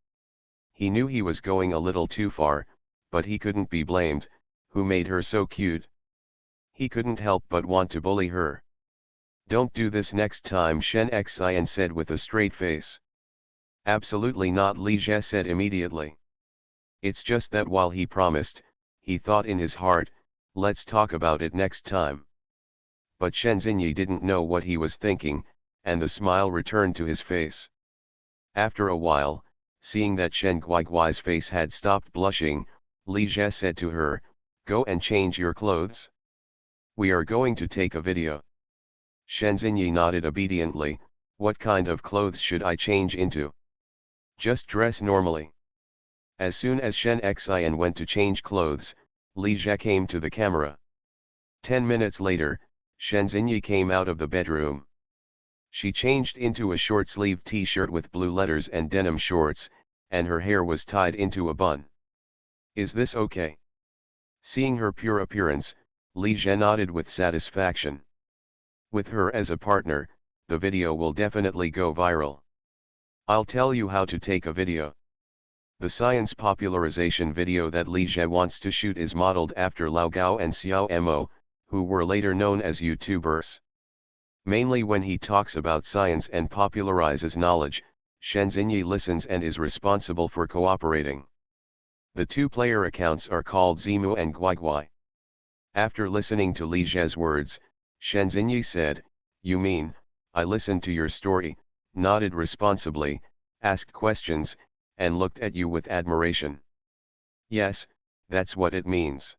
He knew he was going a little too far, but he couldn't be blamed, who made her so cute. He couldn't help but want to bully her. "Don't do this next time," Shen Xian said with a straight face. "Absolutely not," Li Jie said immediately. It's just that while he promised, he thought in his heart, "Let's talk about it next time." But Shen Xinyi didn't know what he was thinking, and the smile returned to his face. After a while, seeing that Shen Guiguai's face had stopped blushing, Li Jie said to her, Go and change your clothes. We are going to take a video. Shen Xinyi nodded obediently. What kind of clothes should I change into? Just dress normally. As soon as Shen Xian went to change clothes, Li Jie came to the camera. 10 minutes later, Shen Xinyi came out of the bedroom. She changed into a short-sleeved t-shirt with blue letters and denim shorts, and her hair was tied into a bun. Is this okay? Seeing her pure appearance, Li Jie nodded with satisfaction. With her as a partner, the video will definitely go viral. I'll tell you how to take a video. The science popularization video that Li Jie wants to shoot is modeled after Lao Gao and Xiao Mo, who were later known as YouTubers. Mainly when he talks about science and popularizes knowledge, Shen Xinyi listens and is responsible for cooperating. The two player accounts are called Zimu and Guiguai. After listening to Li Jie's words, Shen Xinyi said, "You mean, I listened to your story, nodded responsibly, asked questions, and looked at you with admiration." Yes, that's what it means.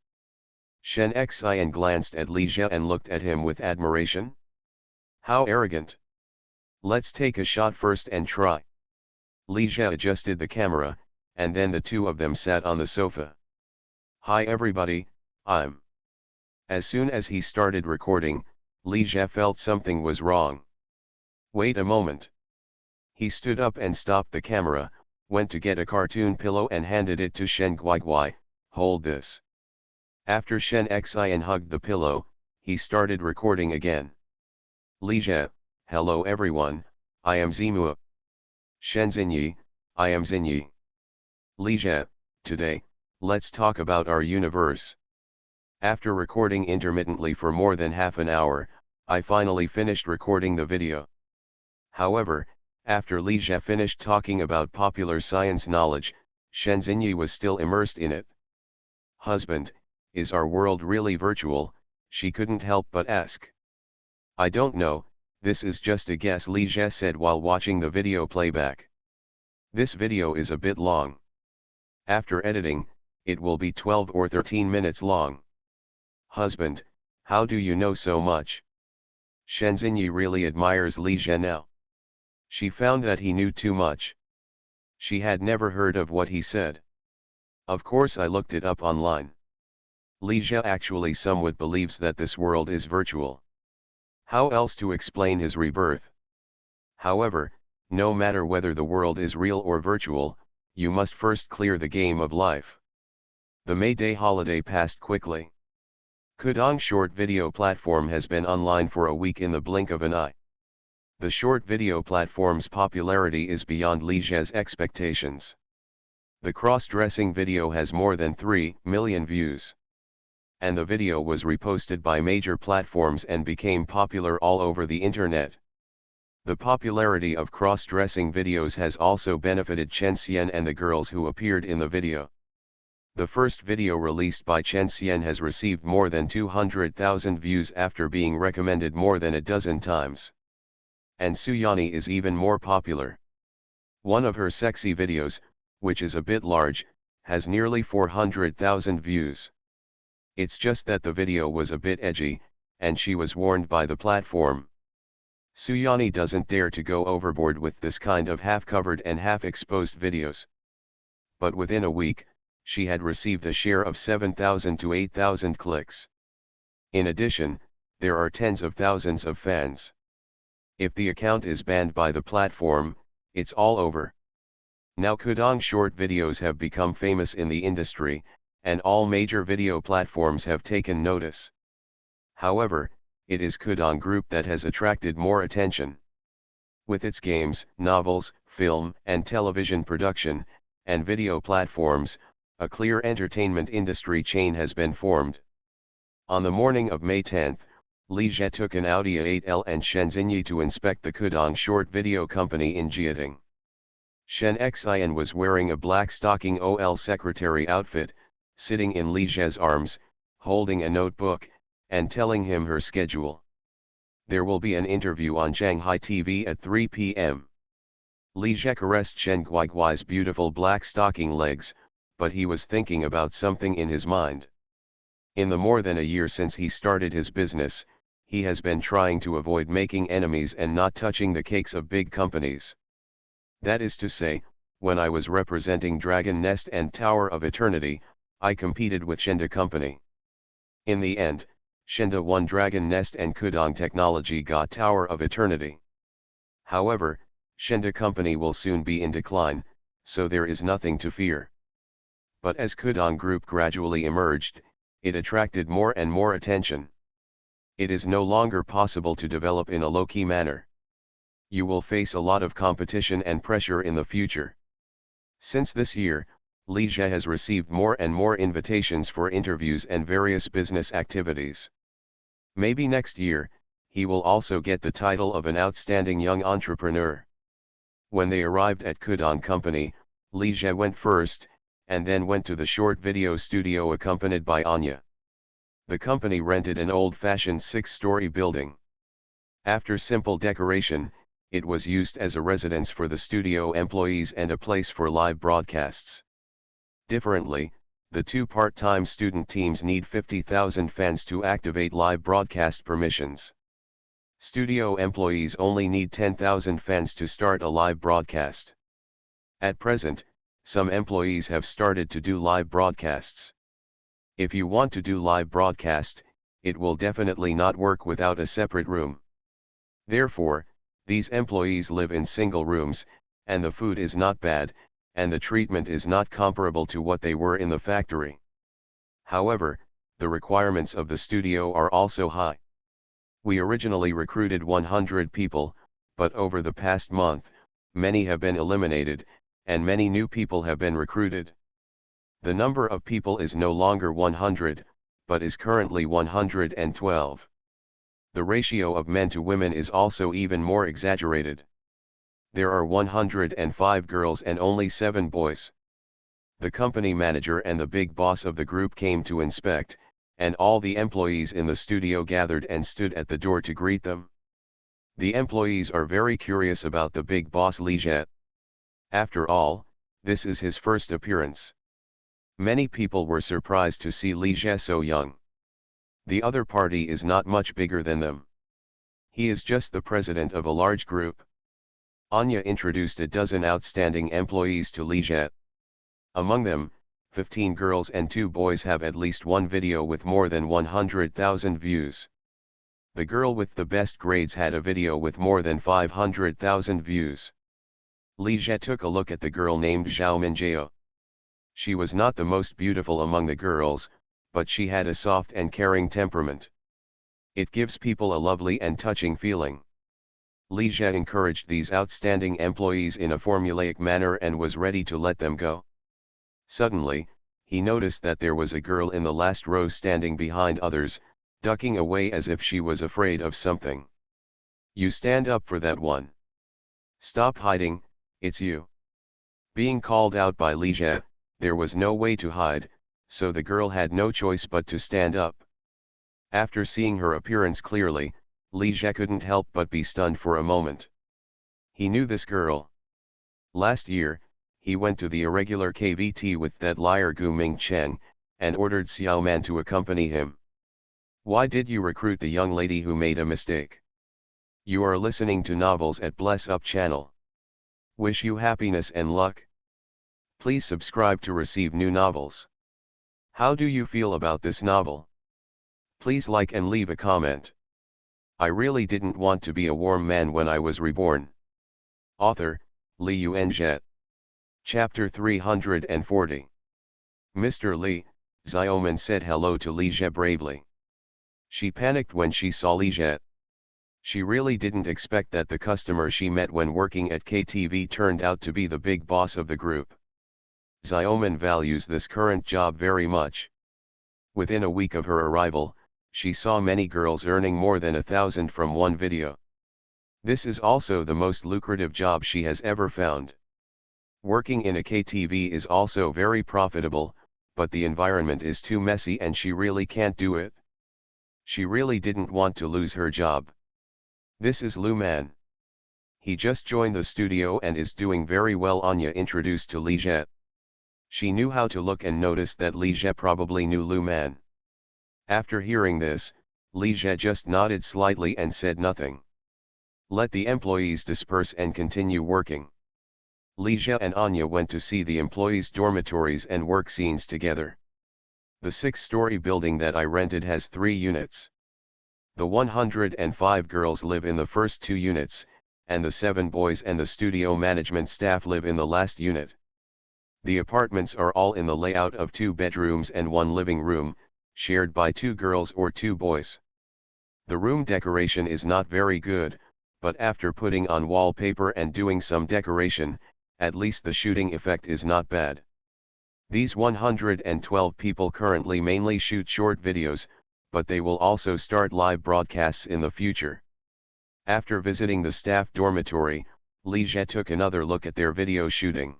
Shen Xian glanced at Li Jie and looked at him with admiration. How arrogant. Let's take a shot first and try. Li Jie adjusted the camera, and then the two of them sat on the sofa. Hi everybody, I'm. As soon as he started recording, Li Jie felt something was wrong. Wait a moment. He stood up and stopped the camera, went to get a cartoon pillow and handed it to Shen Guiguai. Hold this. After Shen Xian hugged the pillow, he started recording again. Li Jie, hello everyone, I am Zimu. Shen Xinyi, I am Xinyi. Li Jie, today, let's talk about our universe. After recording intermittently for more than half an hour, I finally finished recording the video. However, after Li Jie finished talking about popular science knowledge, Shen Xinyi was still immersed in it. Husband, is our world really virtual? She couldn't help but ask. I don't know, this is just a guess, Li Jie said while watching the video playback. This video is a bit long. After editing, it will be 12 or 13 minutes long. Husband, how do you know so much? Shen Xinyi really admires Li Jie now. She found that he knew too much. She had never heard of what he said. Of course I looked it up online. Li Jie actually somewhat believes that this world is virtual. How else to explain his rebirth? However, no matter whether the world is real or virtual, you must first clear the game of life. The May Day holiday passed quickly. Kudong short video platform has been online for a week in the blink of an eye. The short video platform's popularity is beyond Li Jie's expectations. The cross-dressing video has more than 3 million views. And the video was reposted by major platforms and became popular all over the internet. The popularity of cross-dressing videos has also benefited Chen Xian and the girls who appeared in the video. The first video released by Chen Xian has received more than 200,000 views after being recommended more than a dozen times. And Suyani is even more popular. One of her sexy videos, which is a bit large, has nearly 400,000 views. It's just that the video was a bit edgy, and she was warned by the platform. Suyani doesn't dare to go overboard with this kind of half-covered and half-exposed videos. But within a week, she had received a share of 7,000 to 8,000 clicks. In addition, there are tens of thousands of fans. If the account is banned by the platform, it's all over. Now Kudong short videos have become famous in the industry, and all major video platforms have taken notice. However, it is Kudong Group that has attracted more attention. With its games, novels, film and television production, and video platforms, a clear entertainment industry chain has been formed. On the morning of May 10, Li Jie took an Audi A8L and Shen Xinyi to inspect the Kudong short video company in Jiating. Shen Xian was wearing a black stocking OL secretary outfit, sitting in Li Jie's arms, holding a notebook, and telling him her schedule. There will be an interview on Shanghai TV at 3 p.m. Li Jie caressed Shen Guiguai's beautiful black stocking legs, but he was thinking about something in his mind. In the more than a year since he started his business, he has been trying to avoid making enemies and not touching the cakes of big companies. That is to say, when I was representing Dragon Nest and Tower of Eternity, I competed with Shenda Company. In the end, Shenda won Dragon Nest and Kudong Technology got Tower of Eternity. However, Shenda Company will soon be in decline, so there is nothing to fear. But as Kudong Group gradually emerged, it attracted more and more attention. It is no longer possible to develop in a low-key manner. You will face a lot of competition and pressure in the future. Since this year, Li Jie has received more and more invitations for interviews and various business activities. Maybe next year, he will also get the title of an outstanding young entrepreneur. When they arrived at Kudong Company, Li Jie went first, and then went to the short video studio accompanied by Anya. The company rented an old-fashioned 6-story building. After simple decoration, it was used as a residence for the studio employees and a place for live broadcasts. Differently, the two part-time student teams need 50,000 fans to activate live broadcast permissions. Studio employees only need 10,000 fans to start a live broadcast. At present, some employees have started to do live broadcasts. If you want to do live broadcast, it will definitely not work without a separate room. Therefore, these employees live in single rooms, and the food is not bad, and the treatment is not comparable to what they were in the factory. However, the requirements of the studio are also high. We originally recruited 100 people, but over the past month, many have been eliminated, and many new people have been recruited. The number of people is no longer 100, but is currently 112. The ratio of men to women is also even more exaggerated. There are 105 girls and only 7 boys. The company manager and the big boss of the group came to inspect, and all the employees in the studio gathered and stood at the door to greet them. The employees are very curious about the big boss Li Jie. After all, this is his first appearance. Many people were surprised to see Li Jie so young. The other party is not much bigger than them. He is just the president of a large group. Anya introduced a dozen outstanding employees to Li Jie. Among them, 15 girls and 2 boys have at least one video with more than 100,000 views. The girl with the best grades had a video with more than 500,000 views. Li Jie took a look at the girl named Zhao Minjiao. She was not the most beautiful among the girls, but she had a soft and caring temperament. It gives people a lovely and touching feeling. Li Jie encouraged these outstanding employees in a formulaic manner and was ready to let them go. Suddenly, he noticed that there was a girl in the last row standing behind others, ducking away as if she was afraid of something. "You stand up for that one. Stop hiding, it's you." Being called out by Li Jie, there was no way to hide, so the girl had no choice but to stand up. After seeing her appearance clearly, Li Jie couldn't help but be stunned for a moment. He knew this girl. Last year, he went to the irregular KVT with that liar Gu Ming Cheng, and ordered Xiao Man to accompany him. Why did you recruit the young lady who made a mistake? You are listening to novels at Bless Up channel. Wish you happiness and luck. Please subscribe to receive new novels. How do you feel about this novel? Please like and leave a comment. I really didn't want to be a warm man when I was reborn. Author, Li Yuanjie. Chapter 340. Mr. Li, Xiaoman said hello to Li Jie bravely. She panicked when she saw Li Jie. She really didn't expect that the customer she met when working at KTV turned out to be the big boss of the group. Xiaoman values this current job very much. Within a week of her arrival, she saw many girls earning more than 1,000 from one video. This is also the most lucrative job she has ever found. Working in a KTV is also very profitable, but the environment is too messy and she really can't do it. She really didn't want to lose her job. This is Lu Man. He just joined the studio and is doing very well. Anya introduced to Li Jie. She knew how to look and noticed that Li Jie probably knew Lu Man. After hearing this, Li Jie just nodded slightly and said nothing. Let the employees disperse and continue working. Li Jie and Anya went to see the employees' dormitories and work scenes together. The 6-story building that I rented has 3 units. The 105 girls live in the first 2 units, and the 7 boys and the studio management staff live in the last unit. The apartments are all in the layout of 2 bedrooms and 1 living room, shared by 2 girls or 2 boys. The room decoration is not very good, but after putting on wallpaper and doing some decoration, at least the shooting effect is not bad. These 112 people currently mainly shoot short videos, but they will also start live broadcasts in the future. After visiting the staff dormitory, Li Jie took another look at their video shooting.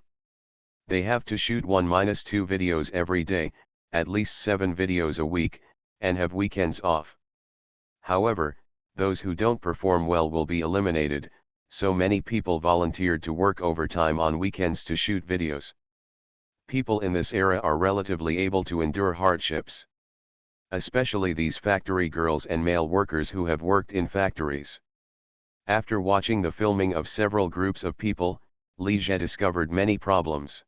They have to shoot 1-2 videos every day, at least 7 videos a week, and have weekends off. However, those who don't perform well will be eliminated, so many people volunteered to work overtime on weekends to shoot videos. People in this era are relatively able to endure hardships. Especially these factory girls and male workers who have worked in factories. After watching the filming of several groups of people, Li Jie discovered many problems.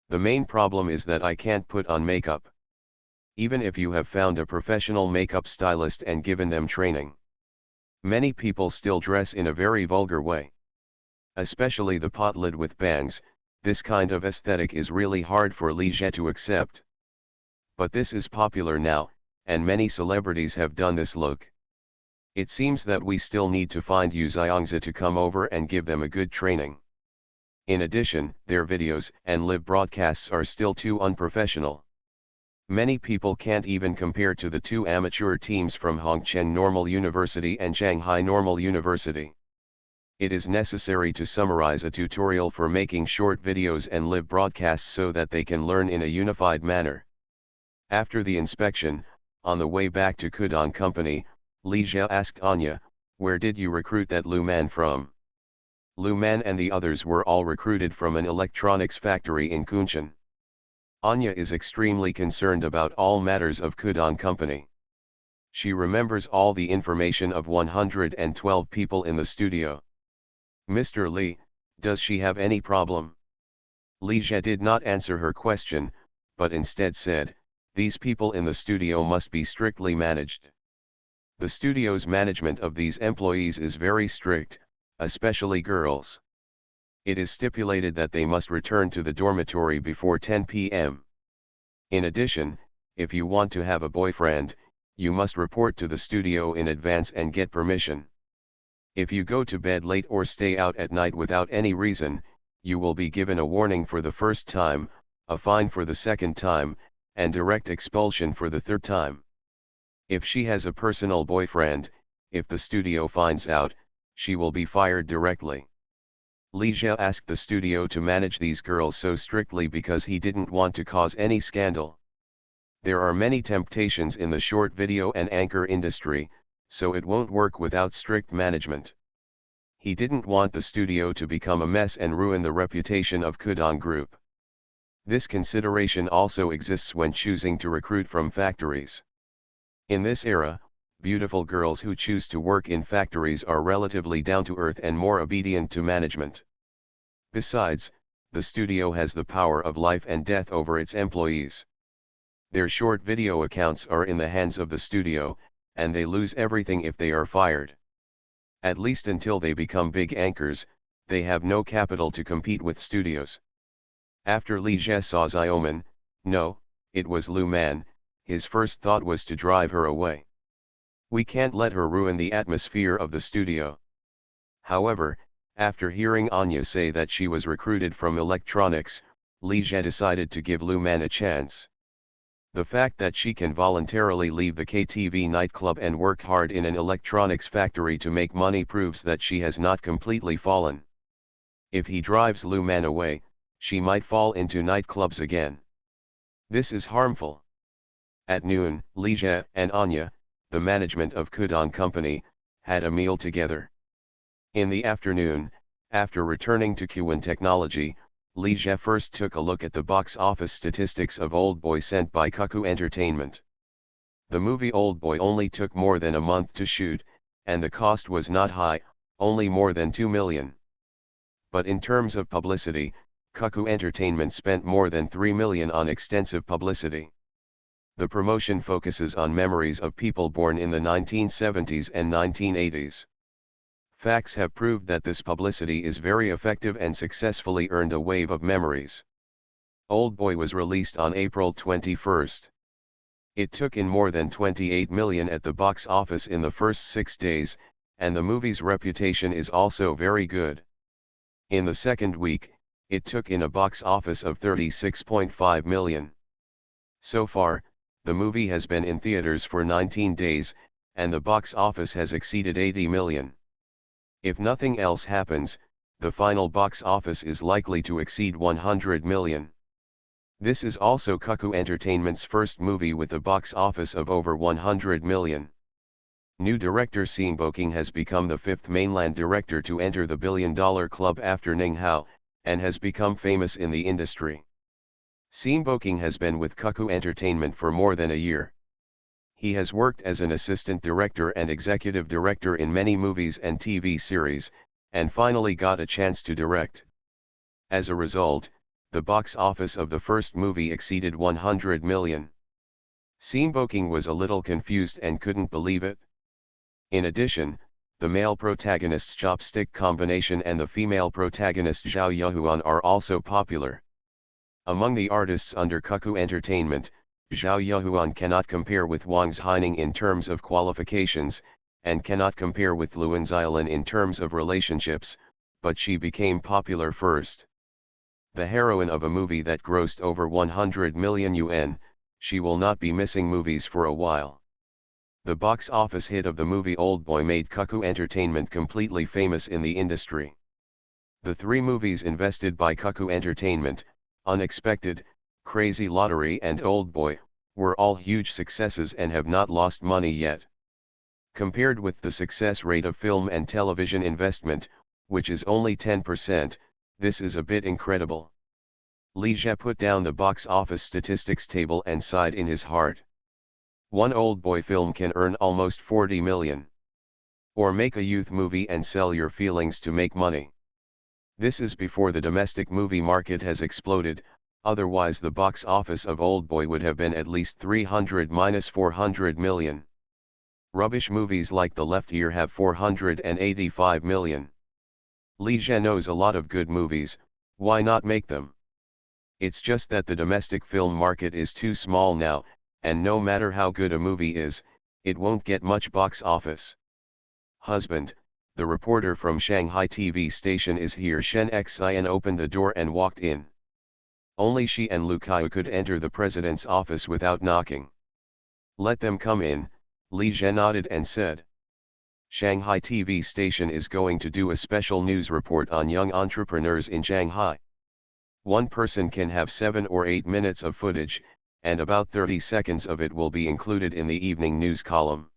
The main problem is that I can't put on makeup. Even if you have found a professional makeup stylist and given them training. Many people still dress in a very vulgar way. Especially the pot lid with bangs, this kind of aesthetic is really hard for Li Jie to accept. But this is popular now, and many celebrities have done this look. It seems that we still need to find Yu Xiangzi to come over and give them a good training. In addition, their videos and live broadcasts are still too unprofessional. Many people can't even compare to the 2 amateur teams from Hongcheng Normal University and Shanghai Normal University. It is necessary to summarize a tutorial for making short videos and live broadcasts so that they can learn in a unified manner. After the inspection, on the way back to Kudong Company, Li Jie asked Anya, "Where did you recruit that Lu Man from?" Lu Man and the others were all recruited from an electronics factory in Kunshan. Anya is extremely concerned about all matters of Kudong Company. She remembers all the information of 112 people in the studio. "Mr. Li, does she have any problem?" Li Jie did not answer her question, but instead said, "These people in the studio must be strictly managed." The studio's management of these employees is very strict, especially girls. It is stipulated that they must return to the dormitory before 10 p.m. In addition, if you want to have a boyfriend, you must report to the studio in advance and get permission. If you go to bed late or stay out at night without any reason, you will be given a warning for the first time, a fine for the second time, and direct expulsion for the third time. If she has a personal boyfriend, if the studio finds out, she will be fired directly. Li Jie asked the studio to manage these girls so strictly because he didn't want to cause any scandal. There are many temptations in the short video and anchor industry, so it won't work without strict management. He didn't want the studio to become a mess and ruin the reputation of Kudong Group. This consideration also exists when choosing to recruit from factories. In this era, beautiful girls who choose to work in factories are relatively down-to-earth and more obedient to management. Besides, the studio has the power of life and death over its employees. Their short video accounts are in the hands of the studio, and they lose everything if they are fired. At least until they become big anchors, they have no capital to compete with studios. After Li Jie saw Xiaoman, no, it was Lu Man, his first thought was to drive her away. We can't let her ruin the atmosphere of the studio. However, after hearing Anya say that she was recruited from electronics, Li Jie decided to give Lu Man a chance. The fact that she can voluntarily leave the KTV nightclub and work hard in an electronics factory to make money proves that she has not completely fallen. If he drives Lu Man away, she might fall into nightclubs again. This is harmful. At noon, Li Jie and Anya, the management of Kudong Company, had a meal together. In the afternoon, after returning to Kuan Technology, Li Jie first took a look at the box office statistics of Old Boy sent by Cuckoo Entertainment. The movie Oldboy only took more than a month to shoot, and the cost was not high, only more than 2 million. But in terms of publicity, Cuckoo Entertainment spent more than 3 million on extensive publicity. The promotion focuses on memories of people born in the 1970s and 1980s. Facts have proved that this publicity is very effective and successfully earned a wave of memories. Oldboy was released on April 21. It took in more than 28 million at the box office in the first 6 days, and the movie's reputation is also very good. In the second week, it took in a box office of 36.5 million. So far, the movie has been in theaters for 19 days, and the box office has exceeded 80 million. If nothing else happens, the final box office is likely to exceed 100 million. This is also Cuckoo Entertainment's first movie with a box office of over 100 million. New director Sean Boking has become the 5th mainland director to enter the billion-dollar club after Ning Hao, and has become famous in the industry. Sean Boking has been with Cuckoo Entertainment for more than a year. He has worked as an assistant director and executive director in many movies and TV series, and finally got a chance to direct. As a result, the box office of the first movie exceeded 100 million. Sean Boking was a little confused and couldn't believe it. In addition, the male protagonist's chopstick combination and the female protagonist Zhao Yuhuan are also popular. Among the artists under Cuckoo Entertainment, Zhao Yuhuan cannot compare with Wang Zhaining in terms of qualifications, and cannot compare with Luan Xiaolin in terms of relationships, but she became popular first. The heroine of a movie that grossed over 100 million yuan, she will not be missing movies for a while. The box office hit of the movie Oldboy made Cuckoo Entertainment completely famous in the industry. The 3 movies invested by Cuckoo Entertainment, Unexpected, Crazy Lottery and Oldboy, were all huge successes and have not lost money yet. Compared with the success rate of film and television investment, which is only 10%, this is a bit incredible. Li Jie put down the box office statistics table and sighed in his heart. One Oldboy film can earn almost 40 million. Or make a youth movie and sell your feelings to make money. This is before the domestic movie market has exploded, otherwise the box office of Oldboy would have been at least 300–400 million. Rubbish movies like The Left Ear have 485 million. Li Jie knows a lot of good movies, why not make them? It's just that the domestic film market is too small now, and no matter how good a movie is, it won't get much box office. Husband, the reporter from Shanghai TV station is here. Shen Xin opened the door and walked in. Only she and Lu Kaiu could enter the president's office without knocking. Let them come in, Li Jie nodded and said. Shanghai TV station is going to do a special news report on young entrepreneurs in Shanghai. One person can have 7 or 8 minutes of footage, and about 30 seconds of it will be included in the evening news column.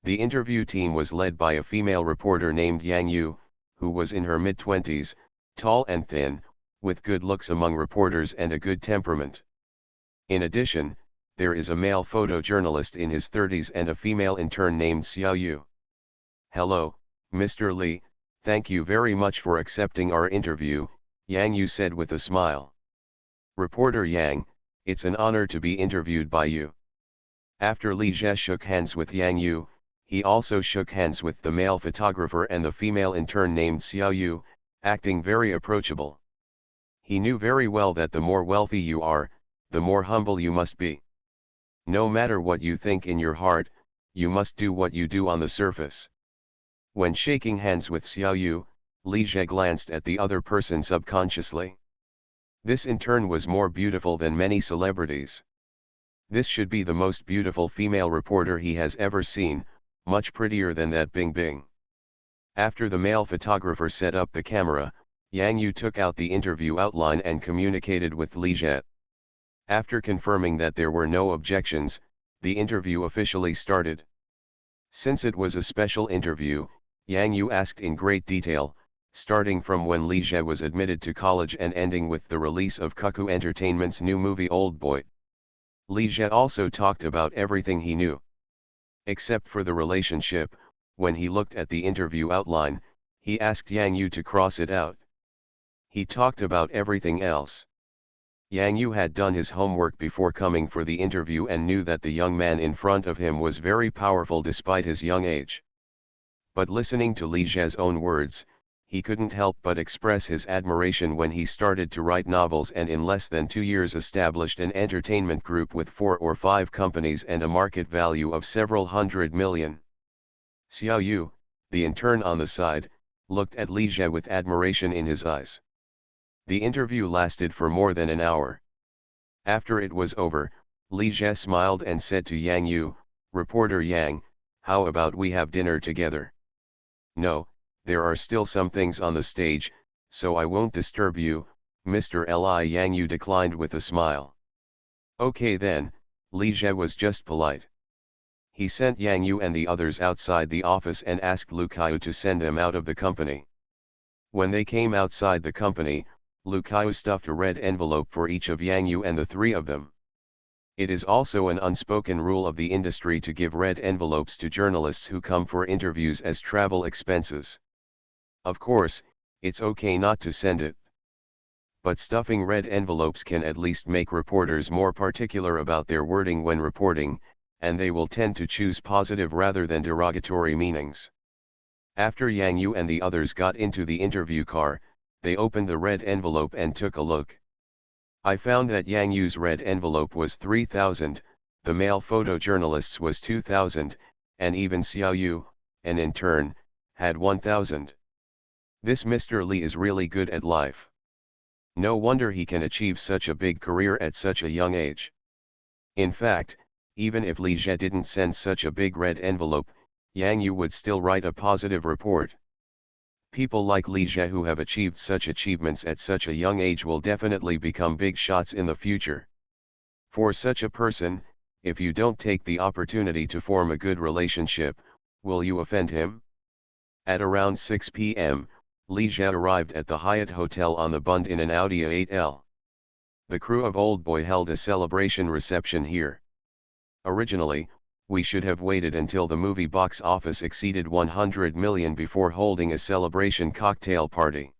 The interview team was led by a female reporter named Yang Yu, who was in her mid-20s, tall and thin, with good looks among reporters and a good temperament. In addition, there is a male photojournalist in his 30s and a female intern named Xiao Yu. Hello, Mr. Li, thank you very much for accepting our interview, Yang Yu said with a smile. Reporter Yang, it's an honor to be interviewed by you. After Li Jie shook hands with Yang Yu, he also shook hands with the male photographer and the female intern named Xiao Yu, acting very approachable. He knew very well that the more wealthy you are, the more humble you must be. No matter what you think in your heart, you must do what you do on the surface. When shaking hands with Xiao Yu, Li Jie glanced at the other person subconsciously. This intern was more beautiful than many celebrities. This should be the most beautiful female reporter he has ever seen, much prettier than that Bing Bing. After the male photographer set up the camera, Yang Yu took out the interview outline and communicated with Li Jie. After confirming that there were no objections, the interview officially started. Since it was a special interview, Yang Yu asked in great detail, starting from when Li Jie was admitted to college and ending with the release of Cuckoo Entertainment's new movie Oldboy. Li Jie also talked about everything he knew. Except for the relationship, when he looked at the interview outline, he asked Yang Yu to cross it out. He talked about everything else. Yang Yu had done his homework before coming for the interview and knew that the young man in front of him was very powerful despite his young age. But listening to Li Jie's own words, he couldn't help but express his admiration when he started to write novels and in less than 2 years established an entertainment group with 4 or 5 companies and a market value of several hundred million. Xiao Yu, the intern on the side, looked at Li Jie with admiration in his eyes. The interview lasted for more than an hour. After it was over, Li Jie smiled and said to Yang Yu, "Reporter Yang, how about we have dinner together?" "No, there are still some things on the stage, so I won't disturb you, Mr. Li." Yang Yu declined with a smile. "Okay then," Li Jie was just polite. He sent Yang Yu and the others outside the office and asked Lu Kaiyu to send them out of the company. When they came outside the company, Lu Kaiyu stuffed a red envelope for each of Yang Yu and the 3 of them. It is also an unspoken rule of the industry to give red envelopes to journalists who come for interviews as travel expenses. Of course, it's okay not to send it. But stuffing red envelopes can at least make reporters more particular about their wording when reporting, and they will tend to choose positive rather than derogatory meanings. After Yang Yu and the others got into the interview car, they opened the red envelope and took a look. I found that Yang Yu's red envelope was 3,000, the male photojournalist's was 2,000, and even Xiao Yu, an intern, had 1,000. This Mr. Li is really good at life. No wonder he can achieve such a big career at such a young age. In fact, even if Li Jie didn't send such a big red envelope, Yang Yu would still write a positive report. People like Li Jie who have achieved such achievements at such a young age will definitely become big shots in the future. For such a person, if you don't take the opportunity to form a good relationship, will you offend him? At around 6 p.m., Li Jie arrived at the Hyatt Hotel on the Bund in an Audi A8L. The crew of Old Boy held a celebration reception here. Originally, we should have waited until the movie box office exceeded 100 million before holding a celebration cocktail party.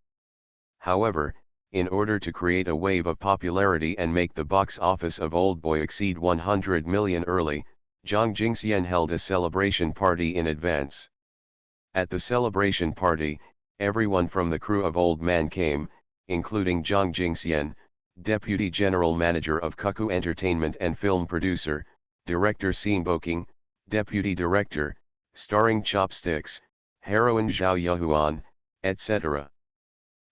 However, in order to create a wave of popularity and make the box office of Old Boy exceed 100 million early, Zhang Jingxian held a celebration party in advance. At the celebration party, everyone from the crew of Old Man came, including Zhang Jingxian, Deputy General Manager of Cuckoo Entertainment and film producer, Director Xin Boking, Deputy Director, starring Chopsticks, Heroine Zhao Yahuan, etc.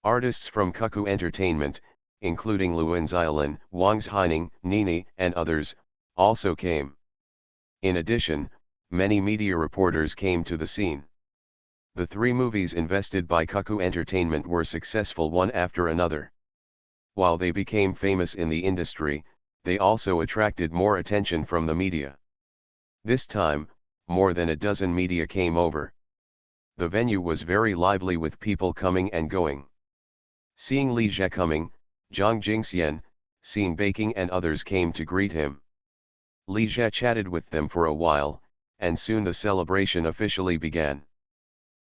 Artists from Cuckoo Entertainment, including Luan Xiaolin, Wang Haining, Nini, and others, also came. In addition, many media reporters came to the scene. The 3 movies invested by Cuckoo Entertainment were successful one after another. While they became famous in the industry, they also attracted more attention from the media. This time, more than a dozen media came over. The venue was very lively with people coming and going. Seeing Li Jie coming, Zhang Jingxian, Xin Baking and others came to greet him. Li Jie chatted with them for a while, and soon the celebration officially began.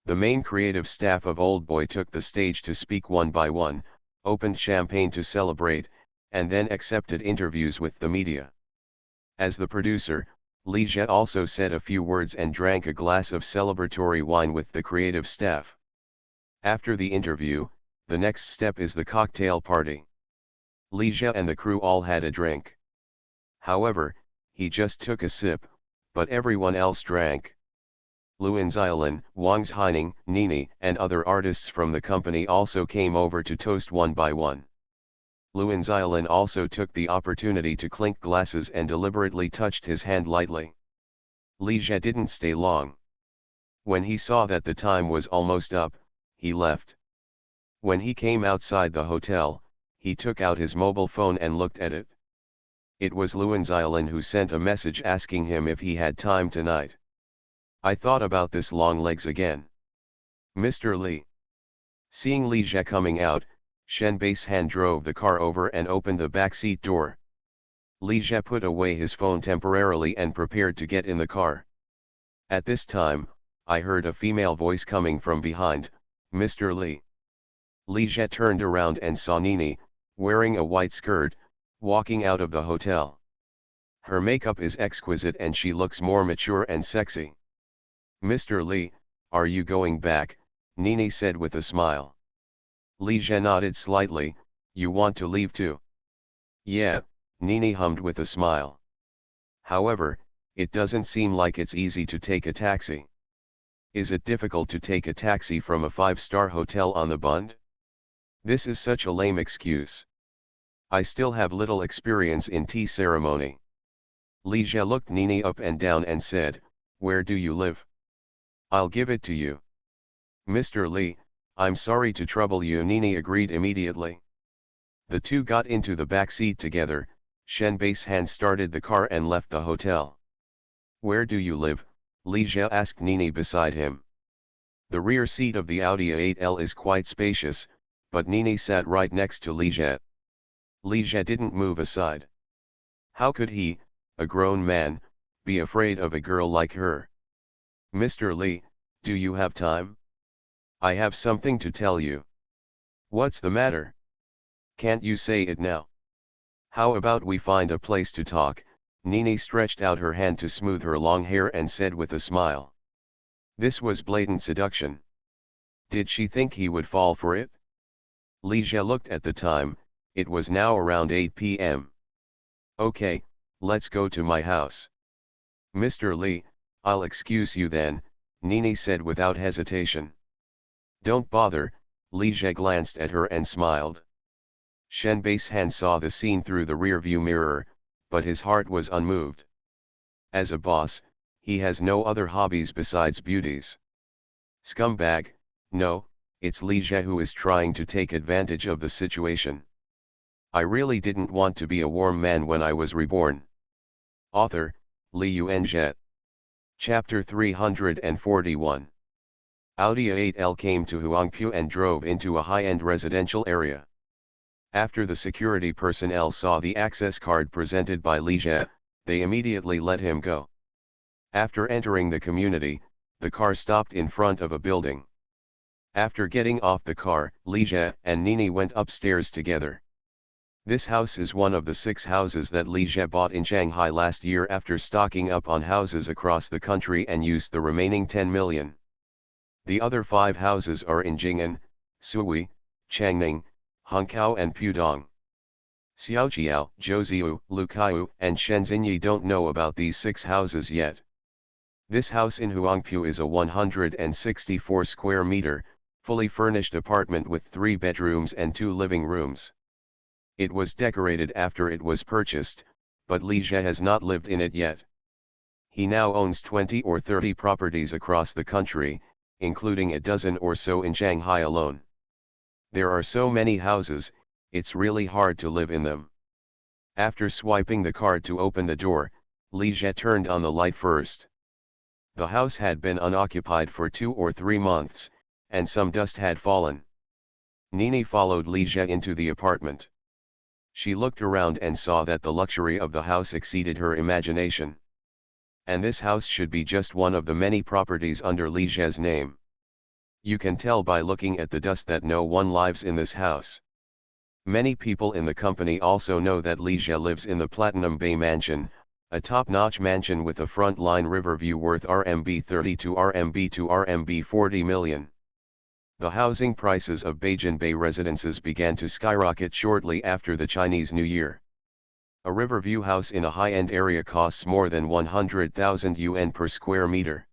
The main creative staff of Old Boy took the stage to speak one by one, opened champagne to celebrate, and then accepted interviews with the media. As the producer, Li Jie also said a few words and drank a glass of celebratory wine with the creative staff. After the interview, the next step is the cocktail party. Li Jie and the crew all had a drink. However, he just took a sip, but everyone else drank. Luan Xiaolin, Wang Haining, Nini, and other artists from the company also came over to toast one by one. Luan Xiaolin also took the opportunity to clink glasses and deliberately touched his hand lightly. Li Jie didn't stay long. When he saw that the time was almost up, he left. When he came outside the hotel, he took out his mobile phone and looked at it. It was Luan Xiaolin who sent a message asking him if he had time tonight. I thought about this long legs again. Mr. Li. Seeing Li Jie coming out, Shen Basehan drove the car over and opened the backseat door. Li Jie put away his phone temporarily and prepared to get in the car. At this time, I heard a female voice coming from behind, "Mr. Li." Li Jie turned around and saw Nini, wearing a white skirt, walking out of the hotel. Her makeup is exquisite and she looks more mature and sexy. "Mr. Li, are you going back?" Nini said with a smile. Li Jie nodded slightly. "You want to leave too?" "Yeah," Nini hummed with a smile. "However, it doesn't seem like it's easy to take a taxi." "Is it difficult to take a taxi from a 5-star hotel on the Bund?" "This is such a lame excuse. I still have little experience in tea ceremony." Li Jie looked Nini up and down and said, "Where do you live?" "I'll give it to you." "Mr. Li, I'm sorry to trouble you," Nini agreed immediately. The two got into the back seat together. Shen Baisan started the car and left the hotel. "Where do you live?" Li Jie asked Nini beside him. The rear seat of the Audi A8L is quite spacious, but Nini sat right next to Li Jie. Li Jie didn't move aside. How could he, a grown man, be afraid of a girl like her? "Mr. Li, do you have time? I have something to tell you." "What's the matter? Can't you say it now?" "How about we find a place to talk?" Nini stretched out her hand to smooth her long hair and said with a smile. This was blatant seduction. Did she think he would fall for it? Li Jie looked at the time. It was now around 8 p.m. "Okay, let's go to my house." "Mr. Li, I'll excuse you then," Nini said without hesitation. "Don't bother," Li Jie glanced at her and smiled. Shen Baisan saw the scene through the rear-view mirror, but his heart was unmoved. As a boss, he has no other hobbies besides beauties. Scumbag, no, it's Li Jie who is trying to take advantage of the situation. I really didn't want to be a warm man when I was reborn. Author, Li Yuanjie. Chapter 341. Audi A8L came to Huangpu and drove into a high-end residential area. After the security personnel saw the access card presented by Li Jie, they immediately let him go. After entering the community, the car stopped in front of a building. After getting off the car, Li Jie and Nini went upstairs together. This house is one of the 6 houses that Li Jie bought in Shanghai last year after stocking up on houses across the country and used the remaining 10 million. The other 5 houses are in Jing'an, Suyi, Changning, Hangzhou and Pudong. Xiaojiao, Zhouziu, Lucaiu, and Shenzhenyi don't know about these 6 houses yet. This house in Huangpu is a 164 square meter, fully furnished apartment with 3 bedrooms and 2 living rooms. It was decorated after it was purchased, but Li Jie has not lived in it yet. He now owns 20 or 30 properties across the country, including a dozen or so in Shanghai alone. There are so many houses, it's really hard to live in them. After swiping the card to open the door, Li Jie turned on the light first. The house had been unoccupied for 2 or 3 months, and some dust had fallen. Nini followed Li Jie into the apartment. She looked around and saw that the luxury of the house exceeded her imagination. And this house should be just one of the many properties under Li Jie's name. You can tell by looking at the dust that no one lives in this house. Many people in the company also know that Li Jie lives in the Platinum Bay Mansion, a top-notch mansion with a front-line river view worth RMB 30 to RMB 40 million. The housing prices of Beijing Bay residences began to skyrocket shortly after the Chinese New Year. A riverview house in a high-end area costs more than 100,000 yuan per square meter.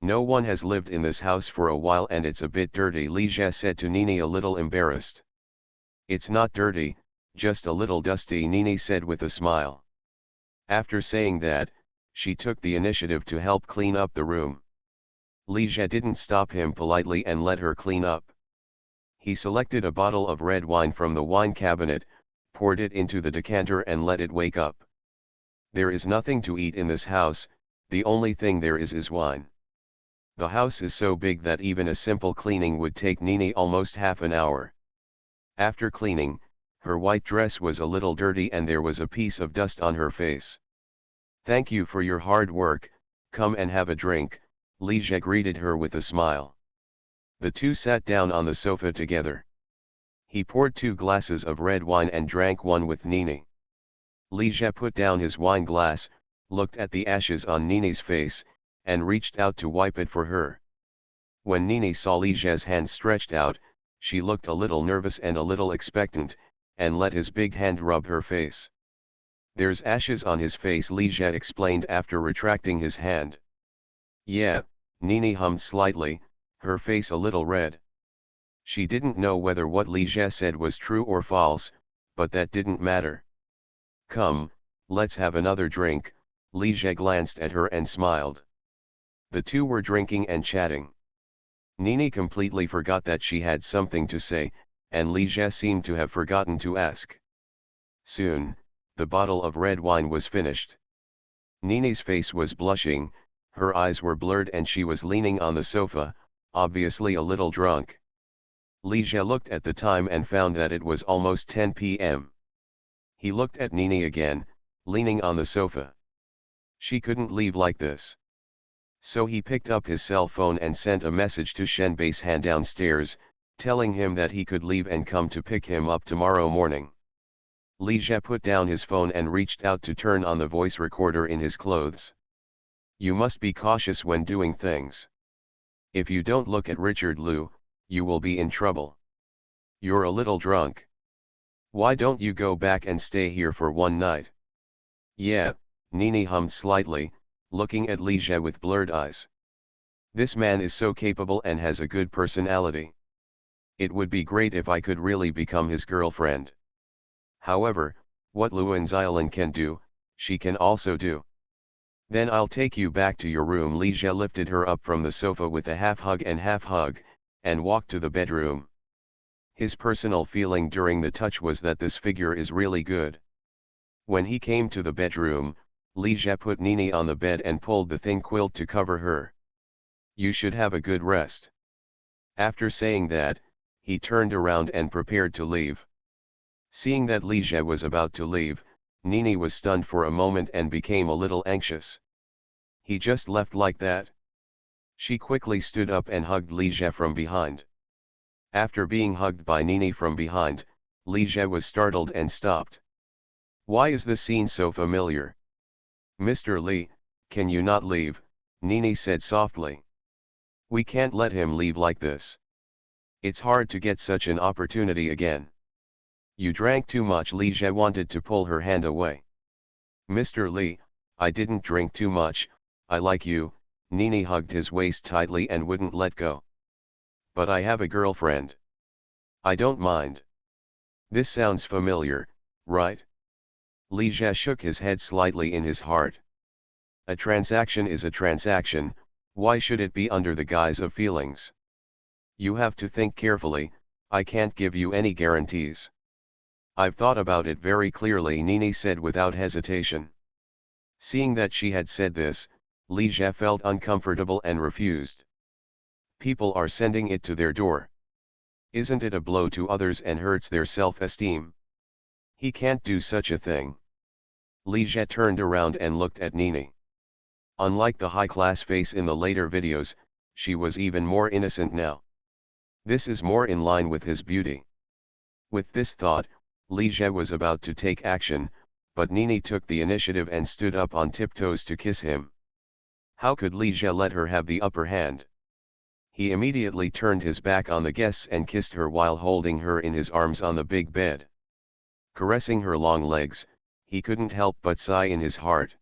No one has lived in this house for a while and it's a bit dirty, Li Jie said to Nini, a little embarrassed. It's not dirty, just a little dusty, Nini said with a smile. After saying that, she took the initiative to help clean up the room. Li Jie didn't stop him politely and let her clean up. He selected a bottle of red wine from the wine cabinet, poured it into the decanter and let it wake up. There is nothing to eat in this house, the only thing there is wine. The house is so big that even a simple cleaning would take Nini almost half an hour. After cleaning, Her white dress was a little dirty and there was a piece of dust on her face. "Thank you for your hard work, come and have a drink," Ligia greeted her with a smile. The two sat down on the sofa together. He poured 2 glasses of red wine and drank one with Nini. Ligia put down his wine glass, looked at the ashes on Nini's face, and reached out to wipe it for her. When Nini saw Ligia's hand stretched out, she looked a little nervous and a little expectant, and let his big hand rub her face. "There's ashes on his face," Ligia explained after retracting his hand. "Yeah," Nini hummed slightly, her face a little red. She didn't know whether what Ligia said was true or false, but that didn't matter. "Come, let's have another drink," Ligia glanced at her and smiled. The two were drinking and chatting. Nini completely forgot that she had something to say, and Ligia seemed to have forgotten to ask. Soon, the bottle of red wine was finished. Nini's face was blushing, her eyes were blurred and she was leaning on the sofa, obviously a little drunk. Ligia looked at the time and found that it was almost 10 p.m. He looked at Nini again, leaning on the sofa. She couldn't leave like this. So he picked up his cell phone and sent a message to Shenbei's Han downstairs, telling him that he could leave and come to pick him up tomorrow morning. Ligia put down his phone and reached out to turn on the voice recorder in his clothes. "You must be cautious when doing things. If you don't look at Richard Liu, you will be in trouble. You're a little drunk. Why don't you go back and stay here for one night?" "Yeah," Nini hummed slightly, looking at Ligia with blurred eyes. "This man is so capable and has a good personality. It would be great if I could really become his girlfriend. However, what Luan Xiaolin can do, she can also do. Then I'll take you back to your room." Ligia lifted her up from the sofa with a half hug, and walked to the bedroom. His personal feeling during the touch was that this figure is really good. When he came to the bedroom, Ligia put Nini on the bed and pulled the thin quilt to cover her. "You should have a good rest." After saying that, he turned around and prepared to leave. Seeing that Ligia was about to leave, Nini was stunned for a moment and became a little anxious. He just left like that? She quickly stood up and hugged Ligia from behind. After being hugged by Nini from behind, Ligia was startled and stopped. "Why is the scene so familiar?" "Mr. Li, can you not leave?" Nini said softly. "We can't let him leave like this. It's hard to get such an opportunity again." "You drank too much." Ligia wanted to pull her hand away. "Mr. Li, I didn't drink too much, I like you." Nini hugged his waist tightly and wouldn't let go. "But I have a girlfriend." "I don't mind." "This sounds familiar, right?" Ligia shook his head slightly in his heart. A transaction is a transaction, why should it be under the guise of feelings? "You have to think carefully, I can't give you any guarantees." "I've thought about it very clearly," Nini said without hesitation. Seeing that she had said this, Ligia felt uncomfortable and refused. People are sending it to their door. Isn't it a blow to others and hurts their self-esteem? He can't do such a thing. Ligia turned around and looked at Nini. Unlike the high-class face in the later videos, she was even more innocent now. This is more in line with his beauty. With this thought, Ligia was about to take action, but Nini took the initiative and stood up on tiptoes to kiss him. How could Ligia let her have the upper hand? He immediately turned his back on the guests and kissed her while holding her in his arms on the big bed. Caressing her long legs, he couldn't help but sigh in his heart.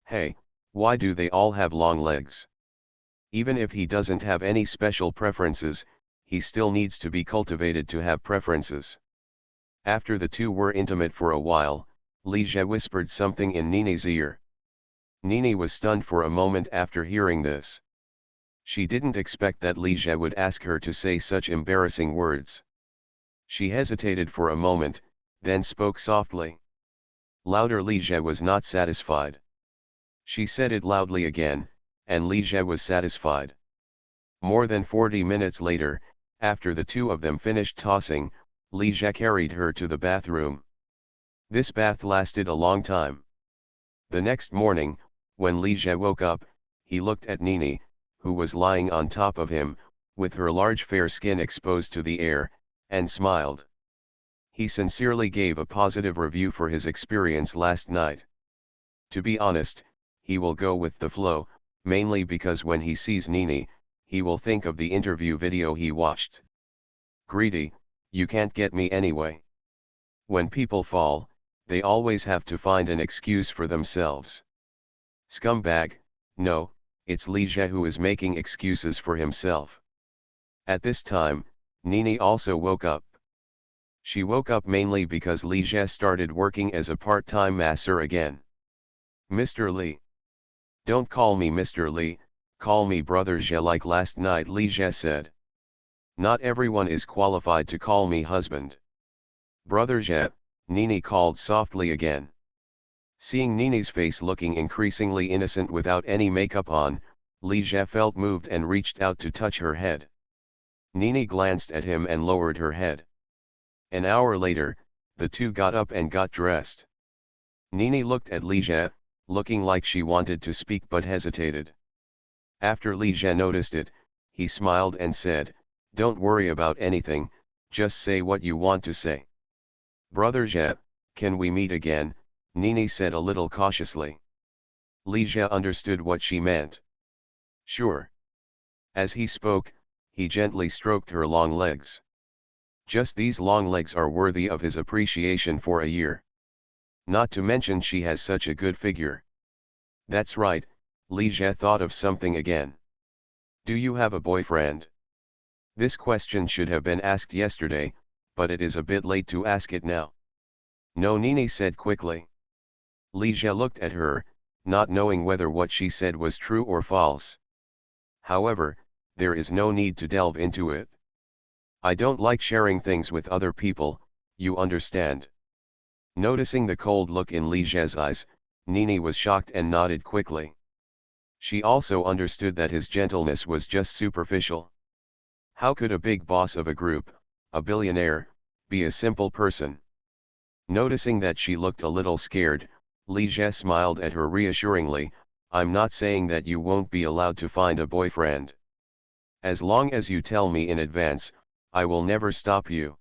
Hey, why do they all have long legs? Even if he doesn't have any special preferences, he still needs to be cultivated to have preferences. After the two were intimate for a while, Ligia whispered something in Nini's ear. Nini was stunned for a moment after hearing this. She didn't expect that Ligia would ask her to say such embarrassing words. She hesitated for a moment, then spoke softly. Louder. Ligia was not satisfied. She said it loudly again, and Ligia was satisfied. More than 40 minutes later, after the two of them finished tossing, Li Jie carried her to the bathroom. This bath lasted a long time. The next morning, when Li Jie woke up, he looked at Nini, who was lying on top of him, with her large fair skin exposed to the air, and smiled. He sincerely gave a positive review for his experience last night. To be honest, he will go with the flow, mainly because when he sees Nini, he will think of the interview video he watched. Greedy, you can't get me anyway. When people fall, they always have to find an excuse for themselves. Scumbag, no, it's Li Jie who is making excuses for himself. At this time, Nini also woke up. She woke up mainly because Li Jie started working as a part-time masseur again. Mr. Li. Don't call me Mr. Li, call me Brother Jie like last night, Li Jie said. Not everyone is qualified to call me husband. Brother Jie, Nini called softly again. Seeing Nini's face looking increasingly innocent without any makeup on, Li Jie felt moved and reached out to touch her head. Nini glanced at him and lowered her head. An hour later, the two got up and got dressed. Nini looked at Li Jie, looking like she wanted to speak but hesitated. After Li Jie noticed it, he smiled and said, "Don't worry about anything, just say what you want to say." "Brother Jie, can we meet again?" Nini said a little cautiously. Li Jie understood what she meant. "Sure." As he spoke, he gently stroked her long legs. Just these long legs are worthy of his appreciation for a year. Not to mention she has such a good figure. That's right, Li Jie thought of something again. "Do you have a boyfriend?" This question should have been asked yesterday, but it is a bit late to ask it now. "No," Nini said quickly. Li Jie looked at her, not knowing whether what she said was true or false. However, there is no need to delve into it. "I don't like sharing things with other people, you understand." Noticing the cold look in Li Jie's eyes, Nini was shocked and nodded quickly. She also understood that his gentleness was just superficial. How could a big boss of a group, a billionaire, be a simple person? Noticing that she looked a little scared, Li Jie smiled at her reassuringly, "I'm not saying that you won't be allowed to find a boyfriend. As long as you tell me in advance, I will never stop you.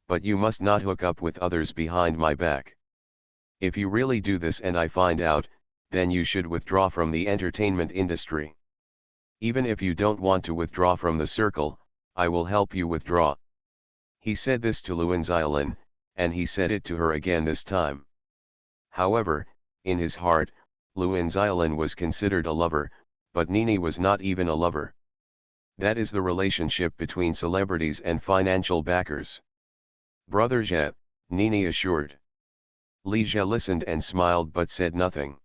But you must not hook up with others behind my back. If you really do this and I find out, then you should withdraw from the entertainment industry. Even if you don't want to withdraw from the circle, I will help you withdraw." He said this to Luan Xiaolin, and he said it to her again this time. However, in his heart, Luan Xiaolin was considered a lover, but Nini was not even a lover. That is the relationship between celebrities and financial backers. "Brother Jie," Nini assured. Li Jie listened and smiled but said nothing.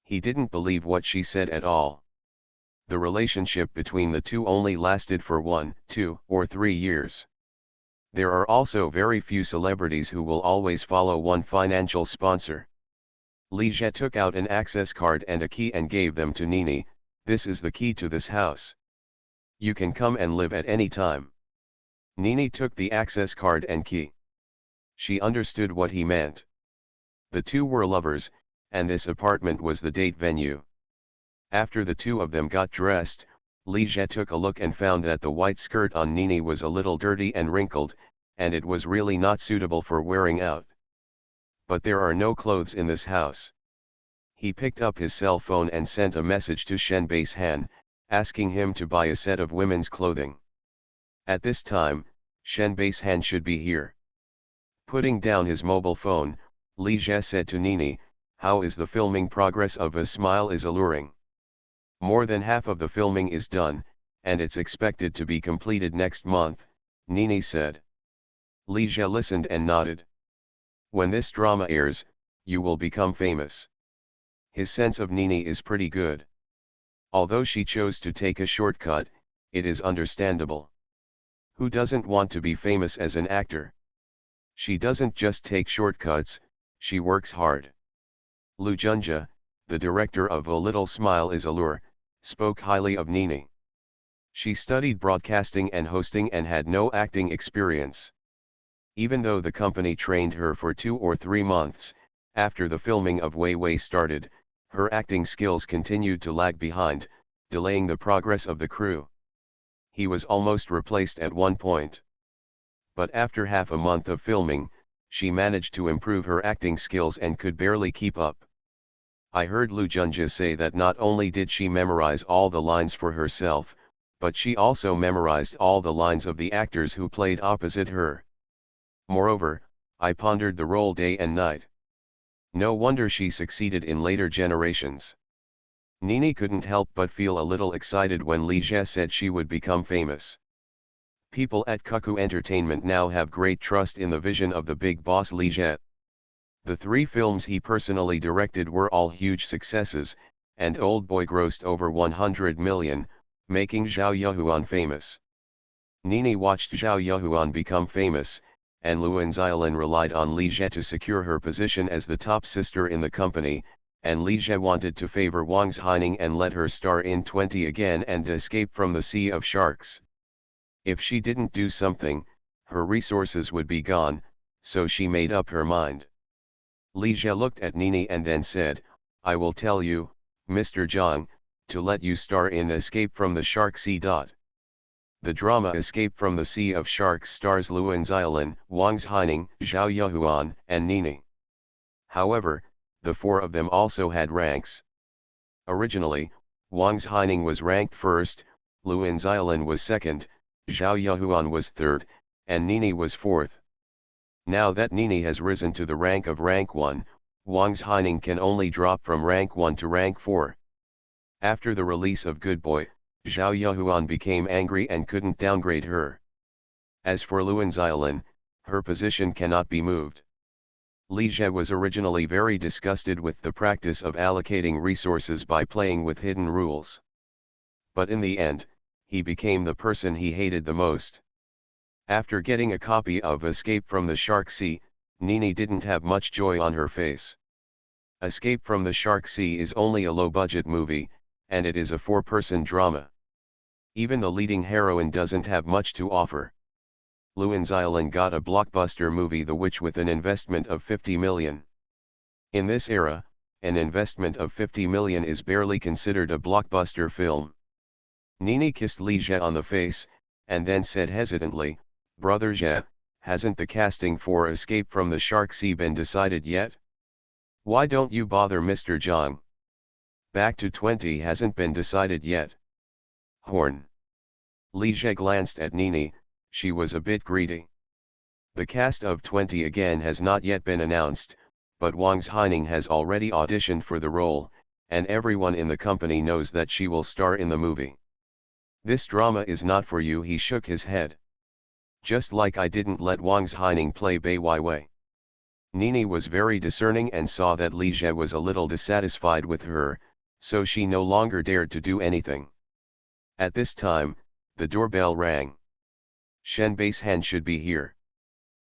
He didn't believe what she said at all. The relationship between the two only lasted for 1, 2, or 3 years. There are also very few celebrities who will always follow one financial sponsor. Li Jie took out an access card and a key and gave them to Nini. "This is the key to this house. You can come and live at any time." Nini took the access card and key. She understood what he meant. The two were lovers, and this apartment was the date venue. After the two of them got dressed, Li Jie took a look and found that the white skirt on Nini was a little dirty and wrinkled, and it was really not suitable for wearing out. But there are no clothes in this house. He picked up his cell phone and sent a message to Shen Baihan, asking him to buy a set of women's clothing. At this time, Shen Baihan should be here. Putting down his mobile phone, Li Jie said to Nini, "How is the filming progress of A Smile is Alluring?" "More than half of the filming is done, and it's expected to be completed next month," Nini said. Li Jie listened and nodded. "When this drama airs, you will become famous." His sense of Nini is pretty good. Although she chose to take a shortcut, it is understandable. Who doesn't want to be famous as an actor? She doesn't just take shortcuts, she works hard. Lu Junjia, the director of A Little Smile is Allure, spoke highly of Nini. She studied broadcasting and hosting and had no acting experience. Even though the company trained her for 2 or 3 months, after the filming of Wei Wei started, her acting skills continued to lag behind, delaying the progress of the crew. He was almost replaced at one point. But after half a month of filming, she managed to improve her acting skills and could barely keep up. I heard Lu Junjie say that not only did she memorize all the lines for herself, but she also memorized all the lines of the actors who played opposite her. Moreover, I pondered the role day and night. No wonder she succeeded in later generations. Nini couldn't help but feel a little excited when Li Jie said she would become famous. People at Cuckoo Entertainment now have great trust in the vision of the big boss Li Jie. The 3 films he personally directed were all huge successes, and Old Boy grossed over 100 million, making Zhao Yuhuan famous. Nini watched Zhao Yuhuan become famous, and Luan Xiaolin relied on Li Jie to secure her position as the top sister in the company, and Li Jie wanted to favor Wang Zhaining and let her star in 20 again and escape from the Sea of Sharks. If she didn't do something, her resources would be gone, so she made up her mind. Li Jie looked at Nini and then said, "I will tell you, Mr. Zhang, to let you star in Escape from the Shark Sea. The drama Escape from the Sea of Sharks stars Luan Xiaolin, Wang Zhaining, Zhao Yuhuan, and Nini. However, the 4 of them also had ranks. Originally, Wang Zhaining was ranked first, Luan Xiaolin was second, Zhao Yuhuan was third, and Nini was fourth. Now that Nini has risen to the rank of rank 1, Wang Zhaining can only drop from rank 1 to rank 4. After the release of Good Boy, Zhao Yuhuan became angry and couldn't downgrade her. As for Luan Xiaolin, her position cannot be moved. Li Jie was originally very disgusted with the practice of allocating resources by playing with hidden rules. But in the end, he became the person he hated the most. After getting a copy of Escape from the Shark Sea, Nini didn't have much joy on her face. Escape from the Shark Sea is only a low-budget movie, and it is a 4-person drama. Even the leading heroine doesn't have much to offer. Luan Xiaolin got a blockbuster movie The Witch with an investment of 50 million. In this era, an investment of 50 million is barely considered a blockbuster film. Nini kissed Li Jie on the face, and then said hesitantly, "Brother Jie, hasn't the casting for Escape from the Shark Sea been decided yet? Why don't you bother Mr. Zhang? Back to 20 hasn't been decided yet." Horn. Li Jie glanced at Nini, she was a bit greedy. The cast of 20 again has not yet been announced, but Wang Zhaining has already auditioned for the role, and everyone in the company knows that she will star in the movie. "This drama is not for you," he shook his head. "Just like I didn't let Wang Zhaining play Bai Weiwei." Nini was very discerning and saw that Li Jie was a little dissatisfied with her, so she no longer dared to do anything. At this time, the doorbell rang. "Shen Baishan should be here."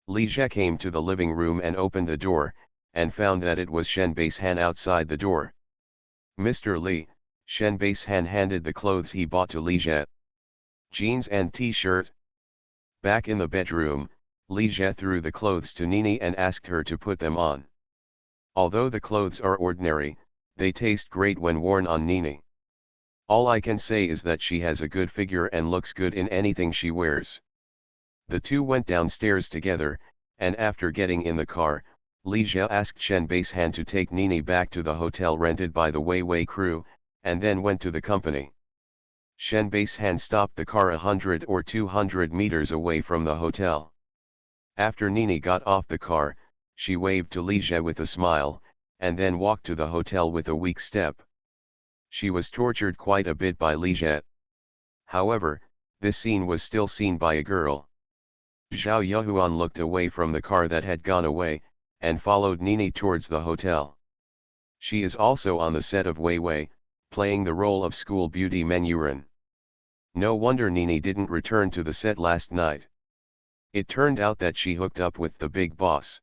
Li Jie came to the living room and opened the door, and found that it was Shen Baishan outside the door. "Mr. Li," Shen Baishan handed the clothes he bought to Li Jie. "Jeans and t-shirt." Back in the bedroom, Li Jie threw the clothes to Nini and asked her to put them on. Although the clothes are ordinary, they taste great when worn on Nini. All I can say is that she has a good figure and looks good in anything she wears. The two went downstairs together, and after getting in the car, Li Jie asked Shen Baishan to take Nini back to the hotel rented by the Wei Wei crew, and then went to the company. Shen Baishan stopped the car 100 or 200 meters away from the hotel. After Nini got off the car, she waved to Li Jie with a smile, and then walked to the hotel with a weak step. She was tortured quite a bit by Li Jie. However, this scene was still seen by a girl. Zhao Yuhuan looked away from the car that had gone away, and followed Nini towards the hotel. She is also on the set of Wei Wei, playing the role of school beauty Menyuran. No wonder Nini didn't return to the set last night. It turned out that she hooked up with the big boss.